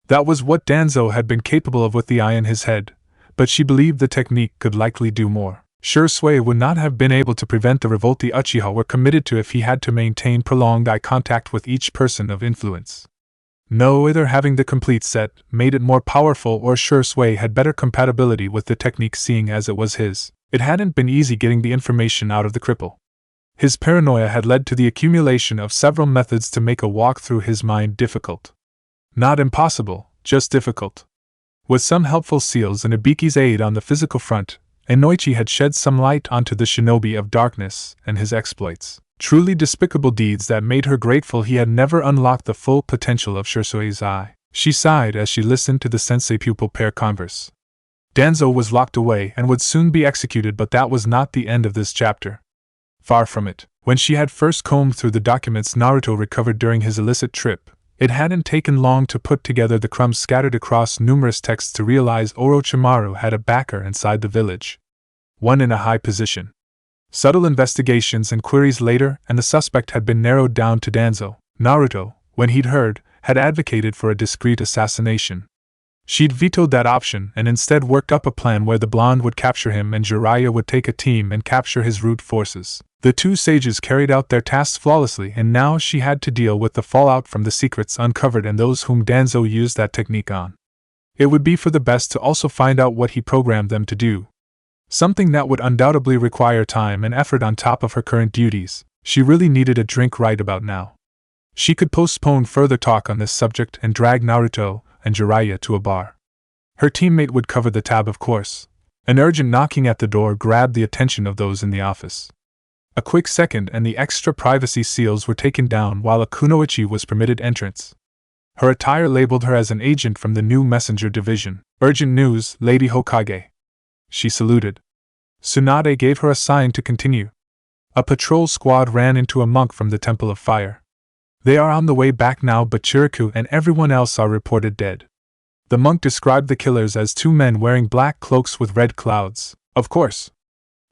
That was what Danzo had been capable of with the eye in his head, but she believed the technique could likely do more. Shursui would not have been able to prevent the revolt the Uchiha were committed to if he had to maintain prolonged eye contact with each person of influence. No, either having the complete set made it more powerful or Shursui had better compatibility with the technique seeing as it was his. It hadn't been easy getting the information out of the cripple. His paranoia had led to the accumulation of several methods to make a walk through his mind difficult. Not impossible, just difficult. With some helpful seals and Ibiki's aid on the physical front, Inoichi had shed some light onto the shinobi of darkness and his exploits. Truly despicable deeds that made her grateful he had never unlocked the full potential of Shirsui's eye. She sighed as she listened to the sensei-pupil pair converse. Danzo was locked away and would soon be executed, but that was not the end of this chapter. Far from it. When she had first combed through the documents Naruto recovered during his illicit trip, it hadn't taken long to put together the crumbs scattered across numerous texts to realize Orochimaru had a backer inside the village. One in a high position. Subtle investigations and queries later, and the suspect had been narrowed down to Danzo. Naruto, when he'd heard, had advocated for a discreet assassination. She'd vetoed that option and instead worked up a plan where the blonde would capture him and Jiraiya would take a team and capture his root forces. The two sages carried out their tasks flawlessly, and now she had to deal with the fallout from the secrets uncovered and those whom Danzo used that technique on. It would be for the best to also find out what he programmed them to do. Something that would undoubtedly require time and effort on top of her current duties. She really needed a drink right about now. She could postpone further talk on this subject and drag Naruto and Jiraiya to a bar. Her teammate would cover the tab, of course. An urgent knocking at the door grabbed the attention of those in the office. A quick second and the extra privacy seals were taken down while a kunoichi was permitted entrance. Her attire labeled her as an agent from the new messenger division. Urgent news, Lady Hokage. She saluted. Tsunade gave her a sign to continue. A patrol squad ran into a monk from the Temple of Fire. They are on the way back now, but Chiriku and everyone else are reported dead. The monk described the killers as two men wearing black cloaks with red clouds. Of course.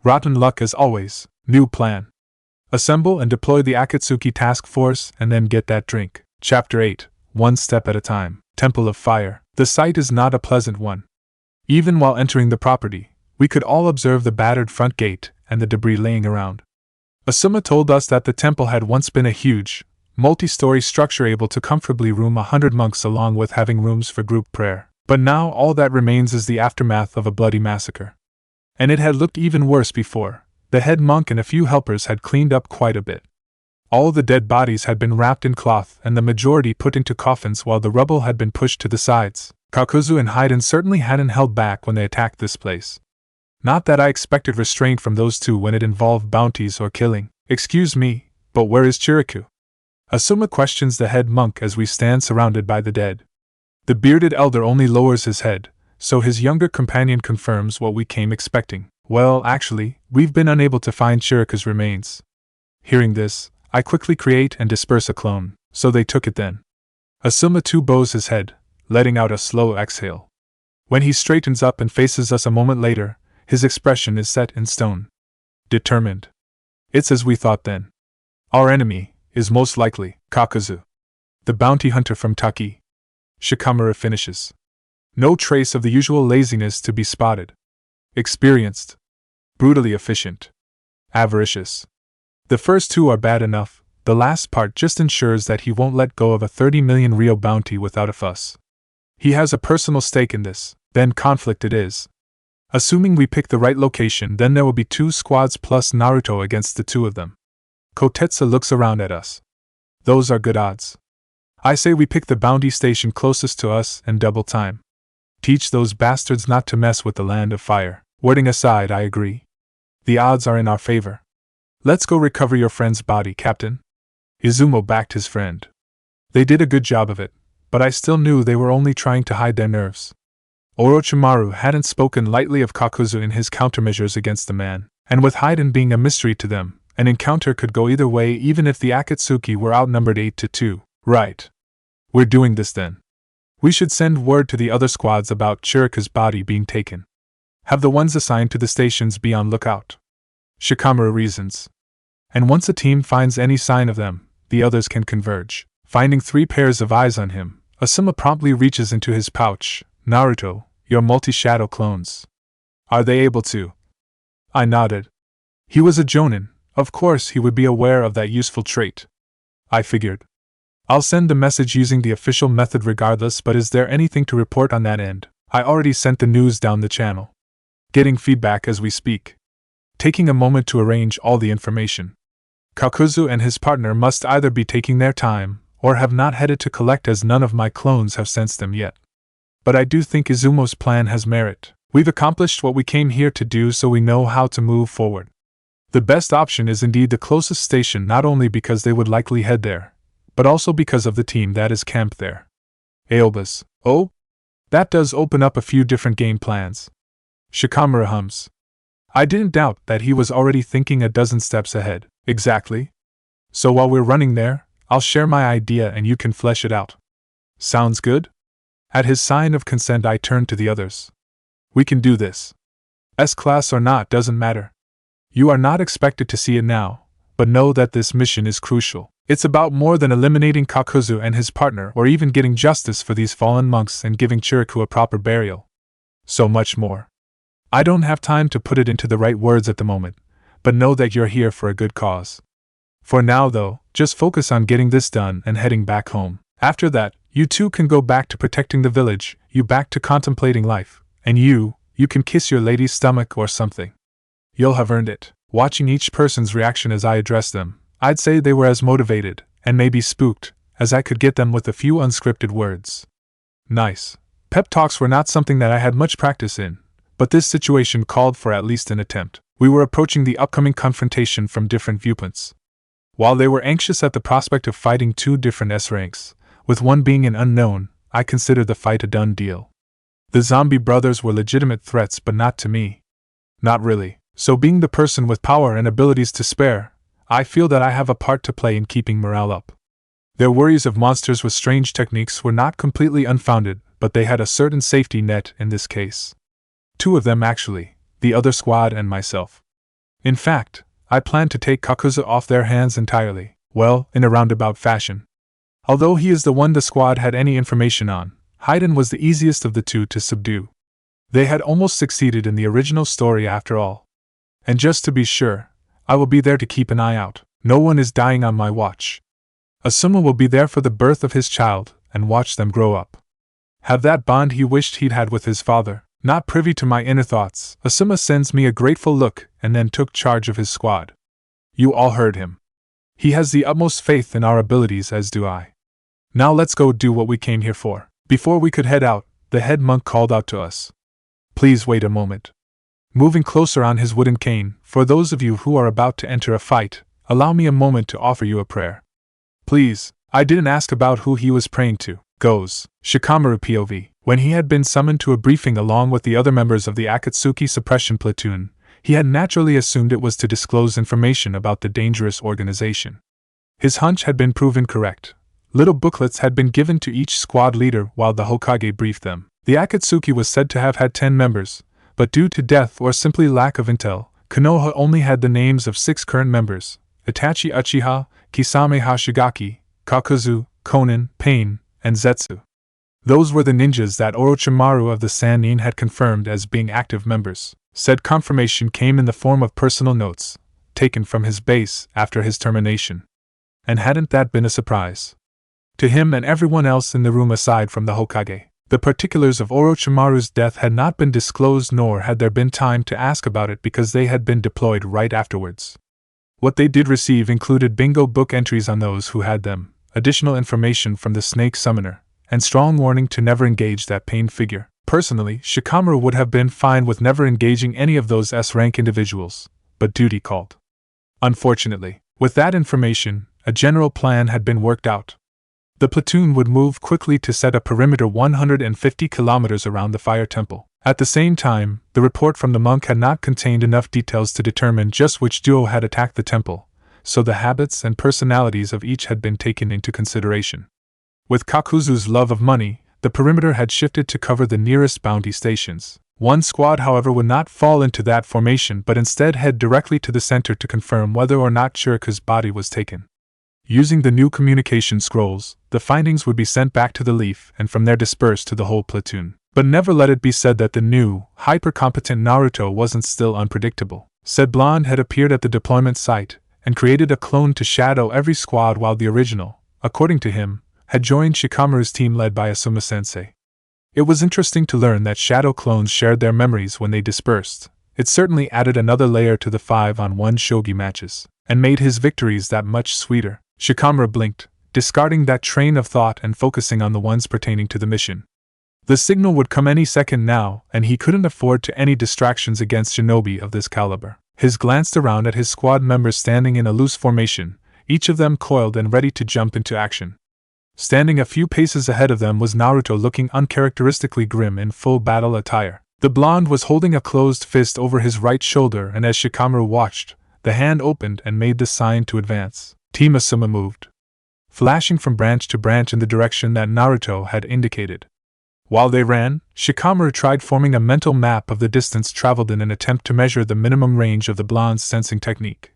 Rotten luck as always. New plan. Assemble and deploy the Akatsuki task force and then get that drink. Chapter 8. One step at a time. Temple of Fire. The sight is not a pleasant one. Even while entering the property, we could all observe the battered front gate and the debris laying around. Asuma told us that the temple had once been a huge, multi-story structure able to comfortably room 100 monks along with having rooms for group prayer. But now all that remains is the aftermath of a bloody massacre. And it had looked even worse before. The head monk and a few helpers had cleaned up quite a bit. All the dead bodies had been wrapped in cloth and the majority put into coffins while the rubble had been pushed to the sides. Kakuzu and Hidan certainly hadn't held back when they attacked this place. Not that I expected restraint from those two when it involved bounties or killing. Excuse me, but where is Chiriku? Asuma questions the head monk as we stand surrounded by the dead. The bearded elder only lowers his head, so his younger companion confirms what we came expecting. Well, actually, we've been unable to find Chiriku's remains. Hearing this, I quickly create and disperse a clone, so they took it then. Asuma too bows his head, letting out a slow exhale. When he straightens up and faces us a moment later, his expression is set in stone. Determined. It's as we thought then. Our enemy is most likely Kakuzu, the bounty hunter from Taki. Shikamaru finishes. No trace of the usual laziness to be spotted. Experienced. Brutally efficient. Avaricious. The first two are bad enough, the last part just ensures that he won't let go of a 30 million Rio bounty without a fuss. He has a personal stake in this, then conflict it is. Assuming we pick the right location, then there will be 2 squads plus Naruto against the 2 of them. Kotetsu looks around at us. Those are good odds. I say we pick the bounty station closest to us and double time. Teach those bastards not to mess with the land of fire. Wording aside, I agree. The odds are in our favor. Let's go recover your friend's body, Captain. Izumo backed his friend. They did a good job of it, but I still knew they were only trying to hide their nerves. Orochimaru hadn't spoken lightly of Kakuzu in his countermeasures against the man, and with Hidan being a mystery to them, an encounter could go either way even if the Akatsuki were outnumbered 8-2. Right. We're doing this then. We should send word to the other squads about Chiriku's body being taken. Have the ones assigned to the stations be on lookout. Shikamaru reasons. And once a team finds any sign of them, the others can converge. Finding 3 pairs of eyes on him, Asuma promptly reaches into his pouch. Naruto, your multi-shadow clones. Are they able to? I nodded. He was a Jonin, of course he would be aware of that useful trait. I figured. I'll send the message using the official method regardless, but is there anything to report on that end? I already sent the news down the channel. Getting feedback as we speak. Taking a moment to arrange all the information. Kakuzu and his partner must either be taking their time, or have not headed to collect, as none of my clones have sensed them yet. But I do think Izumo's plan has merit. We've accomplished what we came here to do, so we know how to move forward. The best option is indeed the closest station, not only because they would likely head there, but also because of the team that is camped there. Aobas. Oh? That does open up a few different game plans. Shikamaru hums. I didn't doubt that he was already thinking a dozen steps ahead. Exactly. So while we're running there, I'll share my idea and you can flesh it out. Sounds good? At his sign of consent, I turned to the others. We can do this. S-class or not doesn't matter. You are not expected to see it now, but know that this mission is crucial. It's about more than eliminating Kakuzu and his partner, or even getting justice for these fallen monks and giving Chiriku a proper burial. So much more. I don't have time to put it into the right words at the moment, but know that you're here for a good cause. For now, though, just focus on getting this done and heading back home. After that, you two can go back to protecting the village, you back to contemplating life, and you can kiss your lady's stomach or something. You'll have earned it. Watching each person's reaction as I addressed them, I'd say they were as motivated, and maybe spooked, as I could get them with a few unscripted words. Nice. Pep talks were not something that I had much practice in, but this situation called for at least an attempt. We were approaching the upcoming confrontation from different viewpoints. While they were anxious at the prospect of fighting two different S-ranks, with one being an unknown, I considered the fight a done deal. The zombie brothers were legitimate threats, but not to me. Not really. So being the person with power and abilities to spare, I feel that I have a part to play in keeping morale up. Their worries of monsters with strange techniques were not completely unfounded, but they had a certain safety net in this case. Two of them actually, the other squad and myself. In fact, I planned to take Kakuzu off their hands entirely, well, in a roundabout fashion. Although he is the one the squad had any information on, Hidan was the easiest of the two to subdue. They had almost succeeded in the original story after all. And just to be sure, I will be there to keep an eye out. No one is dying on my watch. Asuma will be there for the birth of his child, and watch them grow up. Have that bond he wished he'd had with his father. Not privy to my inner thoughts, Asuma sends me a grateful look and then took charge of his squad. You all heard him. He has the utmost faith in our abilities, as do I. Now let's go do what we came here for. Before we could head out, the head monk called out to us. Please wait a moment. Moving closer on his wooden cane, for those of you who are about to enter a fight, allow me a moment to offer you a prayer. Please, I didn't ask about who he was praying to. Goes. Shikamaru POV. When he had been summoned to a briefing along with the other members of the Akatsuki suppression platoon, he had naturally assumed it was to disclose information about the dangerous organization. His hunch had been proven correct. Little booklets had been given to each squad leader while the Hokage briefed them. The Akatsuki was said to have had 10 members, but due to death or simply lack of intel, Konoha only had the names of 6 current members: Itachi Uchiha, Kisame Hashigaki, Kakuzu, Konin, Pain, and Zetsu. Those were the ninjas that Orochimaru of the Sannin had confirmed as being active members. Said confirmation came in the form of personal notes, taken from his base after his termination. And hadn't that been a surprise? To him and everyone else in the room aside from the Hokage, the particulars of Orochimaru's death had not been disclosed, nor had there been time to ask about it because they had been deployed right afterwards. What they did receive included bingo book entries on those who had them, additional information from the Snake Summoner, and strong warning to never engage that Pain figure. Personally, Shikamaru would have been fine with never engaging any of those S-rank individuals, but duty called. Unfortunately, with that information, a general plan had been worked out. The platoon would move quickly to set a perimeter 150 kilometers around the fire temple. At the same time, the report from the monk had not contained enough details to determine just which duo had attacked the temple, so the habits and personalities of each had been taken into consideration. With Kakuzu's love of money, the perimeter had shifted to cover the nearest bounty stations. One squad, however, would not fall into that formation but instead head directly to the center to confirm whether or not Chiriku's body was taken. Using the new communication scrolls, the findings would be sent back to the Leaf and from there dispersed to the whole platoon. But never let it be said that the new, hyper-competent Naruto wasn't still unpredictable. Said blonde had appeared at the deployment site and created a clone to shadow every squad while the original, according to him, had joined Shikamaru's team led by Asuma-sensei. It was interesting to learn that shadow clones shared their memories when they dispersed. It certainly added another layer to the 5-on-1 shogi matches. and made his victories that much sweeter. Shikamaru blinked, discarding that train of thought and focusing on the ones pertaining to the mission. The signal would come any second now, and he couldn't afford to any distractions against shinobi of this caliber. He glanced around at his squad members standing in a loose formation, each of them coiled and ready to jump into action. Standing a few paces ahead of them was Naruto, looking uncharacteristically grim in full battle attire. The blonde was holding a closed fist over his right shoulder, and as Shikamaru watched, the hand opened and made the sign to advance. Team Asuma moved, flashing from branch to branch in the direction that Naruto had indicated. While they ran, Shikamaru tried forming a mental map of the distance traveled in an attempt to measure the minimum range of the blonde's sensing technique.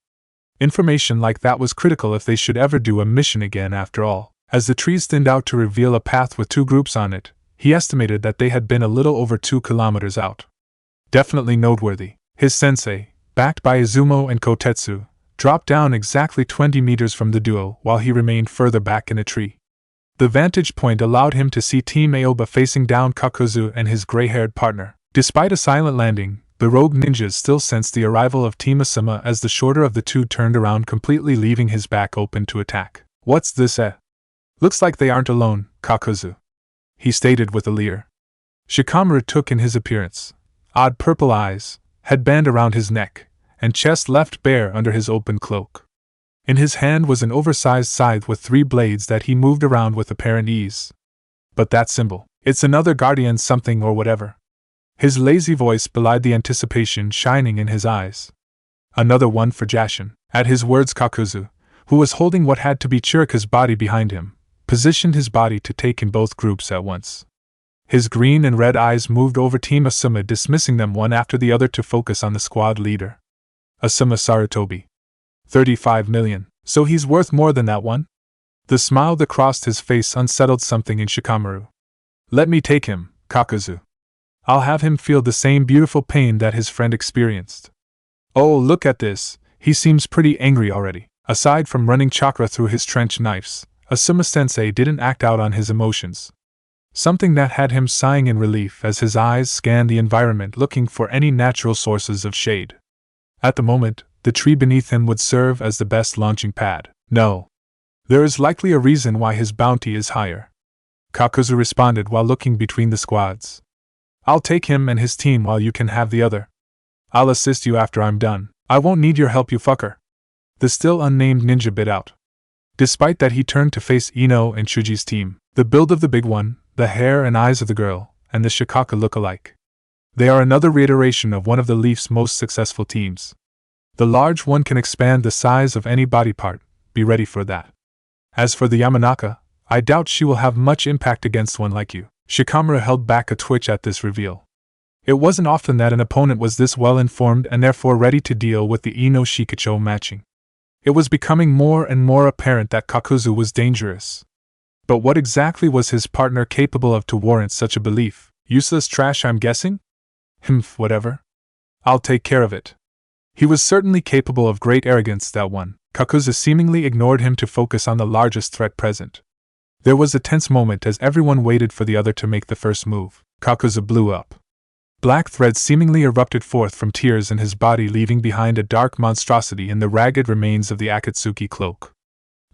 Information like that was critical if they should ever do a mission again after all. As the trees thinned out to reveal a path with 2 groups on it, he estimated that they had been a little over 2 kilometers out. Definitely noteworthy. His sensei, backed by Izumo and Kotetsu, dropped down exactly 20 meters from the duo while he remained further back in a tree. The vantage point allowed him to see Team Aoba facing down Kakuzu and his gray-haired partner. Despite a silent landing, the rogue ninjas still sensed the arrival of Team Asuma as the shorter of the two turned around, completely leaving his back open to attack. "What's this, eh? Looks like they aren't alone, Kakuzu," he stated with a leer. Shikamaru took in his appearance. Odd purple eyes, headband around his neck, and chest left bare under his open cloak. In his hand was an oversized scythe with 3 blades that he moved around with apparent ease. "But that symbol, it's another guardian something or whatever." His lazy voice belied the anticipation shining in his eyes. "Another one for Jashin." At his words, Kakuzu, who was holding what had to be Chirika's body behind him, positioned his body to take in both groups at once. His green and red eyes moved over Team Asuma, dismissing them one after the other to focus on the squad leader. "Asuma Sarutobi. 35 million. So he's worth more than that one?" The smile that crossed his face unsettled something in Shikamaru. "Let me take him, Kakuzu. I'll have him feel the same beautiful pain that his friend experienced." "Oh, look at this, he seems pretty angry already." Aside from running chakra through his trench knives, Asuma-sensei didn't act out on his emotions. Something that had him sighing in relief as his eyes scanned the environment, looking for any natural sources of shade. At the moment, the tree beneath him would serve as the best launching pad. "No. There is likely a reason why his bounty is higher," Kakuzu responded while looking between the squads. "I'll take him and his team while you can have the other. I'll assist you after I'm done." "I won't need your help, you fucker," the still unnamed ninja bit out. Despite that, he turned to face Ino and Chuji's team. The build of the big one, the hair and eyes of the girl, and the Shikaka look alike. They are another reiteration of one of the Leaf's most successful teams. The large one can expand the size of any body part, be ready for that. As for the Yamanaka, I doubt she will have much impact against one like you. Shikamaru held back a twitch at this reveal. It wasn't often that an opponent was this well informed and therefore ready to deal with the Ino Shikacho matching. It was becoming more and more apparent that Kakuzu was dangerous. But what exactly was his partner capable of to warrant such a belief? Useless trash, I'm guessing? Whatever. I'll take care of it. He was certainly capable of great arrogance, that one. Kakuzu seemingly ignored him to focus on the largest threat present. There was a tense moment as everyone waited for the other to make the first move. Kakuzu blew up. Black threads seemingly erupted forth from tears in his body, leaving behind a dark monstrosity in the ragged remains of the Akatsuki cloak.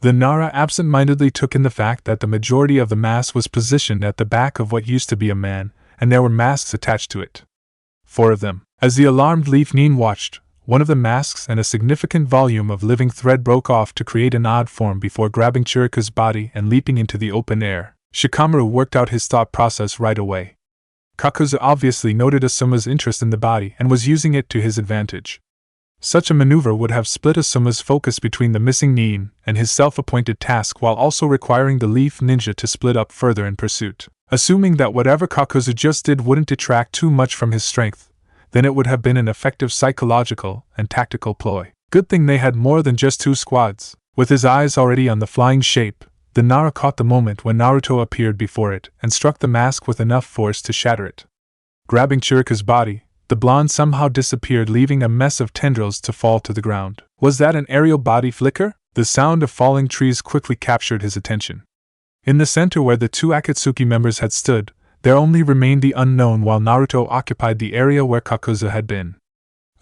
The Nara absent-mindedly took in the fact that the majority of the mass was positioned at the back of what used to be a man, and there were masks attached to it. 4 of them. As the alarmed Leaf Nin watched, one of the masks and a significant volume of living thread broke off to create an odd form before grabbing Chirika's body and leaping into the open air. Shikamaru worked out his thought process right away. Kakuzu obviously noted Asuma's interest in the body and was using it to his advantage. Such a maneuver would have split Asuma's focus between the missing Nin and his self-appointed task, while also requiring the Leaf Ninja to split up further in pursuit. Assuming that whatever Kakuzu just did wouldn't detract too much from his strength, then it would have been an effective psychological and tactical ploy. Good thing they had more than just 2 squads. With his eyes already on the flying shape, the Nara caught the moment when Naruto appeared before it and struck the mask with enough force to shatter it. Grabbing Chirika's body, the blonde somehow disappeared, leaving a mess of tendrils to fall to the ground. Was that an aerial body flicker? The sound of falling trees quickly captured his attention. In the center where the 2 Akatsuki members had stood, there only remained the unknown, while Naruto occupied the area where Kakuzu had been.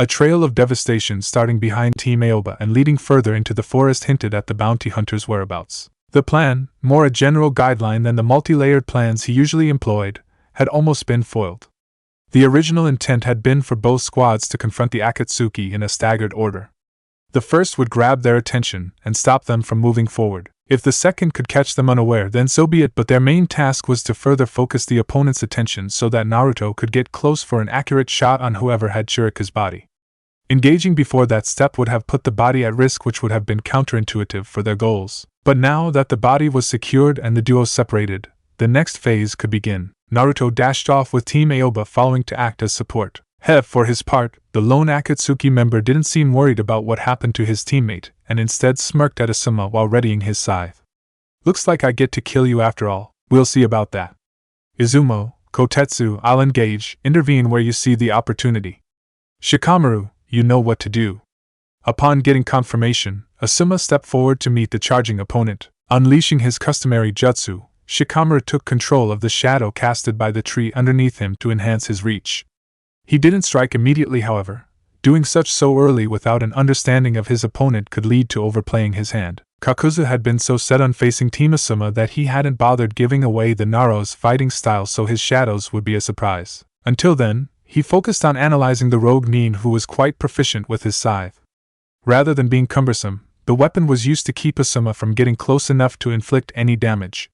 A trail of devastation starting behind Team Aoba and leading further into the forest hinted at the bounty hunter's whereabouts. The plan, more a general guideline than the multi-layered plans he usually employed, had almost been foiled. The original intent had been for both squads to confront the Akatsuki in a staggered order. The first would grab their attention and stop them from moving forward. If the second could catch them unaware, then so be it, but their main task was to further focus the opponent's attention so that Naruto could get close for an accurate shot on whoever had Chirika's body. Engaging before that step would have put the body at risk, which would have been counterintuitive for their goals. But now that the body was secured and the duo separated, the next phase could begin. Naruto dashed off with Team Aoba following to act as support. For his part, the lone Akatsuki member didn't seem worried about what happened to his teammate, and instead smirked at Asuma while readying his scythe. "Looks like I get to kill you after all. We'll see about that. Izumo, Kotetsu, I'll engage, intervene where you see the opportunity. Shikamaru, you know what to do." Upon getting confirmation, Asuma stepped forward to meet the charging opponent. Unleashing his customary jutsu, Shikamaru took control of the shadow casted by the tree underneath him to enhance his reach. He didn't strike immediately, however. Doing such so early without an understanding of his opponent could lead to overplaying his hand. Kakuzu had been so set on facing Team Asuma that he hadn't bothered giving away the Naruto's fighting style so his shadows would be a surprise. Until then, he focused on analyzing the rogue Nin, who was quite proficient with his scythe. Rather than being cumbersome, the weapon was used to keep Asuma from getting close enough to inflict any damage.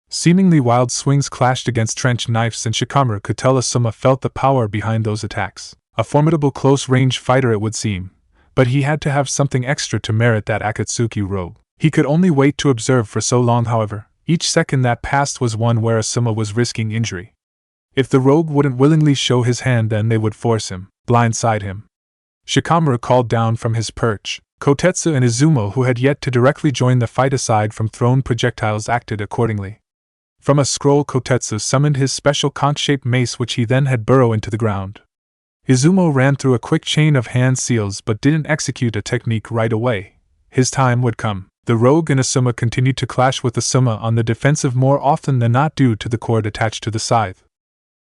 Seemingly wild swings clashed against trenched knives, and Shikamaru could tell Asuma felt the power behind those attacks. A formidable close-range fighter it would seem, but he had to have something extra to merit that Akatsuki robe. He could only wait to observe for so long, however. Each second that passed was one where Asuma was risking injury. If the rogue wouldn't willingly show his hand, then they would force him, blindside him. Shikamaru called down from his perch. Kotetsu and Izumo, who had yet to directly join the fight aside from thrown projectiles, acted accordingly. From a scroll, Kotetsu summoned his special conch-shaped mace, which he then had burrow into the ground. Izumo ran through a quick chain of hand seals but didn't execute a technique right away. His time would come. The rogue and Asuma continued to clash, with Asuma on the defensive more often than not due to the cord attached to the scythe.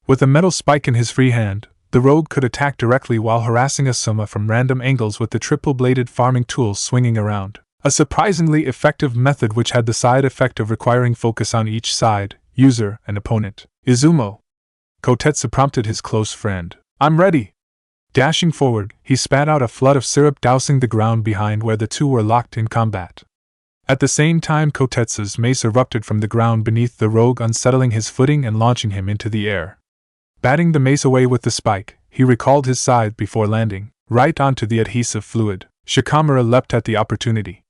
With a metal spike in his free hand, the rogue could attack directly while harassing Asuma from random angles with the triple-bladed farming tool swinging around. A surprisingly effective method which had the side effect of requiring focus on each side, user, and opponent. "Izumo," Kotetsu prompted his close friend. "I'm ready." Dashing forward, he spat out a flood of syrup, dousing the ground behind where the two were locked in combat. At the same time, Kotetsu's mace erupted from the ground beneath the rogue, unsettling his footing and launching him into the air. Batting the mace away with the spike, he recalled his scythe before landing, right onto the adhesive fluid. Shikamaru leapt at the opportunity.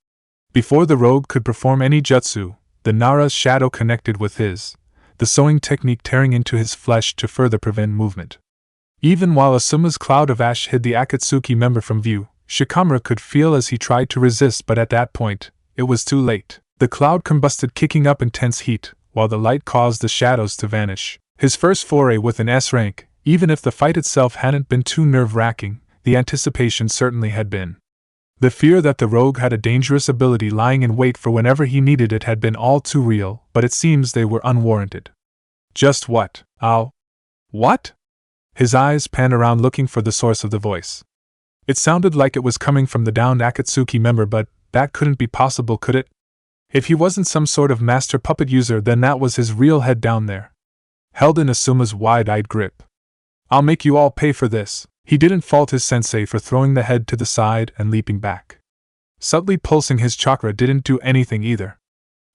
Before the rogue could perform any jutsu, the Nara's shadow connected with his, the sewing technique tearing into his flesh to further prevent movement. Even while Asuma's cloud of ash hid the Akatsuki member from view, Shikamaru could feel as he tried to resist, but at that point, it was too late. The cloud combusted, kicking up intense heat, while the light caused the shadows to vanish. His first foray with an S rank, even if the fight itself hadn't been too nerve-wracking, the anticipation certainly had been. The fear that the rogue had a dangerous ability lying in wait for whenever he needed it had been all too real, but it seems they were unwarranted. Just what? Ow. What? His eyes panned around looking for the source of the voice. It sounded like it was coming from the downed Akatsuki member, but that couldn't be possible, could it? If he wasn't some sort of master puppet user, then that was his real head down there, held in Asuma's wide-eyed grip. "I'll make you all pay for this." He didn't fault his sensei for throwing the head to the side and leaping back. Subtly pulsing his chakra didn't do anything either.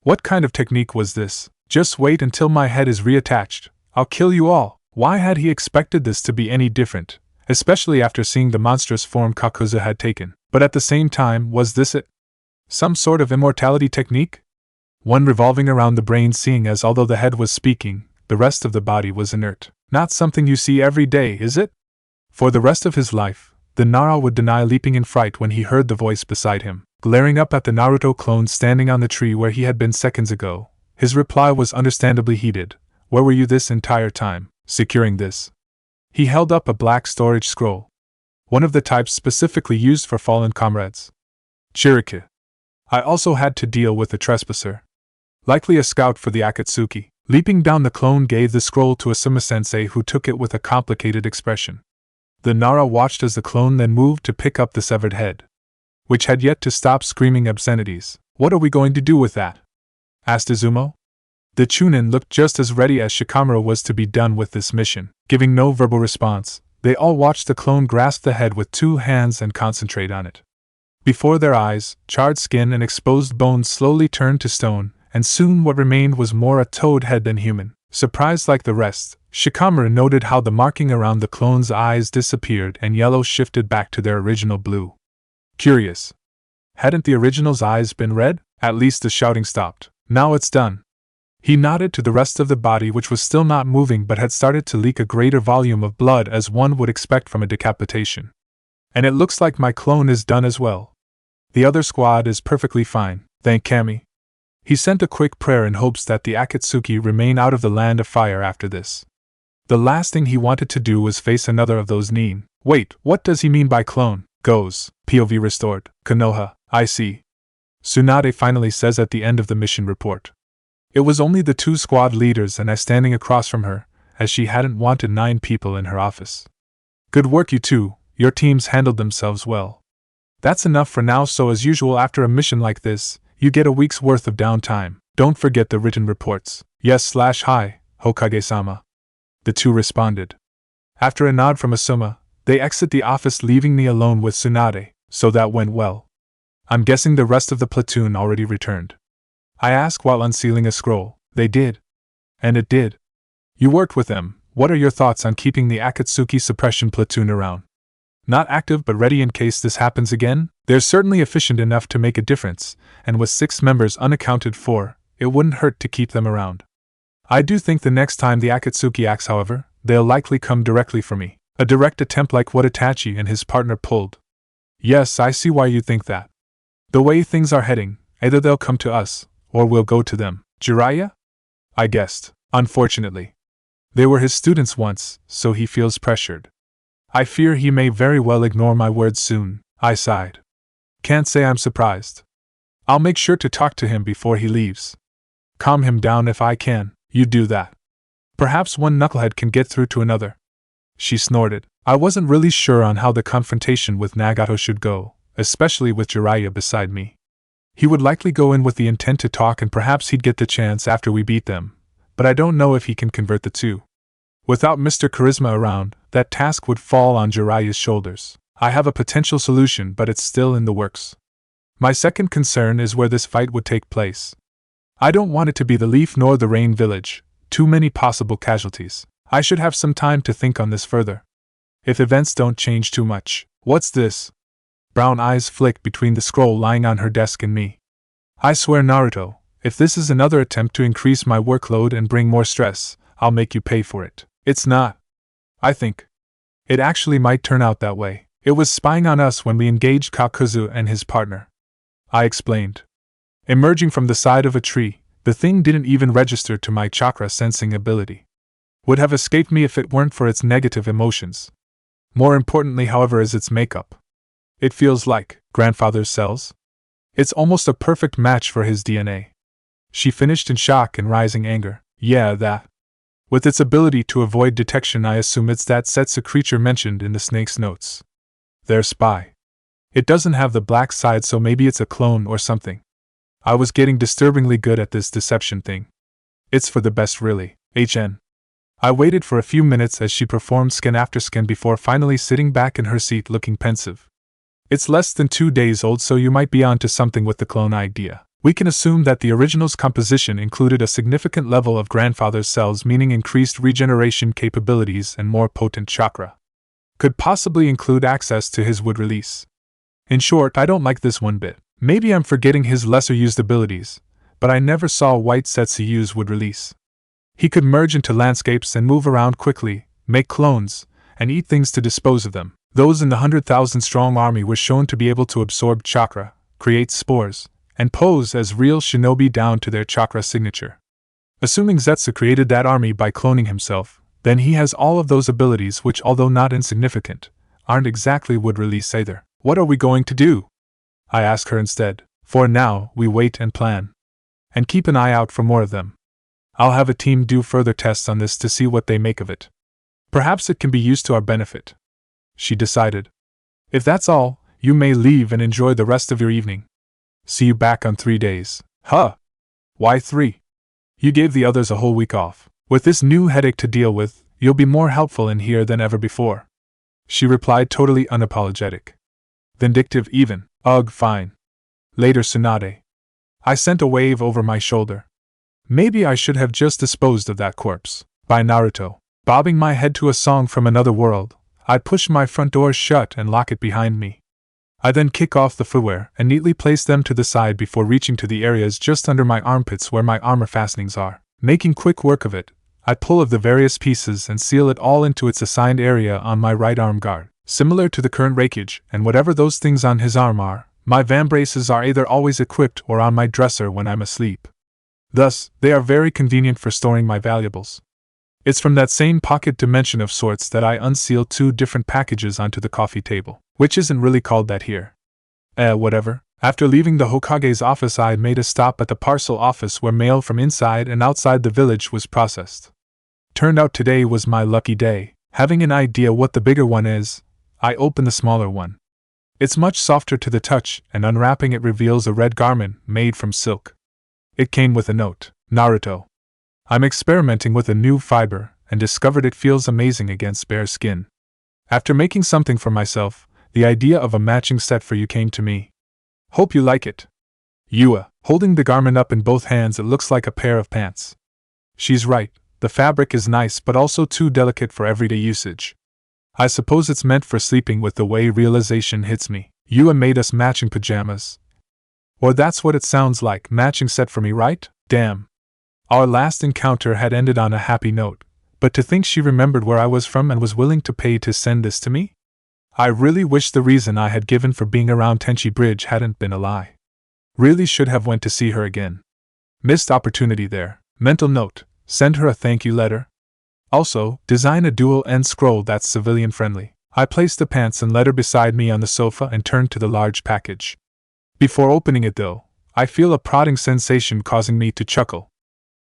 What kind of technique was this? "Just wait until my head is reattached. I'll kill you all." Why had he expected this to be any different, especially after seeing the monstrous form Kakuzu had taken? But at the same time, was this it? Some sort of immortality technique? One revolving around the brain, seeing as although the head was speaking, the rest of the body was inert. Not something you see every day, is it? For the rest of his life, the Nara would deny leaping in fright when he heard the voice beside him. Glaring up at the Naruto clone standing on the tree where he had been seconds ago, his reply was understandably heated. "Where were you this entire time?" Securing this, he held up a black storage scroll, one of the types specifically used for fallen comrades. "Chirika. I also had to deal with a trespasser. Likely a scout for the Akatsuki." Leaping down, the clone gave the scroll to Asuma-sensei, who took it with a complicated expression. The Nara watched as the clone then moved to pick up the severed head, which had yet to stop screaming obscenities. What are we going to do with that? Asked Izumo. The Chunin looked just as ready as Shikamaru was to be done with this mission. Giving no verbal response, they all watched the clone grasp the head with 2 hands and concentrate on it. Before their eyes, charred skin and exposed bones slowly turned to stone, and soon what remained was more a toad head than human. Surprised like the rest, Shikamaru noted how the marking around the clone's eyes disappeared and yellow shifted back to their original blue. Curious. Hadn't the original's eyes been red? At least the shouting stopped. Now it's done. He nodded to the rest of the body, which was still not moving but had started to leak a greater volume of blood as one would expect from a decapitation. And it looks like my clone is done as well. The other squad is perfectly fine, thank Kami. He sent a quick prayer in hopes that the Akatsuki remain out of the land of fire after this. The last thing he wanted to do was face another of those Nin. Wait, what does he mean by clone? Goes, POV restored, Konoha, I see. Tsunade finally says at the end of the mission report. It was only the 2 squad leaders and I standing across from her, as she hadn't wanted 9 people in her office. Good work you two, your teams handled themselves well. That's enough for now, so as usual after a mission like this, you get a week's worth of downtime. Don't forget the written reports. Yes/hi, Hokage-sama. The 2 responded. After a nod from Asuma, they exit the office leaving me alone with Tsunade, so that went well. I'm guessing the rest of the platoon already returned. I asked while unsealing a scroll. They did. And it did. You worked with them. What are your thoughts on keeping the Akatsuki suppression platoon around? Not active but ready in case this happens again? They're certainly efficient enough to make a difference, and with 6 members unaccounted for, it wouldn't hurt to keep them around. I do think the next time the Akatsuki acts, however, they'll likely come directly for me. A direct attempt like what Itachi and his partner pulled. Yes, I see why you think that. The way things are heading, either they'll come to us, or we'll go to them. Jiraiya? I guessed, unfortunately. They were his students once, so he feels pressured. I fear he may very well ignore my words soon, I sighed. Can't say I'm surprised. I'll make sure to talk to him before he leaves. Calm him down if I can. You do that. Perhaps one knucklehead can get through to another. She snorted. I wasn't really sure on how the confrontation with Nagato should go, especially with Jiraiya beside me. He would likely go in with the intent to talk and perhaps he'd get the chance after we beat them, but I don't know if he can convert the 2. Without Mr. Charisma around, that task would fall on Jiraiya's shoulders. I have a potential solution, but it's still in the works. My second concern is where this fight would take place. I don't want it to be the Leaf nor the Rain Village, too many possible casualties. I should have some time to think on this further. If events don't change too much. What's this? Brown eyes flicked between the scroll lying on her desk and me. I swear, Naruto, if this is another attempt to increase my workload and bring more stress, I'll make you pay for it. It's not. I think. It actually might turn out that way. It was spying on us when we engaged Kakuzu and his partner. I explained. Emerging from the side of a tree, the thing didn't even register to my chakra sensing ability. Would have escaped me if it weren't for its negative emotions. More importantly, however, is its makeup. It feels like grandfather's cells. It's almost a perfect match for his DNA. She finished in shock and rising anger. Yeah, that. With its ability to avoid detection, I assume it's that Setsu creature mentioned in the snake's notes. Their spy. It doesn't have the black side, so maybe it's a clone or something. I was getting disturbingly good at this deception thing. It's for the best, really. HN. I waited for a few minutes as she performed scan after scan before finally sitting back in her seat looking pensive. It's less than 2 days old, so you might be onto something with the clone idea. We can assume that the original's composition included a significant level of grandfather's cells, meaning increased regeneration capabilities and more potent chakra. Could possibly include access to his wood release. In short, I don't like this one bit. Maybe I'm forgetting his lesser used abilities, but I never saw White Setsu use wood release. He could merge into landscapes and move around quickly, make clones, and eat things to dispose of them. Those in the 100,000 strong army were shown to be able to absorb chakra, create spores, and pose as real shinobi down to their chakra signature. Assuming Zetsu created that army by cloning himself, then he has all of those abilities which, although not insignificant, aren't exactly wood release either. What are we going to do? I ask her instead. For now, we wait and plan. And keep an eye out for more of them. I'll have a team do further tests on this to see what they make of it. Perhaps it can be used to our benefit. she decided. If that's all, you may leave and enjoy the rest of your evening. See you back on 3 days. Huh? Why 3? You gave the others a whole week off. With this new headache to deal with, you'll be more helpful in here than ever before. She replied, totally unapologetic. Vindictive even. Ugh, fine. Later, Tsunade. I sent a wave over my shoulder. Maybe I should have just disposed of that corpse. By Naruto. Bobbing my head to a song from another world, I push my front door shut and lock it behind me. I then kick off the footwear and neatly place them to the side before reaching to the areas just under my armpits where my armor fastenings are. Making quick work of it, I pull of the various pieces and seal it all into its assigned area on my right arm guard. Similar to the current Reikage, and whatever those things on his arm are, my vambraces are either always equipped or on my dresser when I'm asleep. Thus, they are very convenient for storing my valuables. It's from that same pocket dimension of sorts that I unseal 2 different packages onto the coffee table, which isn't really called that here. Whatever. After leaving the Hokage's office, I made a stop at the parcel office where mail from inside and outside the village was processed. Turned out today was my lucky day. Having an idea what the bigger one is, I open the smaller one. It's much softer to the touch, and unwrapping it reveals a red garment made from silk. It came with a note. Naruto. I'm experimenting with a new fiber, and discovered it feels amazing against bare skin. After making something for myself, the idea of a matching set for you came to me. Hope you like it. Yua, holding the garment up in both hands, it looks like a pair of pants. She's right, the fabric is nice but also too delicate for everyday usage. I suppose it's meant for sleeping with. The way realization hits me. Yua made us matching pajamas. Or that's what it sounds like, matching set for me, right? Damn. Our last encounter had ended on a happy note, but to think she remembered where I was from and was willing to pay to send this to me? I really wish the reason I had given for being around Tenchi Bridge hadn't been a lie. Really should have went to see her again. Missed opportunity there. Mental note, send her a thank you letter. Also, design a dual-end scroll that's civilian-friendly. I placed the pants and letter beside me on the sofa and turned to the large package. Before opening it though, I feel a prodding sensation causing me to chuckle.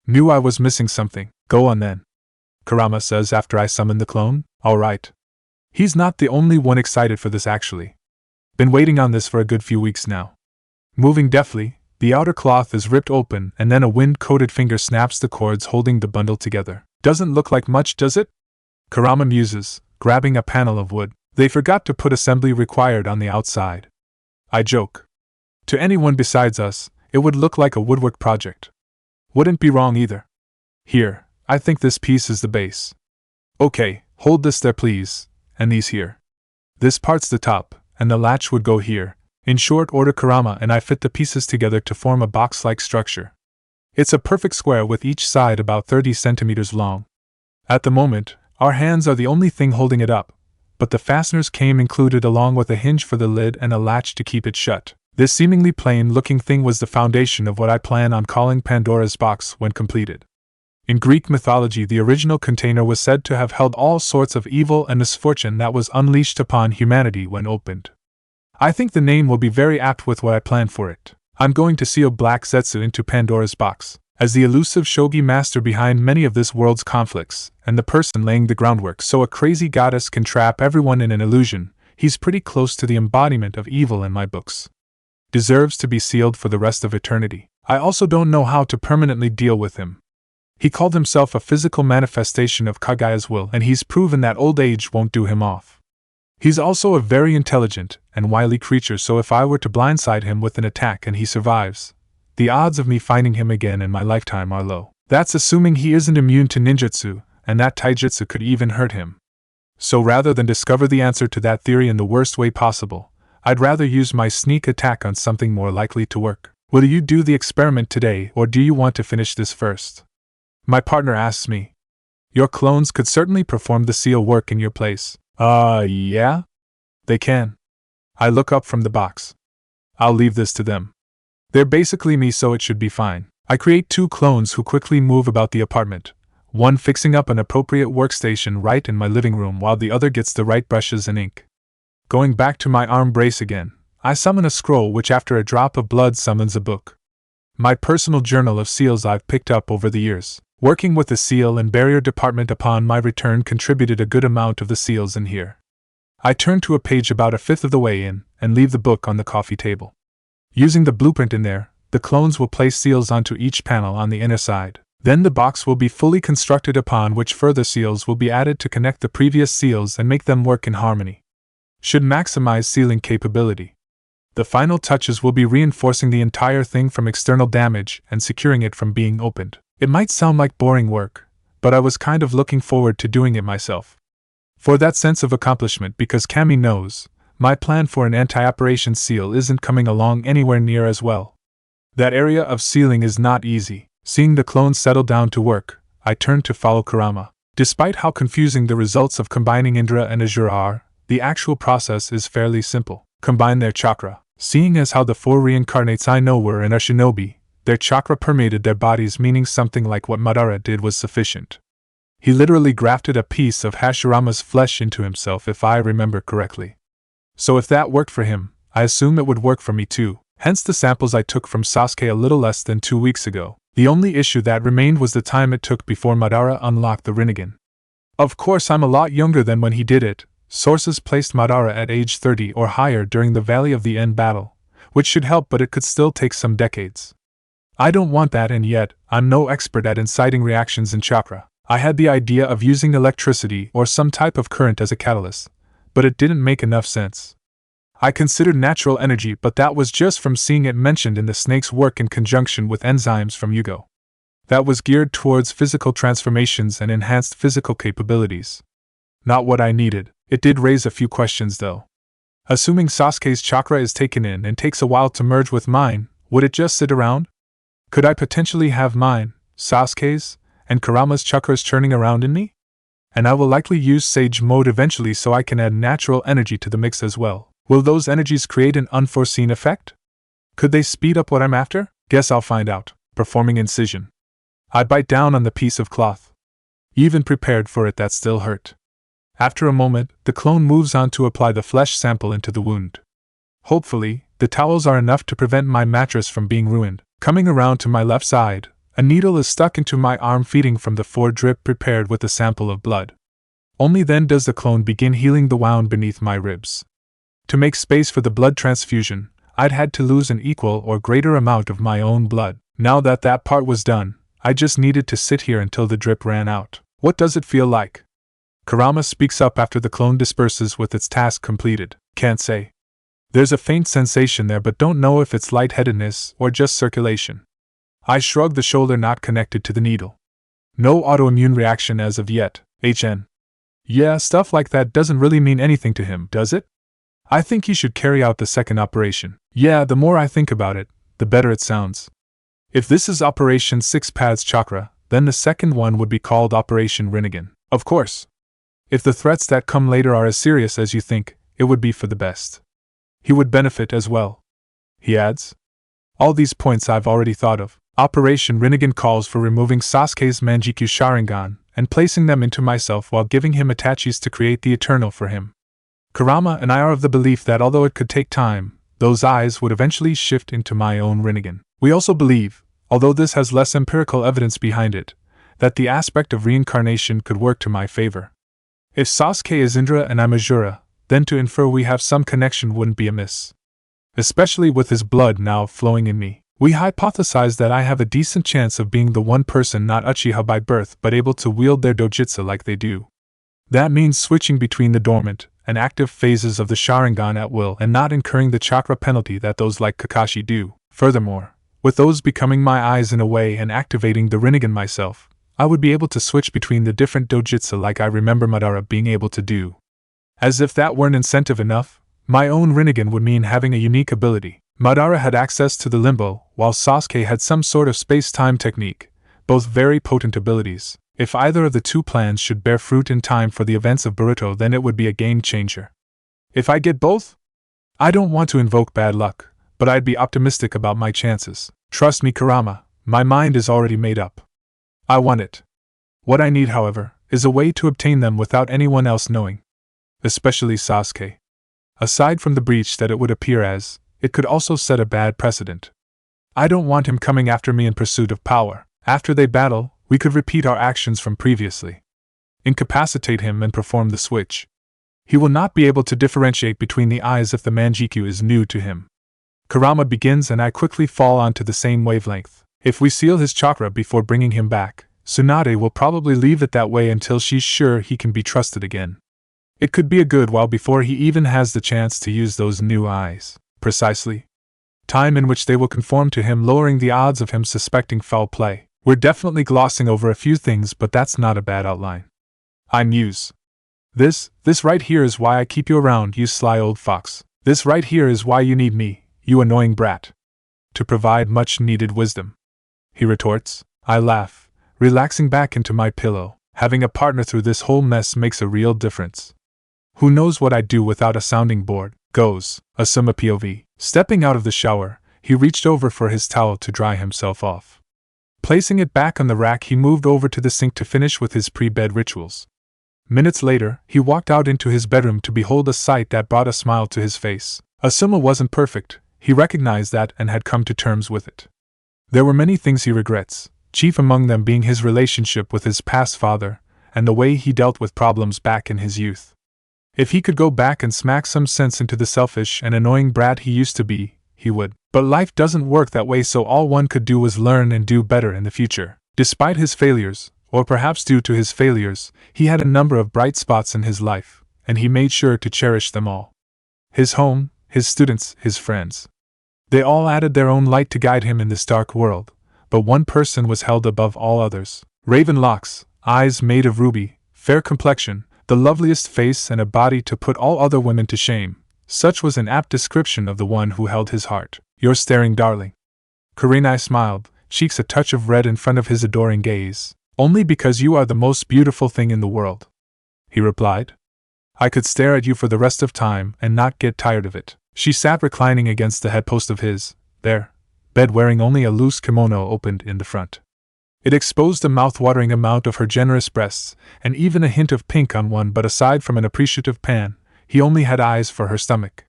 Knew I was missing something. Go on then. Kurama says after I summon the clone. Alright. He's not the only one excited for this actually. Been waiting on this for a good few weeks now. Moving deftly, the outer cloth is ripped open and then a wind-coated finger snaps the cords holding the bundle together. Doesn't look like much, does it? Kurama muses, grabbing a panel of wood. They forgot to put assembly required on the outside. I joke. To anyone besides us, it would look like a woodwork project. Wouldn't be wrong either. Here, I think this piece is the base. Okay, hold this there please, and these here. This part's the top, and the latch would go here. In short order, Kurama and I fit the pieces together to form a box-like structure. It's a perfect square with each side about 30 centimeters long. At the moment, our hands are the only thing holding it up, but the fasteners came included along with a hinge for the lid and a latch to keep it shut. This seemingly plain-looking thing was the foundation of what I plan on calling Pandora's box when completed. In Greek mythology, the original container was said to have held all sorts of evil and misfortune that was unleashed upon humanity when opened. I think the name will be very apt with what I plan for it. I'm going to seal Black Zetsu into Pandora's box, as the elusive shogi master behind many of this world's conflicts, and the person laying the groundwork so a crazy goddess can trap everyone in an illusion. He's pretty close to the embodiment of evil in my books. Deserves to be sealed for the rest of eternity. I also don't know how to permanently deal with him. He called himself a physical manifestation of Kagaya's will, and he's proven that old age won't do him off. He's also a very intelligent and wily creature, so if I were to blindside him with an attack and he survives, the odds of me finding him again in my lifetime are low. That's assuming he isn't immune to ninjutsu, and that taijutsu could even hurt him. So rather than discover the answer to that theory in the worst way possible, I'd rather use my sneak attack on something more likely to work. Will you do the experiment today, or do you want to finish this first? My partner asks me. Your clones could certainly perform the seal work in your place. Yeah? They can. I look up from the box. I'll leave this to them. They're basically me, so it should be fine. I create 2 clones who quickly move about the apartment, one fixing up an appropriate workstation right in my living room while the other gets the right brushes and ink. Going back to my arm brace again, I summon a scroll which after a drop of blood summons a book. My personal journal of seals I've picked up over the years. Working with the seal and barrier department upon my return contributed a good amount of the seals in here. I turn to a page about a fifth of the way in, and leave the book on the coffee table. Using the blueprint in there, the clones will place seals onto each panel on the inner side. Then the box will be fully constructed, upon which further seals will be added to connect the previous seals and make them work in harmony. Should maximize sealing capability. The final touches will be reinforcing the entire thing from external damage and securing it from being opened. It might sound like boring work, but I was kind of looking forward to doing it myself. For that sense of accomplishment, because Cammy knows, my plan for an anti-operation seal isn't coming along anywhere near as well. That area of sealing is not easy. Seeing the clones settle down to work, I turned to follow Kurama. Despite how confusing the results of combining Indra and Azure are, the actual process is fairly simple. Combine their chakra. Seeing as how the 4 reincarnates I know were and are shinobi, their chakra permeated their bodies, meaning something like what Madara did was sufficient. He literally grafted a piece of Hashirama's flesh into himself, if I remember correctly. So if that worked for him, I assume it would work for me too. Hence the samples I took from Sasuke a little less than 2 weeks ago. The only issue that remained was the time it took before Madara unlocked the Rinnegan. Of course, I'm a lot younger than when he did it. Sources placed Madara at age 30 or higher during the Valley of the End battle, which should help, but it could still take some decades. I don't want that, and yet, I'm no expert at inciting reactions in chakra. I had the idea of using electricity or some type of current as a catalyst, but it didn't make enough sense. I considered natural energy, but that was just from seeing it mentioned in the snake's work in conjunction with enzymes from Yugo. That was geared towards physical transformations and enhanced physical capabilities. Not what I needed. It did raise a few questions though. Assuming Sasuke's chakra is taken in and takes a while to merge with mine, would it just sit around? Could I potentially have mine, Sasuke's, and Kurama's chakras churning around in me? And I will likely use Sage mode eventually, so I can add natural energy to the mix as well. Will those energies create an unforeseen effect? Could they speed up what I'm after? Guess I'll find out. Performing incision. I bite down on the piece of cloth. Even prepared for it, that still hurt. After a moment, the clone moves on to apply the flesh sample into the wound. Hopefully, the towels are enough to prevent my mattress from being ruined. Coming around to my left side, a needle is stuck into my arm, feeding from the 4 drip prepared with a sample of blood. Only then does the clone begin healing the wound beneath my ribs. To make space for the blood transfusion, I'd had to lose an equal or greater amount of my own blood. Now that that part was done, I just needed to sit here until the drip ran out. What does it feel like? Kurama speaks up after the clone disperses with its task completed. Can't say. There's a faint sensation there, but don't know if it's lightheadedness or just circulation. I shrug the shoulder not connected to the needle. No autoimmune reaction as of yet, HN. Yeah, stuff like that doesn't really mean anything to him, does it? I think he should carry out the second operation. Yeah, the more I think about it, the better it sounds. If this is Operation 6 Paths Chakra, then the second one would be called Operation Rinnegan. Of course. If the threats that come later are as serious as you think, it would be for the best. He would benefit as well. He adds. All these points I've already thought of. Operation Rinnegan calls for removing Sasuke's Manjikyu Sharingan and placing them into myself while giving him Itachi's to create the Eternal for him. Kurama and I are of the belief that although it could take time, those eyes would eventually shift into my own Rinnegan. We also believe, although this has less empirical evidence behind it, that the aspect of reincarnation could work to my favor. If Sasuke is Indra and I'm Azura, then to infer we have some connection wouldn't be amiss. Especially with his blood now flowing in me. We hypothesize that I have a decent chance of being the one person not Uchiha by birth but able to wield their dojutsu like they do. That means switching between the dormant and active phases of the Sharingan at will and not incurring the chakra penalty that those like Kakashi do. Furthermore, with those becoming my eyes in a way and activating the Rinnegan myself, I would be able to switch between the different dojutsu like I remember Madara being able to do. As if that weren't incentive enough, my own Rinnegan would mean having a unique ability. Madara had access to the limbo, while Sasuke had some sort of space-time technique, both very potent abilities. If either of the two plans should bear fruit in time for the events of Boruto, then it would be a game-changer. If I get both? I don't want to invoke bad luck, but I'd be optimistic about my chances. Trust me, Kurama, my mind is already made up. I want it. What I need, however, is a way to obtain them without anyone else knowing. Especially Sasuke. Aside from the breach that it would appear as, it could also set a bad precedent. I don't want him coming after me in pursuit of power. After they battle, we could repeat our actions from previously. Incapacitate him and perform the switch. He will not be able to differentiate between the eyes if the Manjikyu is new to him. Kurama begins and I quickly fall onto the same wavelength. If we seal his chakra before bringing him back, Tsunade will probably leave it that way until she's sure he can be trusted again. It could be a good while before he even has the chance to use those new eyes. Precisely. Time in which they will conform to him, lowering the odds of him suspecting foul play. We're definitely glossing over a few things, but that's not a bad outline. I muse. This right here is why I keep you around, you sly old fox. This right here is why you need me, you annoying brat. To provide much needed wisdom. He retorts. I laugh, relaxing back into my pillow. Having a partner through this whole mess makes a real difference. Who knows what I'd do without a sounding board, goes Asuma POV. Stepping out of the shower, he reached over for his towel to dry himself off. Placing it back on the rack, he moved over to the sink to finish with his pre-bed rituals. Minutes later, he walked out into his bedroom to behold a sight that brought a smile to his face. Asuma wasn't perfect, he recognized that and had come to terms with it. There were many things he regrets, chief among them being his relationship with his past father, and the way he dealt with problems back in his youth. If he could go back and smack some sense into the selfish and annoying brat he used to be, he would. But life doesn't work that way, so all one could do was learn and do better in the future. Despite his failures, or perhaps due to his failures, he had a number of bright spots in his life, and he made sure to cherish them all. His home, his students, his friends. They all added their own light to guide him in this dark world, but one person was held above all others. Raven locks, eyes made of ruby, fair complexion, the loveliest face and a body to put all other women to shame. Such was an apt description of the one who held his heart. Your staring darling. Kurenai smiled, cheeks a touch of red in front of his adoring gaze. Only because you are the most beautiful thing in the world, he replied. I could stare at you for the rest of time and not get tired of it. She sat reclining against the headpost of his, bed, wearing only a loose kimono opened in the front. It exposed a mouth-watering amount of her generous breasts, and even a hint of pink on one, but aside from an appreciative pan, he only had eyes for her stomach.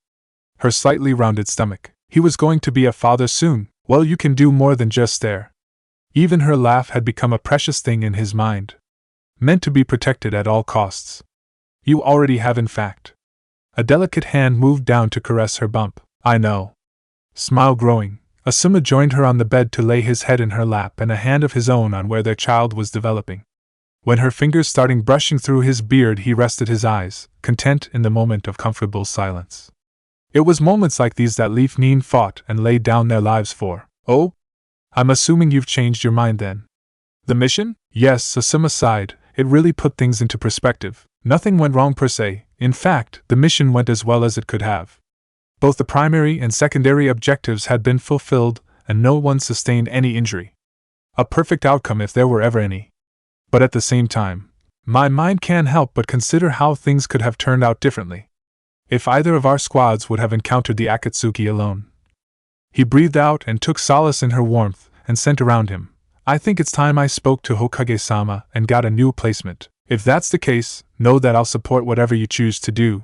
Her slightly rounded stomach. He was going to be a father soon. Well, you can do more than just stare. Even her laugh had become a precious thing in his mind. Meant to be protected at all costs. You already have, in fact. A delicate hand moved down to caress her bump. I know. Smile growing, Asuma joined her on the bed to lay his head in her lap and a hand of his own on where their child was developing. When her fingers started brushing through his beard, he rested his eyes, content in the moment of comfortable silence. It was moments like these that Leaf Neen fought and laid down their lives for. Oh? I'm assuming you've changed your mind then. The mission? Yes, Asuma sighed. It really put things into perspective. Nothing went wrong per se. In fact, the mission went as well as it could have. Both the primary and secondary objectives had been fulfilled, and no one sustained any injury. A perfect outcome if there were ever any. But at the same time, my mind can't help but consider how things could have turned out differently. If either of our squads would have encountered the Akatsuki alone. He breathed out and took solace in her warmth and scent around him. I think it's time I spoke to Hokage-sama and got a new placement. If that's the case, know that I'll support whatever you choose to do.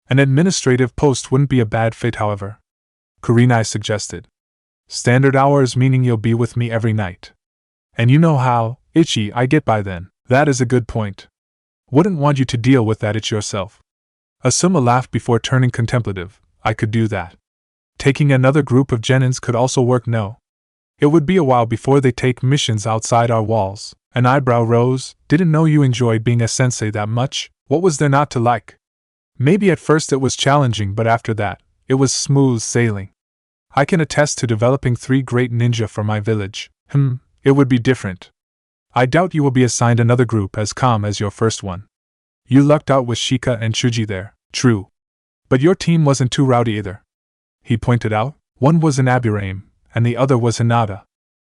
An administrative post wouldn't be a bad fit, however. Kurenai suggested. Standard hours, meaning you'll be with me every night. And you know how itchy I get by then. That is a good point. Wouldn't want you to deal with that itch yourself. Asuma laughed before turning contemplative. I could do that. Taking another group of genins could also work. No. It would be a while before they take missions outside our walls. An eyebrow rose. Didn't know you enjoyed being a sensei that much. What was there not to like? Maybe at first it was challenging, but after that, it was smooth sailing. I can attest to developing 3 great ninja for my village. It would be different. I doubt you will be assigned another group as calm as your first one. You lucked out with Shika and Chuji there. True. But your team wasn't too rowdy either. He pointed out. One was an Aburame, and the other was Hinata.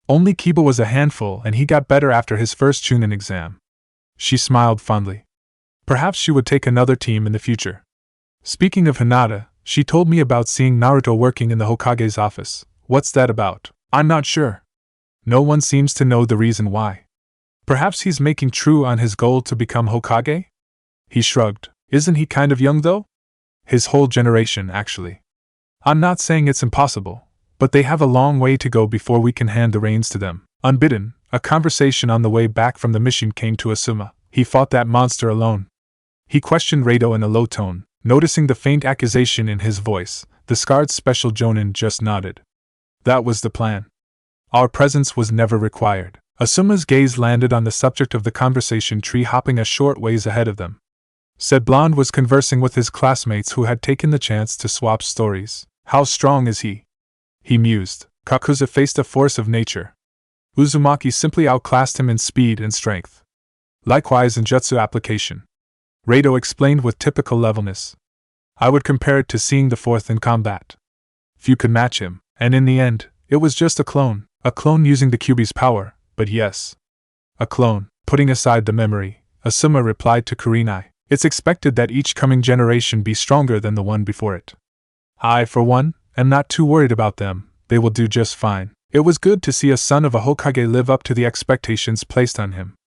Only Kiba was a handful, and he got better after his first Chunin exam. She smiled fondly. Perhaps she would take another team in the future. Speaking of Hinata, she told me about seeing Naruto working in the Hokage's office. What's that about? I'm not sure. No one seems to know the reason why. Perhaps he's making true on his goal to become Hokage? He shrugged. Isn't he kind of young though? His whole generation, actually. I'm not saying it's impossible, but they have a long way to go before we can hand the reins to them. Unbidden, a conversation on the way back from the mission came to Asuma. He fought that monster alone. He questioned Rado in a low tone, noticing the faint accusation in his voice. The scarred special Jonin just nodded. That was the plan. Our presence was never required. Asuma's gaze landed on the subject of the conversation tree hopping a short ways ahead of them. Said blonde was conversing with his classmates who had taken the chance to swap stories. How strong is he? He mused. Kakuza faced a force of nature. Uzumaki simply outclassed him in speed and strength. Likewise in jutsu application. Rado explained with typical levelness. I would compare it to seeing the fourth in combat. Few could match him, and in the end, it was just a clone using the Kyuubi's power, but yes. A clone. Putting aside the memory, Asuma replied to Kurenai. It's expected that each coming generation be stronger than the one before it. I, for one, am not too worried about them, they will do just fine. It was good to see a son of a Hokage live up to the expectations placed on him.